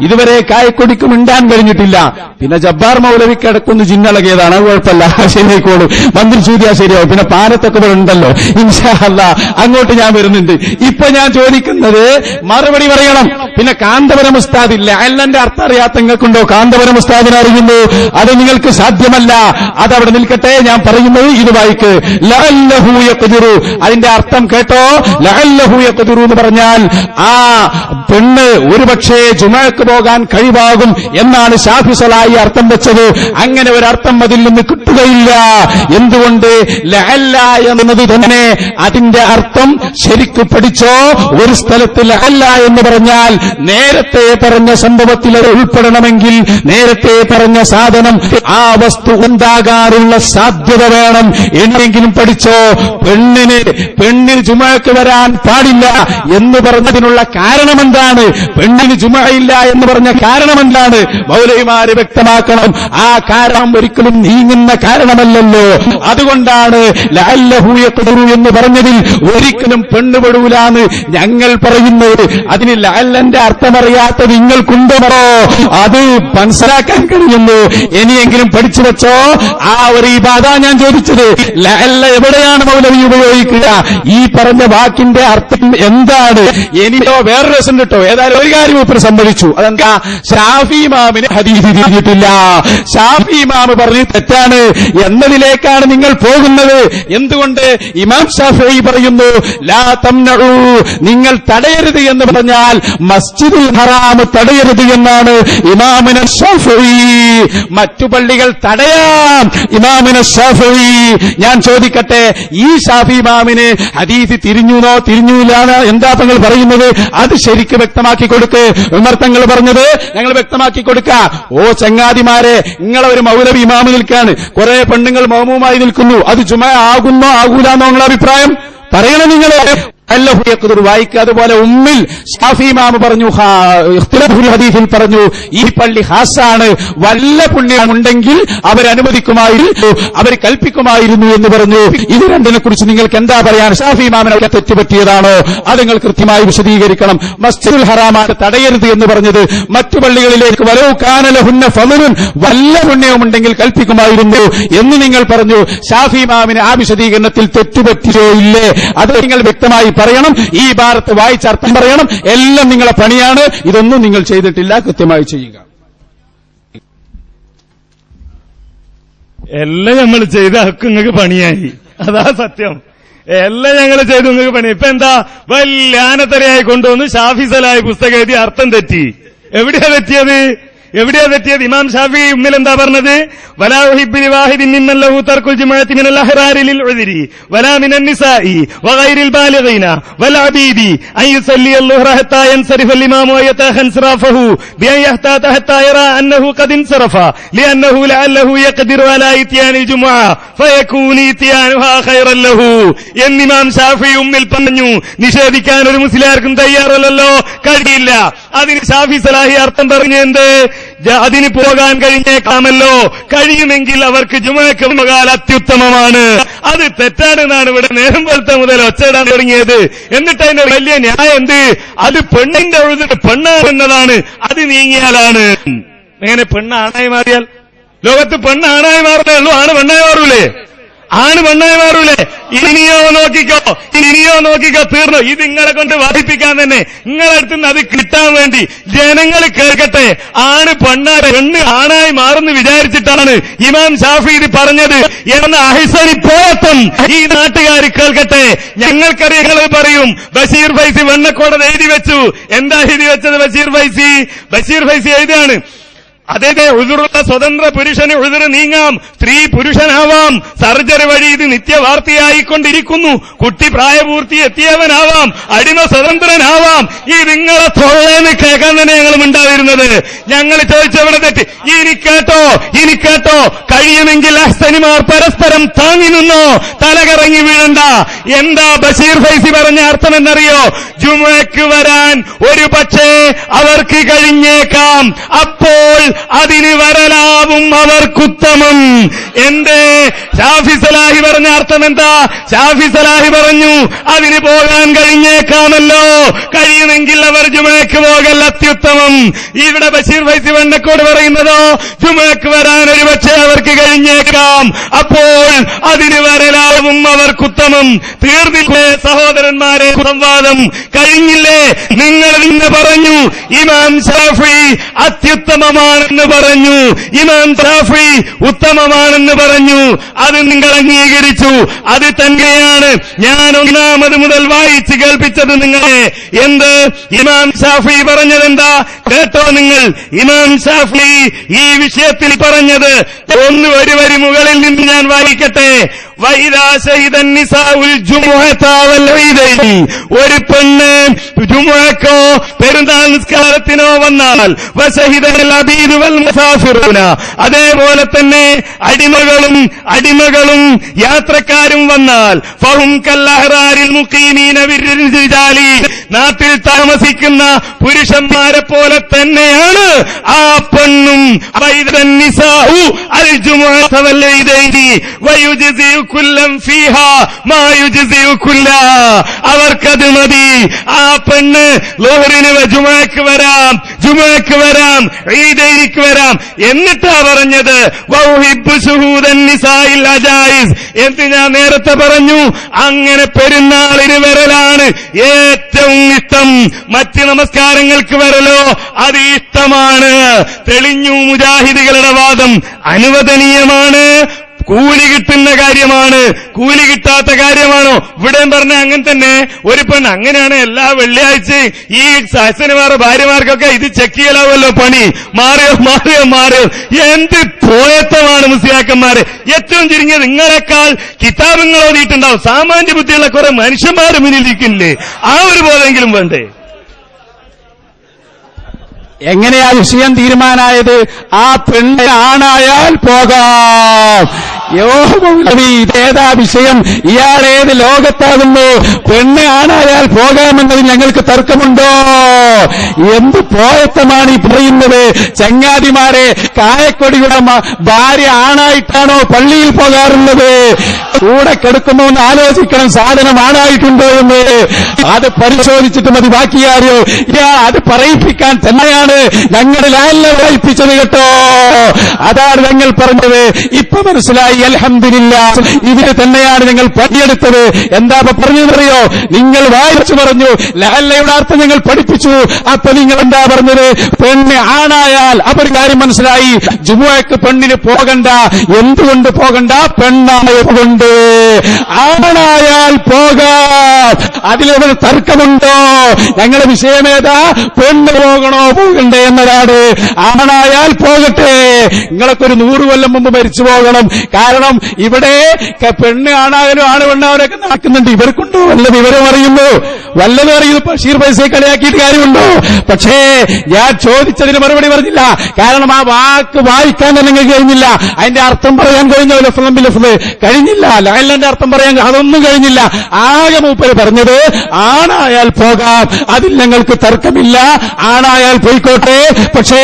ഇതുവരെ കായക്കൊടിക്ക് മിണ്ടാൻ കഴിഞ്ഞിട്ടില്ല. പിന്നെ ജബ്ബാർ മൗലവിക്ക് അടക്കൊന്ന് ജിന്നളകിയതാണ്, കുഴപ്പമില്ല, ശരിയായിക്കോളൂ. മന്ത്രി സൂര്യ ശരിയാവും. പിന്നെ പാനത്തൊക്കെ ഉണ്ടല്ലോ, ഇൻഷാ അല്ലാഹ് അങ്ങോട്ട് ഞാൻ വരുന്നുണ്ട്. ഇപ്പൊ ഞാൻ ചോദിക്കുന്നത് മറുപടി പറയണം. പിന്നെ കാന്തപുരം ഉസ്താദില്ല, അല്ലന്റെ അർത്ഥം അറിയാത്ത നിങ്ങൾക്കുണ്ടോ? കാന്തപുരം ഉസ്താദിനെ അറിയുന്നു, അത് നിങ്ങൾക്ക് സാധ്യമല്ല. അതവിടെ നിൽക്കട്ടെ. ഞാൻ പറയുന്നത് ഇത് വായിക്ക്. ലഅല്ലഹു യഖ്ദിറു, അതിന്റെ അർത്ഥം കേട്ടോ. ലഅല്ലഹു യഖ്ദിറു എന്ന് പറഞ്ഞാൽ ആ പെണ്ണ് ഒരുപക്ഷേ ജുമഅക്ക് പോകാൻ കഴിവാകും എന്നാണ് ശാഫി സ്വലാഹി അർത്ഥം വെച്ചത്. അങ്ങനെ ഒരു അർത്ഥം അതിൽ നിന്ന് കിട്ടുകയില്ല. എന്തുകൊണ്ട്? ലഅല്ല എന്നത് തന്നെ അതിന്റെ അർത്ഥം ശരിക്കു പഠിച്ചോ. ഒരു സ്ഥലത്ത് ലഅല്ല എന്ന് പറഞ്ഞാൽ നേരത്തെ പറഞ്ഞ സംഭവത്തിൽ അത് ഉൾപ്പെടണമെങ്കിൽ നേരത്തെ പറഞ്ഞ സാധനം ആ വസ്തു ഉണ്ടാകാറുള്ള സാധ്യത വേണം. എന്നെങ്കിലും പഠിച്ചോ. പെണ്ണിന് ജുമഅക്ക് വരാൻ പാടില്ല എന്ന് പറഞ്ഞതിനുള്ള കാരണമെന്താണ്? പെണ്ണിന് ജുമഅയില്ല എന്ന് പറഞ്ഞ കാരണമെന്താണ്? മൗലവിമാര് വ്യക്തമാക്കണം. ആ കാരണം ഒരിക്കലും നീങ്ങുന്ന കാരണമല്ലല്ലോ. അതുകൊണ്ടാണ് ലഅല്ലഹു യഖ്ദിറു എന്ന് പറഞ്ഞതിൽ ഒരിക്കലും പെണ്ണുപെടൂലാന്ന് ഞങ്ങൾ പറയുന്നത്. അതിന് ലഅല്ലന്റെ അർത്ഥമറിയാത്ത നിങ്ങൾക്കുണ്ടോ? അത് മനസ്സിലാക്കാൻ കഴിയുന്നു. ഇനിയെങ്കിലും പഠിച്ചു വെച്ചോ. ആ ഒരു ഇബാദ ഞാൻ ചോദിച്ചത്. ലഅല്ല എവിടെയാണ് മൗലവി ഉപയോഗിക്കുക? ഈ പറഞ്ഞ വാക്കിന്റെ അർത്ഥം എന്താണ്? എനിക്കോ വേറെ രസം കിട്ടോ. ഏതായാലും ഒരു കാര്യം ഇപ്പോൾ സംഭവിച്ചു. അതെന്താ? ഷാഫി ഇമാമിന് ഹദീസ് തിരിഞ്ഞിട്ടില്ല. ഷാഫി ഇമാം പറഞ്ഞ് തെറ്റാണ് എന്നതിലേക്കാണ് നിങ്ങൾ പോകുന്നത്. എന്തുകൊണ്ട്? ഇമാം ഷാഫിഈ പറയുന്നു ലാ തംനഉ, നിങ്ങൾ തടയരുത് എന്ന് പറഞ്ഞാൽ മസ്ജിദുൽ ഹറാം തടയരുത് എന്നാണ് ഇമാമുന ഷാഫിഈ. മറ്റു പള്ളികൾ തടയാം ഇമാമുന ഷാഫിഈ. ഞാൻ ചോദിക്കട്ടെ, ഈ ഷാഫി ഇമാമിന് ഹദീസ് തിരിഞ്ഞുനോ തിരിഞ്ഞൂലാനോ എന്താ നിങ്ങൾ പറയുന്നത്? അത് ശരിക്ക് വ്യക്തമാക്കി കൊടുക്ക്. ഉമർ തങ്ങൾ പറഞ്ഞത് ഞങ്ങൾ വ്യക്തമാക്കി കൊടുക്ക. ഓ ചങ്ങാതിമാരെ, നിങ്ങളെ ഒരു മൗലവി ഇമാമ് നിൽക്കാണ്, കുറെ പെണ്ണുങ്ങൾ മൗമുമായി നിൽക്കുന്നു. അത് ജുമഅ ആകുന്നോ ആകൂലാന്നോ നിങ്ങളുടെ അഭിപ്രായം പറയണം. നിങ്ങൾ അല്ലഹു യഖ്ദിറു വായിക്കുക. അതുപോലെ ഉമ്മിൽ ഷാഫി ഇമാം പറഞ്ഞു, ഇഖ്തിലാഫുൽ ഹദീസിൽ പറഞ്ഞു ഈ പള്ളി ഖാസാണ്, വല്ല പുണ്യമുണ്ടെങ്കിൽ അവരനുവദിക്കുമായിരുന്നു, അവർ കൽപ്പിക്കുമായിരുന്നു എന്ന് പറഞ്ഞു. ഇത് രണ്ടിനെ കുറിച്ച് നിങ്ങൾക്ക് എന്താ പറയാൻ? ഷാഫി ഇമാമിനെ തെറ്റുപറ്റിയതാണോ? അത് നിങ്ങൾ കൃത്യമായി വിശദീകരിക്കണം. മസ്ജിദുൽ ഹറാമാണ് തടയരുത് എന്ന് പറഞ്ഞത് മറ്റു പള്ളികളിലേക്ക് വലൗ കാന ലഹുന്ന ഫളലുൻ, വല്ല പുണ്യവുമുണ്ടെങ്കിൽ കൽപ്പിക്കുമായിരുന്നു എന്ന് നിങ്ങൾ പറഞ്ഞു. ഷാഫി ഇമാമിന് ആ വിശദീകരണത്തിൽ തെറ്റുപറ്റിയോ ഇല്ലേ? അത് നിങ്ങൾ വ്യക്തമായി പറയണം. ഈ ഭാരത്ത് വായിച്ച അർത്ഥം പറയണം. എല്ലാം നിങ്ങളെ പണിയാണ്. ഇതൊന്നും നിങ്ങൾ ചെയ്തിട്ടില്ല, കൃത്യമായി ചെയ്യുക. എല്ലാം നമ്മൾ ചെയ്ത ഹക്ക് നിങ്ങൾക്ക് പണിയായി, അതാ സത്യം. എല്ലാം ഞങ്ങൾ ചെയ്തു നിങ്ങൾക്ക് പണി. ഇപ്പൊ എന്താ? വലിയ ആനത്തരയായി കൊണ്ടുവന്ന് ഷാഫി സലാഹി പുസ്തകം എഴുതി അർത്ഥം തെറ്റി. എവിടെയാ തെറ്റിയത്? ഇമാം ഷാഫി ഉമ്മിൽ എന്താ പറഞ്ഞത്? വലാ ഉഹിബ്ബു ലിവാഹിദിൻ മിമ്മൻ ലഹു തർക്കുൽ ജുമുഅത്തി മിനൽ അഹ്റാരി ലിൽ ഉദ്രി വലാ മിനൻ നിസാഇ വഗൈരിൽ ബാലിഗീന വൽ അബീദി അൻ യുസല്ലി അൽ-ളുഹ്റ ഹത്താ യൻസരിഫ അൽ-ഇമാമു വയതഹൻസറഫഹു ബിഅൻ യഹ്താത ഹത്താ യറാ അന്നഹു ഖദ് ഇൻസറഫ ലിഅന്നഹു ലഅല്ലഹു യഖ്ദിറു അലാ ഇത്യാനിൽ ജുമുഅ ഫയകൂനു ഇത്യാനുഹാ ഖൈറൻ ലഹു എന്ന് ഇമാം ഷാഫി ഉമ്മിൽ പറഞ്ഞു. നിഷേധിക്കാൻ ഒരു മുസ്ലിയാർക്കും തയ്യാറല്ലല്ലോ, കഴിയില്ല. അതിന് ഷാഫി സലാഹി അർത്ഥം പറഞ്ഞെന്ത്? അതിന് പോകാൻ കഴിഞ്ഞേക്കാമല്ലോ, കഴിയുമെങ്കിൽ അവർക്ക് ജുമുഅക്ക് പോകാൻ അത്യുത്തമമാണ്. അത് തെറ്റാണെന്നാണ് ഇവിടെ നേരം വെളുത്ത മുതൽ ഒച്ചയിടാൻ തുടങ്ങിയത്. എന്നിട്ട് അതിന്റെ വലിയ ന്യായം എന്ത്? അത് പെണ്ണിന്റെ ഒഴുതിട്ട് പെണ്ണാണെന്നതാണ്. അത് നീങ്ങിയാലാണ്. എങ്ങനെ പെണ്ണ് ആണായി മാറിയാൽ? ലോകത്ത് പെണ്ണ് ആണായി മാറുന്നേ ഉള്ളൂ, ആണ് പെണ്ണായി മാറൂലേ? ആണ് പെണ്ണായി മാറൂലേ? ഇനിയോ നോക്കിക്കോ തീർന്നു. ഇത് നിങ്ങളെ കൊണ്ട് വാദിപ്പിക്കാൻ തന്നെ, നിങ്ങളെ അടുത്ത് നിന്ന് അത് കിട്ടാൻ വേണ്ടി ജനങ്ങൾ കേൾക്കട്ടെ. ആണ് പെണ്ണ് ആണായി മാറുന്നു വിചാരിച്ചിട്ടാണ് ഇമാം ഷാഫി ഇത് പറഞ്ഞത് എന്ന അഹ്സനി പോയത്തും ഈ നാട്ടുകാർ കേൾക്കട്ടെ. ഞങ്ങൾക്കറിയാം, ഞങ്ങൾ പറയും ബഷീർ ഫൈസി വെണ്ണക്കോടത് എഴുതി വെച്ചു. എന്താ എഴുതി വെച്ചത്? ബഷീർ ഫൈസി എഴുതാണ്, അതെ ഉദുറുള്ള സ്വതന്ത്ര പുരുഷന് ഉദുറ് നീങ്ങാം, സ്ത്രീ പുരുഷനാവാം, സർജറി വഴി ഇത് നിത്യവാർത്തയായിക്കൊണ്ടിരിക്കുന്നു, കുട്ടി പ്രായപൂർത്തി എത്തിയവനാവാം, അടിമ സ്വതന്ത്രനാവാം. ഈ നിങ്ങളെ തൊള്ളേന്ന് കേൾക്കാൻ തന്നെ ഞങ്ങൾ ഉണ്ടായിരുന്നത്. ഞങ്ങൾ ചോദിച്ചവിടെ തെറ്റ്. ഇനി കേട്ടോ കഴിയുമെങ്കിൽ അഹ്സനിമാർ പരസ്പരം താങ്ങി നിന്നോ, തലകറങ്ങി വീഴണ്ട. എന്താ ബഷീർ ഫൈസി പറഞ്ഞ അർത്ഥം എന്നറിയോ? ജുമുഅക്ക് വരാൻ ഒരു പക്ഷേ അവർക്ക് കഴിഞ്ഞേക്കാം, അപ്പോൾ അതിന് വരലാവും അവർക്കുത്തമം. എന്തേ ഷാഫി സലാഹി പറഞ്ഞ അർത്ഥം എന്താ? ഷാഫി സലാഹി പറഞ്ഞു അതിന് പോകാൻ കഴിഞ്ഞേക്കാമല്ലോ, കഴിയുമെങ്കിൽ അവർ ജുമുഅക്ക് പോകൽ അത്യുത്തമം. ഇവിടെ ബഷീർ ഫൈസി വെണ്ണക്കോട് പറയുന്നതോ ജുമുഅക്ക് വരാൻ ഒരു പക്ഷേ അവർക്ക് കഴിഞ്ഞേക്കാം, അപ്പോൾ അതിന് വരലാവും അവർക്കുത്തമം. തീർന്നില്ലേ സഹോദരന്മാരെ സംവാദം? കഴിഞ്ഞില്ലേ? നിങ്ങൾ ഇന്ന് പറഞ്ഞു ഇമാം ഷാഫി അത്യുത്തമമാണെന്ന് പറഞ്ഞു, ഇമാം ഷാഫി ഉത്തമമാണെന്ന് പറഞ്ഞു. അത് നിങ്ങൾ അംഗീകരിച്ചു. അത് തന്നെയാണ് ഞാൻ ഒന്നാമത് മുതൽ വായിച്ച് കേൾപ്പിച്ചത് നിങ്ങളെ. എന്ത് ഇമാം ഷാഫി പറഞ്ഞതെന്താ കേട്ടോ നിങ്ങൾ? ഇമാം ഷാഫി ഈ വിഷയത്തിൽ പറഞ്ഞത് ഒരു വരി മുകളിൽ നിന്ന് ഞാൻ വായിക്കട്ടെ. ഒരു പെണ്ണ് ജുമുഅക്കോ പെരുന്നാൾ നിസ്കാരത്തിനോ വന്നാൽ, അതേപോലെ തന്നെ അടിമകളും യാത്രക്കാരും വന്നാൽ, ഫഹും കല്ലഹ്റാരിൽ മുഖീമീന ബിർരിജാലി, നാട്ടിൽ താമസിക്കുന്ന പുരുഷന്മാരെ പോലെ തന്നെയാണ് ആ പെണ്ണും. അവർക്കത് മതി. ആ പെണ്ണ് ലോഹറിന് ജുമുഅക്ക് വരാം, ഈദൈനിക്ക് വരാം. എന്നിട്ടാ പറഞ്ഞത് എന്ന് ഞാൻ നേരത്തെ പറഞ്ഞു. അങ്ങനെ പെരുന്നാളിന് വരലാണ് ഏറ്റവും ഇഷ്ടം. മറ്റ് നമസ്കാരങ്ങൾക്ക് വരലോ അത് ഇഷ്ടമാണ്. തെളിഞ്ഞു മുജാഹിദുകളുടെ വാദം. അനുവദനീയമാണ്, കൂലി കിട്ടുന്ന കാര്യമാണ്, കൂലി കിട്ടാത്ത കാര്യമാണോ? ഇവിടെ പറഞ്ഞ അങ്ങനെ തന്നെ. ഒരു പെണ്ണ് അങ്ങനെയാണ് എല്ലാ വെള്ളിയാഴ്ചയും ഈ സഹസനമാരുടെ ഭാര്യമാർക്കൊക്കെ ഇത് ചെക്ക് ചെയ്യലാവല്ലോ പണി. മാറിയോ. എന്ത് പോയത്തമാണ് മുസ്ലിയാക്കന്മാര്. ഏറ്റവും ചുരുങ്ങിയത് നിങ്ങളെക്കാൾ കിതാബുകൾ ഓതിയിട്ടുണ്ടാവും. സാമാന്യ ബുദ്ധിയുള്ള കുറെ മനുഷ്യന്മാർ മുന്നിലിരിക്കില്ലേ? ആ ഒരു ബോധമെങ്കിലും വേണ്ടേ? എങ്ങനെയാ വിഷയം തീരുമാനായത്? ആ പെണ്ണ് ആണായാൽ പോകാം. ഇതേതാ വിഷയം? ഇയാളേത് ലോകത്താകുന്നു? പെണ്ണ് ആണായാൽ പോകാമെന്നതിൽ ഞങ്ങൾക്ക് തർക്കമുണ്ടോ? എന്ത് പോയത്തമാണ് ഈ പറയുന്നത്? ചങ്ങാതിമാരെ, കായക്കൊടിയുടെ ഭാര്യ ആണായിട്ടാണോ പള്ളിയിൽ പോകാറുള്ളത്? കൂടെ കിടക്കുമോ എന്ന് ആലോചിക്കണം. സാധനം ആണായിട്ടുണ്ടോ എന്ന് അത് പരിശോധിച്ചിട്ട് മതി. ബാക്കിയാരോ അത് പറയിപ്പിക്കാൻ തന്നെയാണ് ഞങ്ങളിൽ അല്ല പറയിപ്പിച്ചത് കേട്ടോ. അതാണ് ഞങ്ങൾ പറഞ്ഞത്. ഇപ്പൊ മനസ്സിലായി, അൽഹംദുലില്ലാഹ്. ഇതിന് തന്നെയാണ് ഞങ്ങൾ പണിയെടുത്തത്. എന്താ പറഞ്ഞതെന്നറിയോ? നിങ്ങൾ വായിച്ചു പറഞ്ഞു, ലഅല്ലയുടെ അർത്ഥം ഞങ്ങൾ പഠിപ്പിച്ചു. അപ്പൊ നിങ്ങൾ എന്താ പറഞ്ഞത്? പെണ്ണ് ആണായാൽ അപ്പൊ കാര്യം മനസ്സിലായി. ജുമുഅക്ക് പെണ്ണിന് പോകണ്ട. എന്തുകൊണ്ട് പോകണ്ട? പെണ്ണായതുകൊണ്ട്. ആണായാൽ പോകാം. അതിലൊരു തർക്കമുണ്ടോ? ഞങ്ങളുടെ വിഷയമേതാ? പെണ്ണ് പോകണോ പോകണ്ടേ എന്നതാണ്. ആണായാൽ പോകട്ടെ. നിങ്ങളൊക്കെ ഒരു 100 കൊല്ലം മുമ്പ് മരിച്ചു പോകണം. കാരണം ഇവിടെ പെണ്ണ് ആണാകലും ആണ് പെണ്ണാവനൊക്കെ നടക്കുന്നുണ്ട്. ഇവർക്കുണ്ടോ വല്ല വിവരം അറിയുന്നു? വല്ലതും അറിയുന്നു? ബഷീർ ഫൈസിയെ കളിയാക്കിയിട്ട് കാര്യമുണ്ടോ? പക്ഷേ ഞാൻ ചോദിച്ചതിന് മറുപടി പറഞ്ഞില്ല. കാരണം ആ വാക്ക് വായിക്കാൻ നിങ്ങൾക്ക് കഴിഞ്ഞില്ല. അതിന്റെ അർത്ഥം പറയാൻ കഴിഞ്ഞോ? ലഫ്ള് കഴിഞ്ഞില്ല. ലഅല്ലന്റെ അർത്ഥം പറയാൻ അതൊന്നും കഴിഞ്ഞില്ല. ആകെ മൂപ്പര് പറഞ്ഞത് ആണായാൽ പോകാം, അതിൽ ഞങ്ങൾക്ക് തർക്കമില്ല. ആണായാൽ പോയിക്കോട്ടെ. പക്ഷേ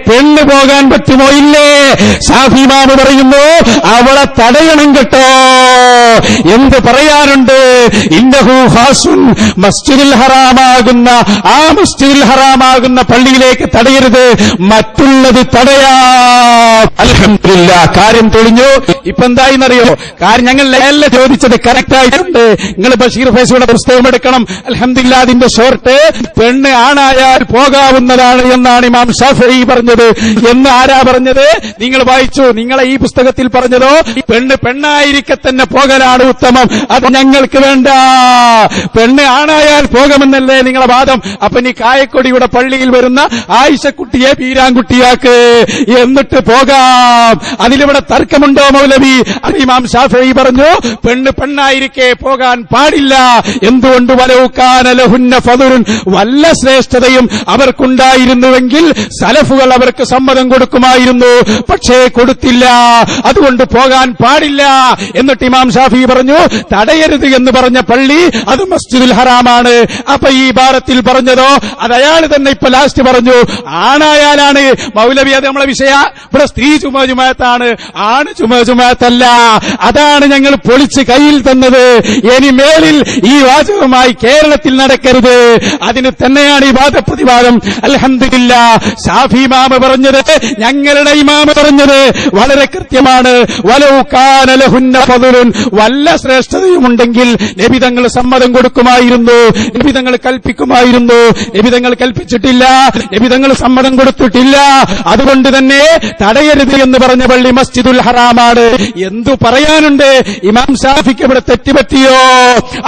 പെണ്ണ് പോകാൻ പറ്റുമോ? ഇല്ലേ? ഷാഫി ഇമാം പറയുന്നു അവളെ തടയണം കേട്ടോ. എന്ത് പറയാനുണ്ട്? ഇന്നഹു ഖാസുൻ, മസ്ജിദുൽ ഹറാമാകുന്ന ആ മസ്ജിദുൽ ഹറാമാകുന്ന പള്ളിയിലേക്ക് തടയരുത്, മറ്റുള്ളത് തടയാം. അൽഹംദുലില്ലാ, കാര്യം തെളിഞ്ഞു. ഇപ്പൊ എന്തായിന്നറിയോ? കാര്യം ഞങ്ങൾ എല്ലാം ചോദിച്ചത് കറക്റ്റ് ആയിട്ടുണ്ട്. നിങ്ങൾ ബഷീർ ഫൈസിയുടെ പുസ്തകം എടുക്കണം. അൽഹംദുലില്ലാ, അതിന്റെ ഷോർട്ട് പെണ്ണ് ആണായാൽ പോകാവുന്നതാണ് എന്നാണ് ഇമാം ശാഫിഈ പറഞ്ഞത്. എന്ന് ആരാ പറഞ്ഞത്? നിങ്ങൾ വായിച്ചു. നിങ്ങളെ ഈ പുസ്തകത്തിൽ പറഞ്ഞതോ പെണ്ണ് പെണ്ണായിരിക്കെ തന്നെ പോകലാണ് ഉത്തമം. അത് ഞങ്ങൾക്ക് വേണ്ട, പെണ്ണ് ആണായാൽ പോകാമെന്നല്ലേ നിങ്ങളെ വാദം? അപ്പൊ നീ കായക്കൊടിയുടെ പള്ളിയിൽ വരുന്ന ആയിഷക്കുട്ടിയെ പീരാൻകുട്ടിയാക്ക്, എന്നിട്ട് പോകാം. അതിലിവിടെ തർക്കമുണ്ടോ മൗലവി? അത് ഇമാം ശാഫിഈ പറഞ്ഞു പെണ്ണ് പെണ്ണായിരിക്കെ പോകാൻ പാടില്ല. എന്തുകൊണ്ട്? വലൗകാന ലഹുന്ന ഫദലുൻ, വല്ല ശ്രേഷ്ഠതയും അവർക്കുണ്ടായിരുന്നുവെങ്കിൽ സലഫുകൾ അവർക്ക് സമ്മതം കൊടുക്കുമായിരുന്നു. പക്ഷേ കൊടുത്തില്ല, അതുകൊണ്ട് പോകാൻ പാടില്ല. എന്നിട്ട് ഇമാം ശാഫിഈ പറഞ്ഞു തടയരുത് എന്ന് പറഞ്ഞ പള്ളി അത് മസ്ജിദുൽ ഹറാമാണ്. അപ്പൊ ഈ ഭാരത്തിൽ പറഞ്ഞതോ അത് അയാൾ തന്നെ ഇപ്പൊ ലാസ്റ്റ് പറഞ്ഞു ആണായാലാണ്. മൗലവി, അത് നമ്മളെ വിഷയ. ഇവിടെ സ്ത്രീ ജുമാഅത്താണ്, ആണ് ജുമാഅത്തല്ല. അതാണ് ഞങ്ങൾ പൊളിച്ച് കയ്യിൽ തന്നത്. ഇനി മേലിൽ ഈ വാചകമായി കേരളത്തിൽ നടക്കരുത്. അതിന് തന്നെയാണ് ഈ വാദപ്രതിവാദം. അൽഹംദുലില്ലാ, ശാഫി ഇമാമ പറഞ്ഞത്, ഞങ്ങളുടെ ഇമാമ പറഞ്ഞത് വളരെ കൃത്യമാണ്. വലൗ കാന ലഹുന്ന ഫദലുൻ, വല്ല ശ്രേഷ്ഠതയുമുണ്ടെങ്കിൽ നബി തങ്ങൾ സമ്മതം കൊടുക്കുമായിരുന്നു, നബി തങ്ങൾ കൽപ്പിക്കുമായിരുന്നു. നബി തങ്ങൾ കൽപ്പിച്ചിട്ടില്ല, നബി തങ്ങൾ സമ്മതം കൊടുത്തിട്ടില്ല. അതുകൊണ്ട് തന്നെ തടയരുത് എന്ന് പറഞ്ഞ പള്ളി മസ്ജിദുൽ ഹറാമാണ്. എന്തു പറയാനുണ്ട്? ഇമാം ശാഫിക്ക് ഇവിടെ തെറ്റുപറ്റിയോ?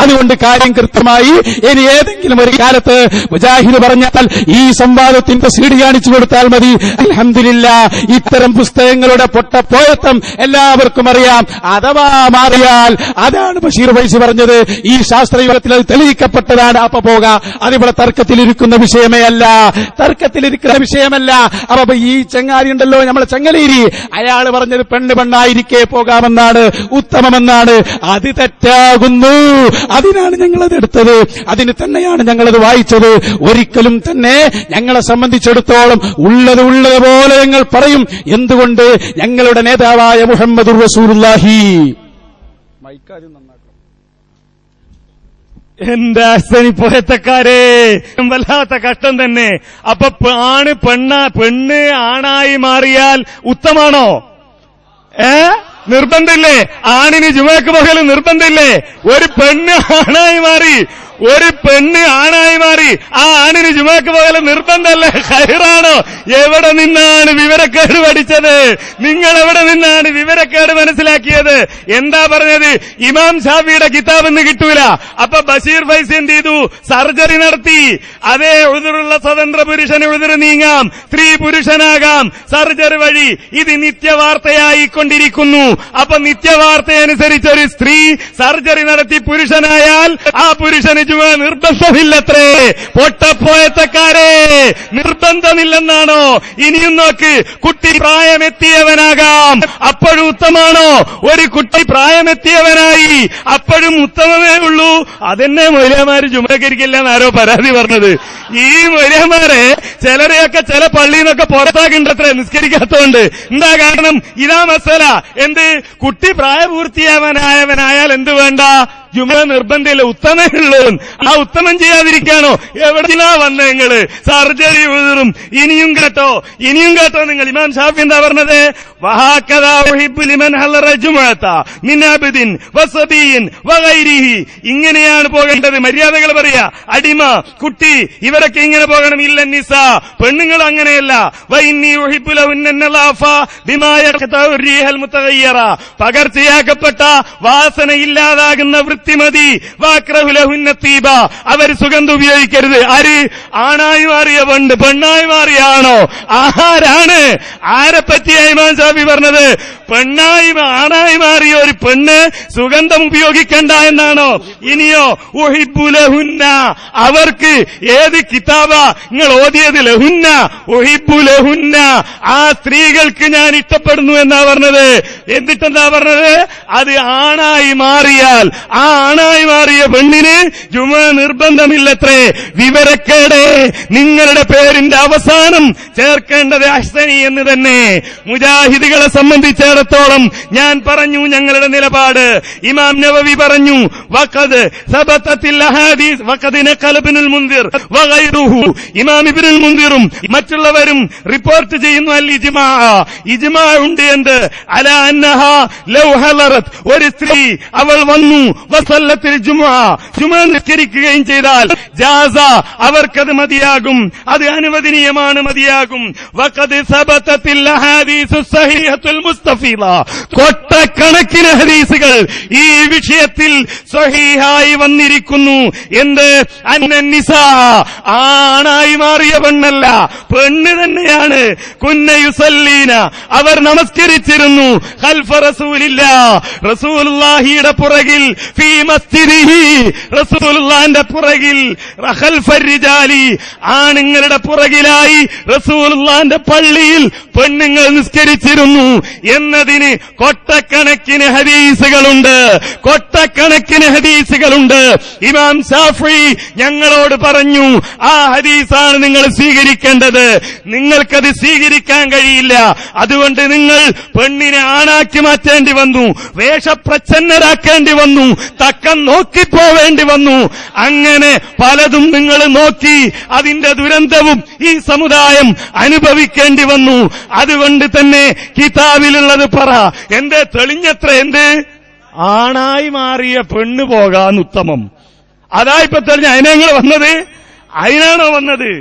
അതുകൊണ്ട് കാര്യം കൃത്യമായി. ഇനി ഏതെങ്കിലും ഒരു കാലത്ത് മുജാഹിദ് പറഞ്ഞാൽ ഈ സംവാദത്തിന്റെ സീഡി കാണിച്ചു കൊടുത്താൽ മതി. അൽഹംദുലില്ലാ, ഇത്തരം പുസ്തകങ്ങളുടെ പൊട്ടപ്പോയത്തം എല്ലാവർക്കും അറിയാം. അഥവാ മാറിയാൽ, അതാണ് ബഷീർ ഫൈസി പറഞ്ഞത്, ഈ ശാസ്ത്രയുഗത്തിൽ അത് തെളിയിക്കപ്പെട്ടതാണ്. അപ്പൊ പോകാം. അതിവിടെ തർക്കത്തിലിരിക്കുന്ന വിഷയമേ അല്ല, തർക്കത്തിലിരിക്കുന്ന വിഷയമല്ല. അപ്പൊ ഈ ചങ്ങാതി ഉണ്ടല്ലോ, നമ്മളെ ചങ്ങലേരി, അയാൾ പറഞ്ഞത് പെണ്ണ് പെണ്ണായിരിക്കെ പോകാമെന്നാണ്, ഉത്തമമെന്നാണ്. അത് തെറ്റാകുന്നു. അതിനാണ് ഞങ്ങളത് എടുത്തത്, അതിന് തന്നെയാണ് ഞങ്ങളത് വായിച്ചത്. ഒരിക്കലും തന്നെ ഞങ്ങളെ സംബന്ധിച്ചിടത്തോളം ഉള്ളത് പോലെ ഞങ്ങൾ പറയും. എന്തുകൊണ്ട്? ഞങ്ങളുടെ നേതാവായ മുഹമ്മദുർ റസൂലുള്ളാഹി. എന്റെ അസനി പോയത്തക്കാരെ, വല്ലാത്ത കഷ്ടം തന്നെ. അപ്പൊ പെണ്ണ് ആണായി മാറിയാൽ ഉത്തമാണോ? നിർബന്ധമില്ലേ? ആണിന് ജുമക്ക് പകല് നിർബന്ധമില്ലേ? ഒരു പെണ്ണ് ആണായി മാറി, ഒരു പെണ്ണ് ആണായി മാറി, ആ ആണിന് ജുമക്ക് പകല് നിർബന്ധമല്ലേ? ഖൈറാണോ? എവിടെ നിന്നാണ് വിവരക്കേട് പഠിച്ചത്? നിങ്ങൾ എവിടെ നിന്നാണ് വിവരക്കേട് മനസ്സിലാക്കിയത്? എന്താ പറഞ്ഞത്? ഇമാം ഷാഫിയുടെ കിതാബ് എന്ന് കിട്ടൂല. അപ്പൊ ബഷീർ ഫൈസി എന്ത് ചെയ്തു? സർജറി നടത്തി. അതേ ഉദുറുള്ള സ്വതന്ത്ര പുരുഷന് ഉദുറ് നീങ്ങാം, സ്ത്രീ പുരുഷനാകാം സർജറി വഴി. ഇത് നിത്യവാർത്തയായിക്കൊണ്ടിരിക്കുന്നു. അപ്പൊ നിത്യവാർത്തയനുസരിച്ച് ഒരു സ്ത്രീ സർജറി നടത്തി പുരുഷനായാൽ ആ പുരുഷന് ജുമ നിർബന്ധമില്ലത്രേ. പൊട്ടപ്പോയത്തക്കാരെ, നിർബന്ധമില്ലെന്നാണോ? ഇനിയും നോക്ക്, കുട്ടി പ്രായമെത്തിയവനാകാം, അപ്പോഴും ഉത്തമാണോ? ഒരു കുട്ടി പ്രായമെത്തിയവനായി, അപ്പോഴും ഉത്തമമേ ഉള്ളൂ. അതെന്നെ മൊയ്ലാമാര് ജുമകരിക്കില്ലെന്ന് ആരോ പരാതി പറഞ്ഞത്. ഈ മൊയ്ലാമാരെ ചിലരെയൊക്കെ ചില പള്ളിയിൽ നിന്നൊക്കെ പുറത്താക്കിണ്ടത്രേ നിസ്കരിക്കാത്തതുകൊണ്ട്. എന്താ കാരണം? ഇതാ മസല. എന്ത്? കുട്ടി പ്രായപൂർത്തിയാവാനായവനായാൽ എന്ത് വേണ്ട? ജുമ നിർബന്ധമില്ല, ഉത്തമേ ഉള്ളൂ. ആ ഉത്തമം ചെയ്യാതിരിക്കാണോ? എവിടെയാ വന്ന നിങ്ങള്? സർജറി ഉതിറും. ഇനിയും കേട്ടോ നിങ്ങൾ. ഇമാം ഷാഫി എന്താ പറഞ്ഞത്? ഇങ്ങനെയാണ് പോകേണ്ടത്. മര്യാദകൾ പറയാ. അടിമ, കുട്ടി, ഇവരൊക്കെ ഇങ്ങനെ പോകണം. ഇല്ല നിസ, പെണ്ണുങ്ങൾ അങ്ങനെയല്ല. പകർച്ചയാക്കപ്പെട്ട വാസന ഇല്ലാതാകുന്ന വൃത്തിമതി. വാക്രഹുലഹുന്നീബ, അവർ സുഗന്ധം ഉപയോഗിക്കരുത്. ആര്? ആണായി മാറിയ പെണ്ണായി മാറിയാണോ? ആരാണ്? ആരെപ്പറ്റിയായി ഇമാം ഷാഫി പറഞ്ഞത്? ആണായി മാറിയ ഒരു പെണ്ണ് സുഗന്ധം ഉപയോഗിക്കണ്ട എന്നാണോ? ഇനിയോ ഉഹിബ്ബുലഹുന്ന, അവർക്ക് ഏത് കിതാബാ നിങ്ങൾ ഓതിയത്? ലഹുന്ന, ഉഹിബ്ബുലഹുന്ന, ആ സ്ത്രീകൾക്ക് ഞാൻ ഇഷ്ടപ്പെടുന്നു എന്നാ പറഞ്ഞത്. എന്നിട്ടെന്താ പറഞ്ഞത്? അത് ആണായി മാറിയാൽ ആ ആണായി മാറിയ പെണ്ണിന് ജുമാ നിർബന്ധമില്ലത്രേ. വിവരക്കേട്. നിങ്ങളുടെ പേരിന്റെ അവസാനം ചേർക്കേണ്ടത് അഹ്സനി എന്ന് തന്നെ. മുജാഹിദുകളെ സംബന്ധിച്ചിടത്തോളം ഞാൻ പറഞ്ഞു ഞങ്ങളുടെ നിലപാട്. ഇമാം നവവി പറഞ്ഞു വഖദ് സബതത്തിൽ അഹാദീസ് വഖദ് നഖല ഇബ്നുൽ മുൻദിർ വഗൈറുഹു. ഇമാം ഇബ്നുൽ മുൻദിറും മറ്റുള്ളവരും റിപ്പോർട്ട് ചെയ്യുന്നു അൽ ഇജ്മാ. ഇജ്മാ ഉണ്ട് എന്ത്? അലാ അന്നഹാ ലൗ ഹലറത്. ഒരു സ്ത്രീ അവൾ വന്നു വസല്ലത്തിൽ ജുമുഅ ജുമുഅ നിസ്കരിക്കുകയും ചെയ്താൽ ജാസ അവർക്കത് മതിയാകും, അത് അനുവദനീയമാണ്, മതിയാകും. വഖദ് സബതത്തിൽ അഹാദീസു സഹീഹത്തുൽ മുസ്തഫീദ. കൊട്ടക്കണക്കിന് ഹദീസുകൾ ഈ വിഷയത്തിൽ സ്വഹീഹായി വന്നിരിക്കുന്നു. എന്ത്? അന്നനിസാ ആണായി മാറിയ പെണ്ണല്ല, പെണ്ണ് തന്നെയാണ്. കുന്ന യുസല്ലീന അവർ നമസ്കരിച്ചിരുന്നു ഖൽഫ റസൂലില്ലാ റസൂലുള്ളാഹിയുടെ പുറകിൽ ഫീ മസ്ജിദിഹി റസൂലുള്ളാഹിന്റെ പുറകിൽ ഖൽഫ റിജാലി ആണുങ്ങളുടെ പുറകിലായി റസൂലുള്ളാഹിന്റെ പള്ളിയിൽ പെണ്ണുങ്ങൾ നിസ്കരിച്ചിരുന്നു എന്നതിന് കൊട്ടക്കണക്കിന് ഹദീസുകളുണ്ട്, കൊട്ടക്കണക്കിന് ഹദീസുകളുണ്ട്. ഇമാം ശാഫിഈ ഞങ്ങളോട് പറഞ്ഞു ആ ഹദീസാണ് നിങ്ങൾ സ്വീകരിക്കേണ്ടത്. നിങ്ങൾക്കത് സ്വീകരിക്കാൻ കഴിയില്ല, അതുകൊണ്ട് നിങ്ങൾ പെണ്ണിനെ ആണാക്കി മാറ്റേണ്ടി വന്നു, വേഷപ്രച്ഛന്നരാക്കേണ്ടി വന്നു, തക്കം നോക്കിപ്പോവേണ്ടി വന്നു. അങ്ങനെ പലതും നിങ്ങൾ നോക്കി അതിന്റെ ദുരന്തവും ഈ സമുദായം അനുഭവിക്കേണ്ടി വന്നു. അതുകൊണ്ട് തന്നെ കിതാബിലുള്ളത് പറ. എന്ത് തെളിഞ്ഞത്ര? എന്ത്? ആണായി മാറിയ പെണ്ണ് പോകാൻ ഉത്തമം. അതായിപ്പോ തെളിഞ്ഞ അതിനങ്ങൾ വന്നത്? അതിനാണോ വന്നത്?